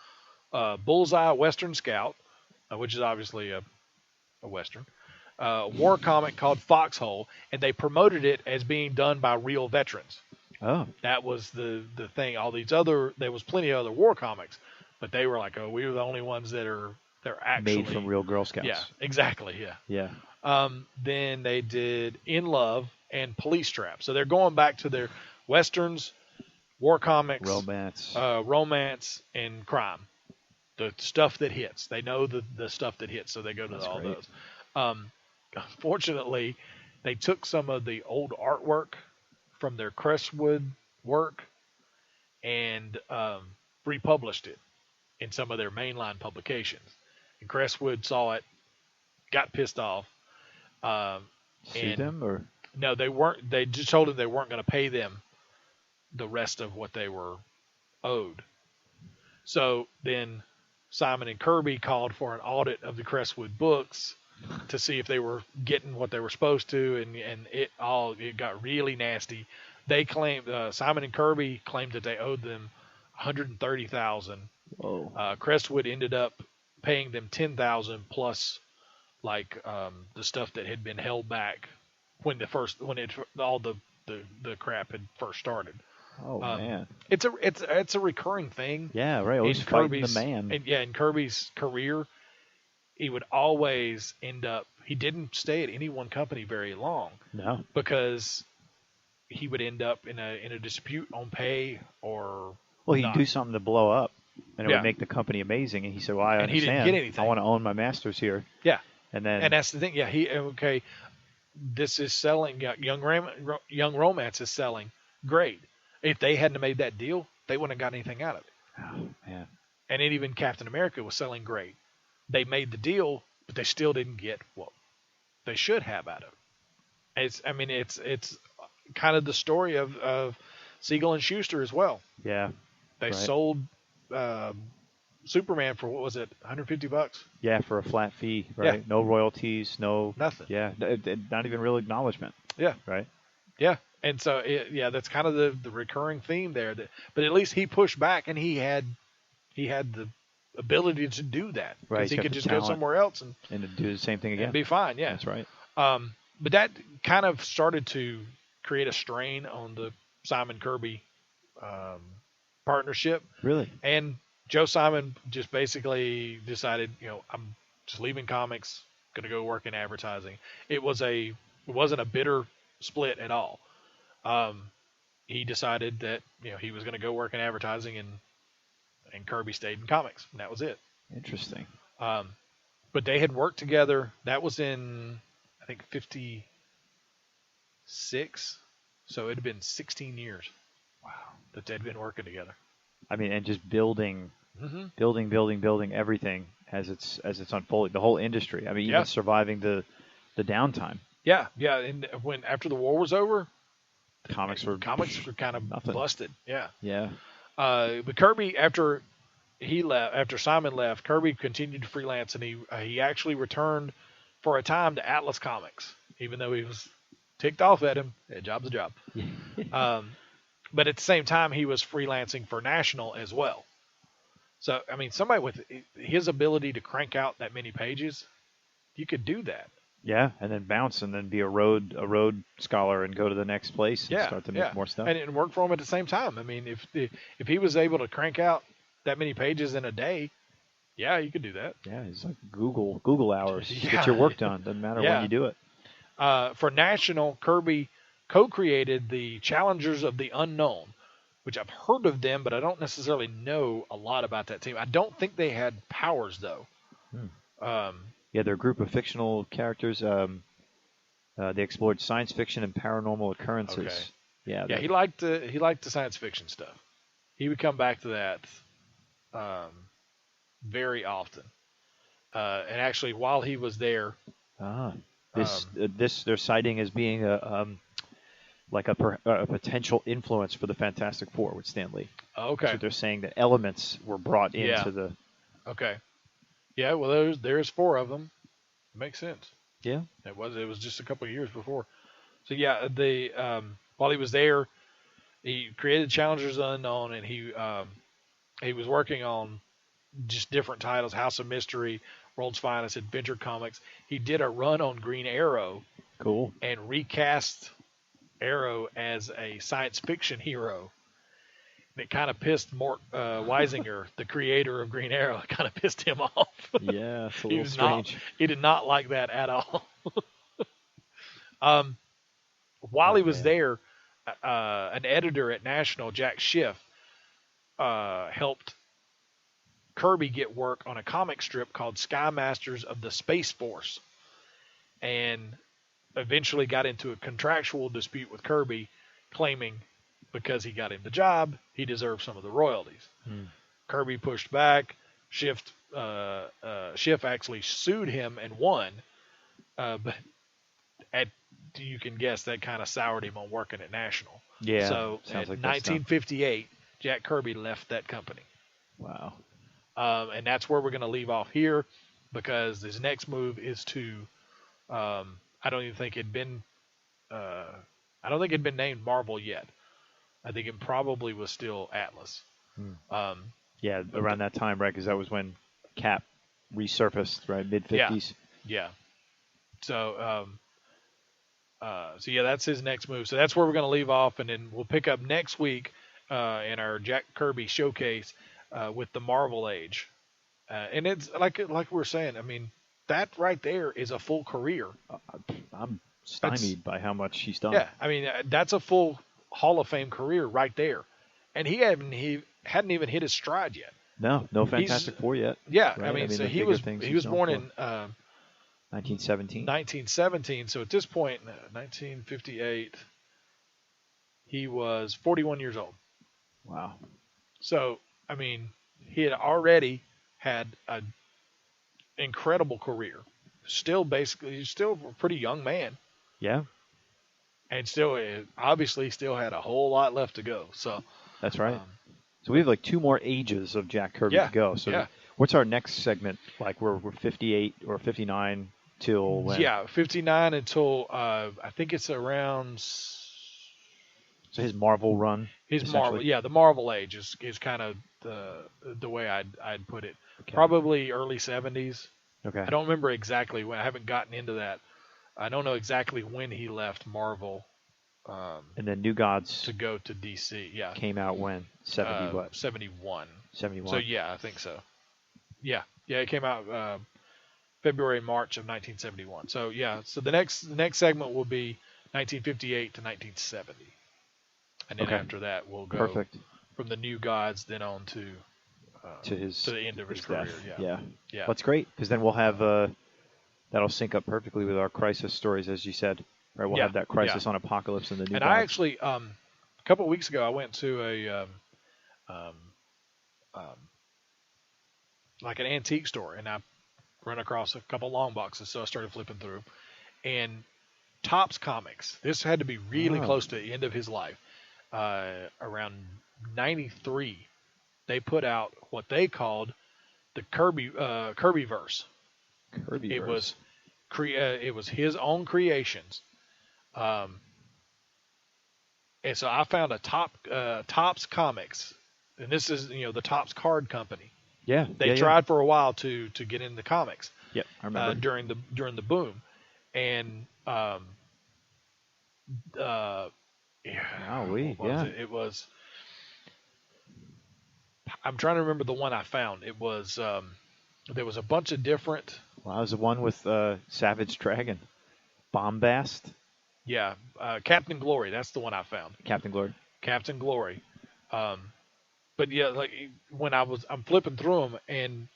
Bullseye Western Scout, which is obviously a Western. War comic called Foxhole, and they promoted it as being done by real veterans. Oh, that was the thing. There was plenty of other war comics, but they were like, oh, we were the only ones they're actually made from real Girl Scouts. Yeah, exactly. Yeah. Yeah. Then they did In Love and Police Trap. So they're going back to their westerns, war comics, romance, and crime. The stuff that hits. They know the stuff that hits, so they go to all those. Unfortunately, they took some of the old artwork from their Crestwood work and republished it in some of their mainline publications. And Crestwood saw it, got pissed off. Sued them, or no? They weren't. They just told them they weren't going to pay them the rest of what they were owed. So then Simon and Kirby called for an audit of the Crestwood books to see if they were getting what they were supposed to, and it got really nasty. They claimed Simon and Kirby claimed that they owed them $130,000. Whoa. Crestwood ended up paying them $10,000 plus the stuff that had been held back when all the the crap had first started. Oh man, it's a recurring thing. Yeah, right. Always fighting the man. In Kirby's career, he would always end up. He didn't stay at any one company very long. No, because he would end up in a dispute on pay or. Well, he'd do something to blow up, and it Yeah. would make the company amazing. And he said, "Well, I And he understand. didn't get anything. I want to own my masters here." Yeah. And then, And that's the thing. Yeah, this is selling. Yeah, Young Romance is selling. Great. If they hadn't made that deal, they wouldn't have got anything out of it. oh man, And then even Captain America was selling great. They made the deal, but they still didn't get what they should have out of it. It's kind of the story of Siegel and Schuster as well. yeah, They right. sold Superman for what was it, $150? Yeah, for a flat fee, right? Yeah. No royalties, no Nothing. Yeah, not even real acknowledgement. Yeah. Right. Yeah. And so that's kind of the recurring theme there. But at least he pushed back, and he had the ability to do that Right. because He's he got could the just go talent somewhere else and to do the same thing again. be fine. Yeah, That's right. But that kind of started to create a strain on the Simon Kirby partnership. Really? And Joe Simon just basically decided, I'm just leaving comics, going to go work in advertising. It wasn't a bitter split at all. He decided that he was going to go work in advertising, and Kirby stayed in comics, and that was it. Interesting. But they had worked together. That was in, I think, 56. So it had been 16 years. Wow. That they'd been working together. I mean, and just building Mm-hmm. everything as it's unfolding. The whole industry. I mean, even surviving the downtime. Yeah. And after the war was over, Comics were kind of nothing. busted. Yeah. Yeah. But Kirby, after Simon left, Kirby continued to freelance, and he actually returned for a time to Atlas Comics, even though he was ticked off at him. A job's a job. But at the same time, he was freelancing for National as well. So, I mean, somebody with his ability to crank out that many pages, you could do that. Yeah, and then bounce, and then be a road scholar, and go to the next place and start to make more stuff. And it worked for him at the same time. I mean, if he was able to crank out that many pages in a day, yeah, you could do that. Yeah, it's like Google hours. Get your work done. Doesn't matter when you do it. For National, Kirby co-created the Challengers of the Unknown, which I've heard of them, but I don't necessarily know a lot about that team. I don't think they had powers, though. Yeah, they're a group of fictional characters. They explored science fiction and paranormal occurrences. Okay. Yeah, he liked the science fiction stuff. He would come back to that very often. And actually, while he was there, they're citing as being a potential influence for the Fantastic Four with Stan Lee. Okay. So they're saying that elements were brought into the. Okay. Yeah, well, there's 4 of them. Makes sense. Yeah. It was just a couple of years before. So yeah, while he was there, he created Challengers Unknown, and he was working on just different titles: House of Mystery, World's Finest, Adventure Comics. He did a run on Green Arrow. Cool. And recast Arrow as a science fiction hero. And it kind of pissed Mort Weisinger, the creator of Green Arrow. It kind of pissed him off. Yeah, it's a little strange. He did not like that at all. While he was there, an editor at National, Jack Schiff, helped Kirby get work on a comic strip called Sky Masters of the Space Force, and eventually got into a contractual dispute with Kirby, claiming because he got him the job, he deserved some of the royalties. Kirby pushed back. Schiff actually sued him and won, but you can guess that kind of soured him on working at National. Yeah. So in 1958, Jack Kirby left that company. Wow. And that's where we're going to leave off here, because his next move is to, I don't even think it'd been named Marvel yet. I think it probably was still Atlas. Yeah, around that time, right? Because that was when Cap resurfaced, right? Mid-50s. Yeah. So So yeah, that's his next move. So that's where we're going to leave off, and then we'll pick up next week in our Jack Kirby showcase with the Marvel Age. And it's like we were saying. I mean, that right there is a full career. I'm stymied by how much he's done. Yeah, I mean that's a full Hall of Fame career right there, and he hadn't even hit his stride yet. No Fantastic Four yet. Yeah, right? I mean so he was born in 1917. 1917. So at this point, 1958, he was 41 years old. Wow. So I mean, he had already had an incredible career. He's still a pretty young man. Yeah. And obviously still had a whole lot left to go. So that's right. So we have like 2 more ages of Jack Kirby to go. So what's our next segment? Like we're 58 or 59 till when? Yeah, 59 until I think it's around. So his Marvel run. His Marvel, the Marvel Age is kind of the way I'd put it. Okay. Probably early 70s. Okay. I don't remember exactly when. I haven't gotten into that. I don't know exactly when he left Marvel. And then New Gods to go to DC. Yeah. Came out when? 71. 71. So yeah, I think so. Yeah, it came out February and March of 1971. So yeah, so the next segment will be 1958 to 1970, and then after that we'll go from the New Gods then on to the end of his career. Yeah. That's great because then we'll have that'll sync up perfectly with our crisis stories, as you said. Right, we'll have that Crisis on Apocalypse and the New Gods. And I actually a couple of weeks ago I went to a like an antique store, and I ran across a couple long boxes, so I started flipping through. And Topps Comics, this had to be really close to the end of his life, around 93, they put out what they called the Kirbyverse. Kirbyverse. It was his own creations. And so I found a Topps Comics, and this is the Topps card company. Yeah, they tried for a while to get into comics. Yep, I remember during the boom, and it was. I'm trying to remember the one I found. It was there was a bunch of different. Well, that was the one with Savage Dragon, Bombast. Yeah, Captain Glory. That's the one I found. Captain Glory. But yeah, like when I'm flipping through them and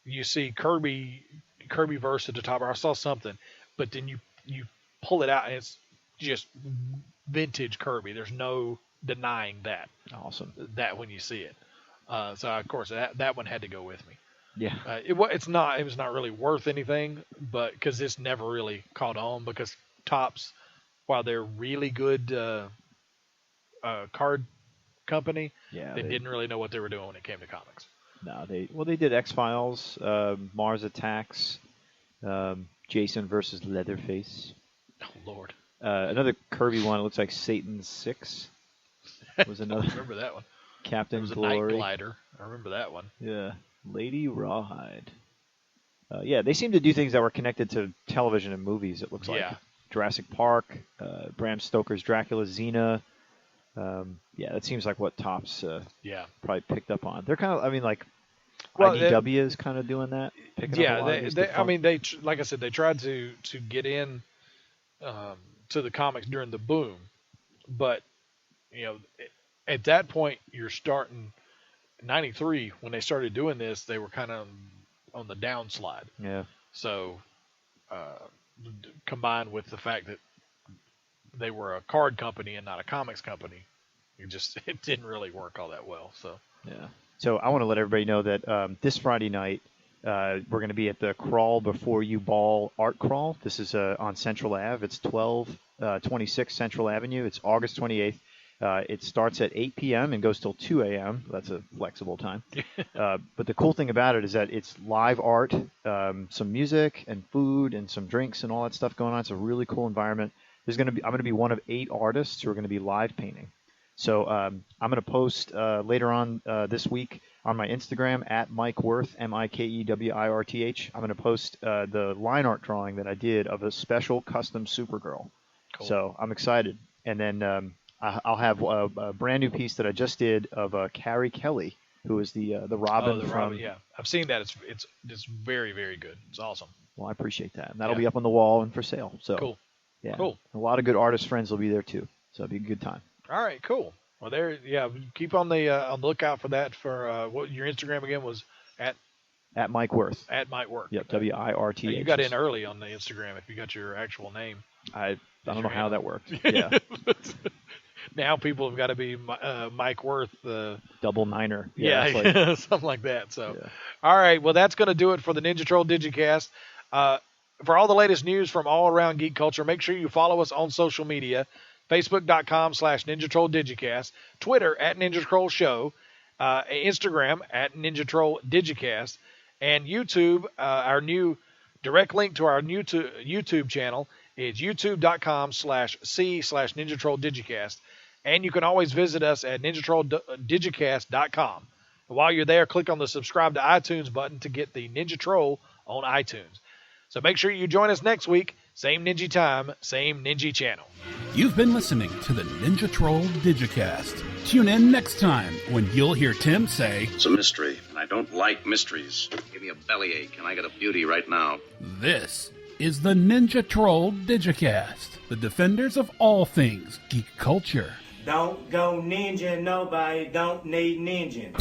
you see Kirbyverse at the top, or I saw something, but then you pull it out and it's just vintage Kirby. There's no denying that. Awesome. That when you see it. So of course that one had to go with me. Yeah. It was not really worth anything, but because this never really caught on, because Topps, while they're really good card company, they didn't really know what they were doing when it came to comics. No, they did X-Files, Mars Attacks, Jason versus Leatherface. Oh Lord. Another Kirby one. It looks like Satan's Six. Was another. I remember that one. Captain Glory. Glory. Night Glider. I remember that one. Yeah. Lady Rawhide. They seem to do things that were connected to television and movies. It looks like. Yeah. Jurassic Park, Bram Stoker's Dracula, Xena. That seems like what Topps probably picked up on. They're kind of, IDW is kind of doing that. They like I said, they tried to get in to the comics during the boom, but at that point you're starting 93 when they started doing this. They were kind of on the downslide. Yeah. So combined with the fact that they were a card company and not a comics company, it didn't really work all that well. So yeah. So I want to let everybody know that this Friday night we're going to be at the Crawl Before You Ball Art Crawl. This is on Central Ave. It's 1226 Central Avenue. It's August 28th. It starts at 8 p.m. and goes till 2 a.m. That's a flexible time. But the cool thing about it is that it's live art, some music and food and some drinks and all that stuff going on. It's a really cool environment. I'm going to be one of 8 artists who are going to be live painting. So I'm going to post later on this week on my Instagram at Mike Wirth, MikeWirth. I'm going to post the line art drawing that I did of a special custom Supergirl. Cool. So I'm excited. And then I'll have a brand new piece that I just did of Carrie Kelly, who is the Robin from. Robin, yeah, I've seen that. It's very, very good. It's awesome. Well, I appreciate that, and that'll be up on the wall and for sale. So cool. Yeah, cool. A lot of good artist friends will be there too, so it'll be a good time. All right, cool. Well, keep on the lookout for that. For what your Instagram again was at Mike Worth. At Mike Worth. Yep, WIRTH. You got in early on the Instagram if you got your actual name. I don't know how that worked. Yeah. Now people have got to be Mike Worth. Double niner. Yeah, something like that. So, All right. Well, that's going to do it for the Ninja Troll Digicast. For all the latest news from all around geek culture, make sure you follow us on social media. Facebook.com/Ninja Troll Digicast. Twitter @Ninja Troll Show. Instagram @Ninja Troll Digicast. And YouTube, our new direct link to our new YouTube channel is youtube.com/C/Ninja Troll Digicast. And you can always visit us at ninjatrolldigicast.com. And while you're there, click on the subscribe to iTunes button to get the Ninja Troll on iTunes. So make sure you join us next week. Same Ninja time, same Ninja channel. You've been listening to the Ninja Troll Digicast. Tune in next time when you'll hear Tim say, "It's a mystery, and I don't like mysteries. Give me a bellyache, and I got a beauty right now." This is the Ninja Troll Digicast, the defenders of all things geek culture. Don't go ninja, nobody don't need ninja.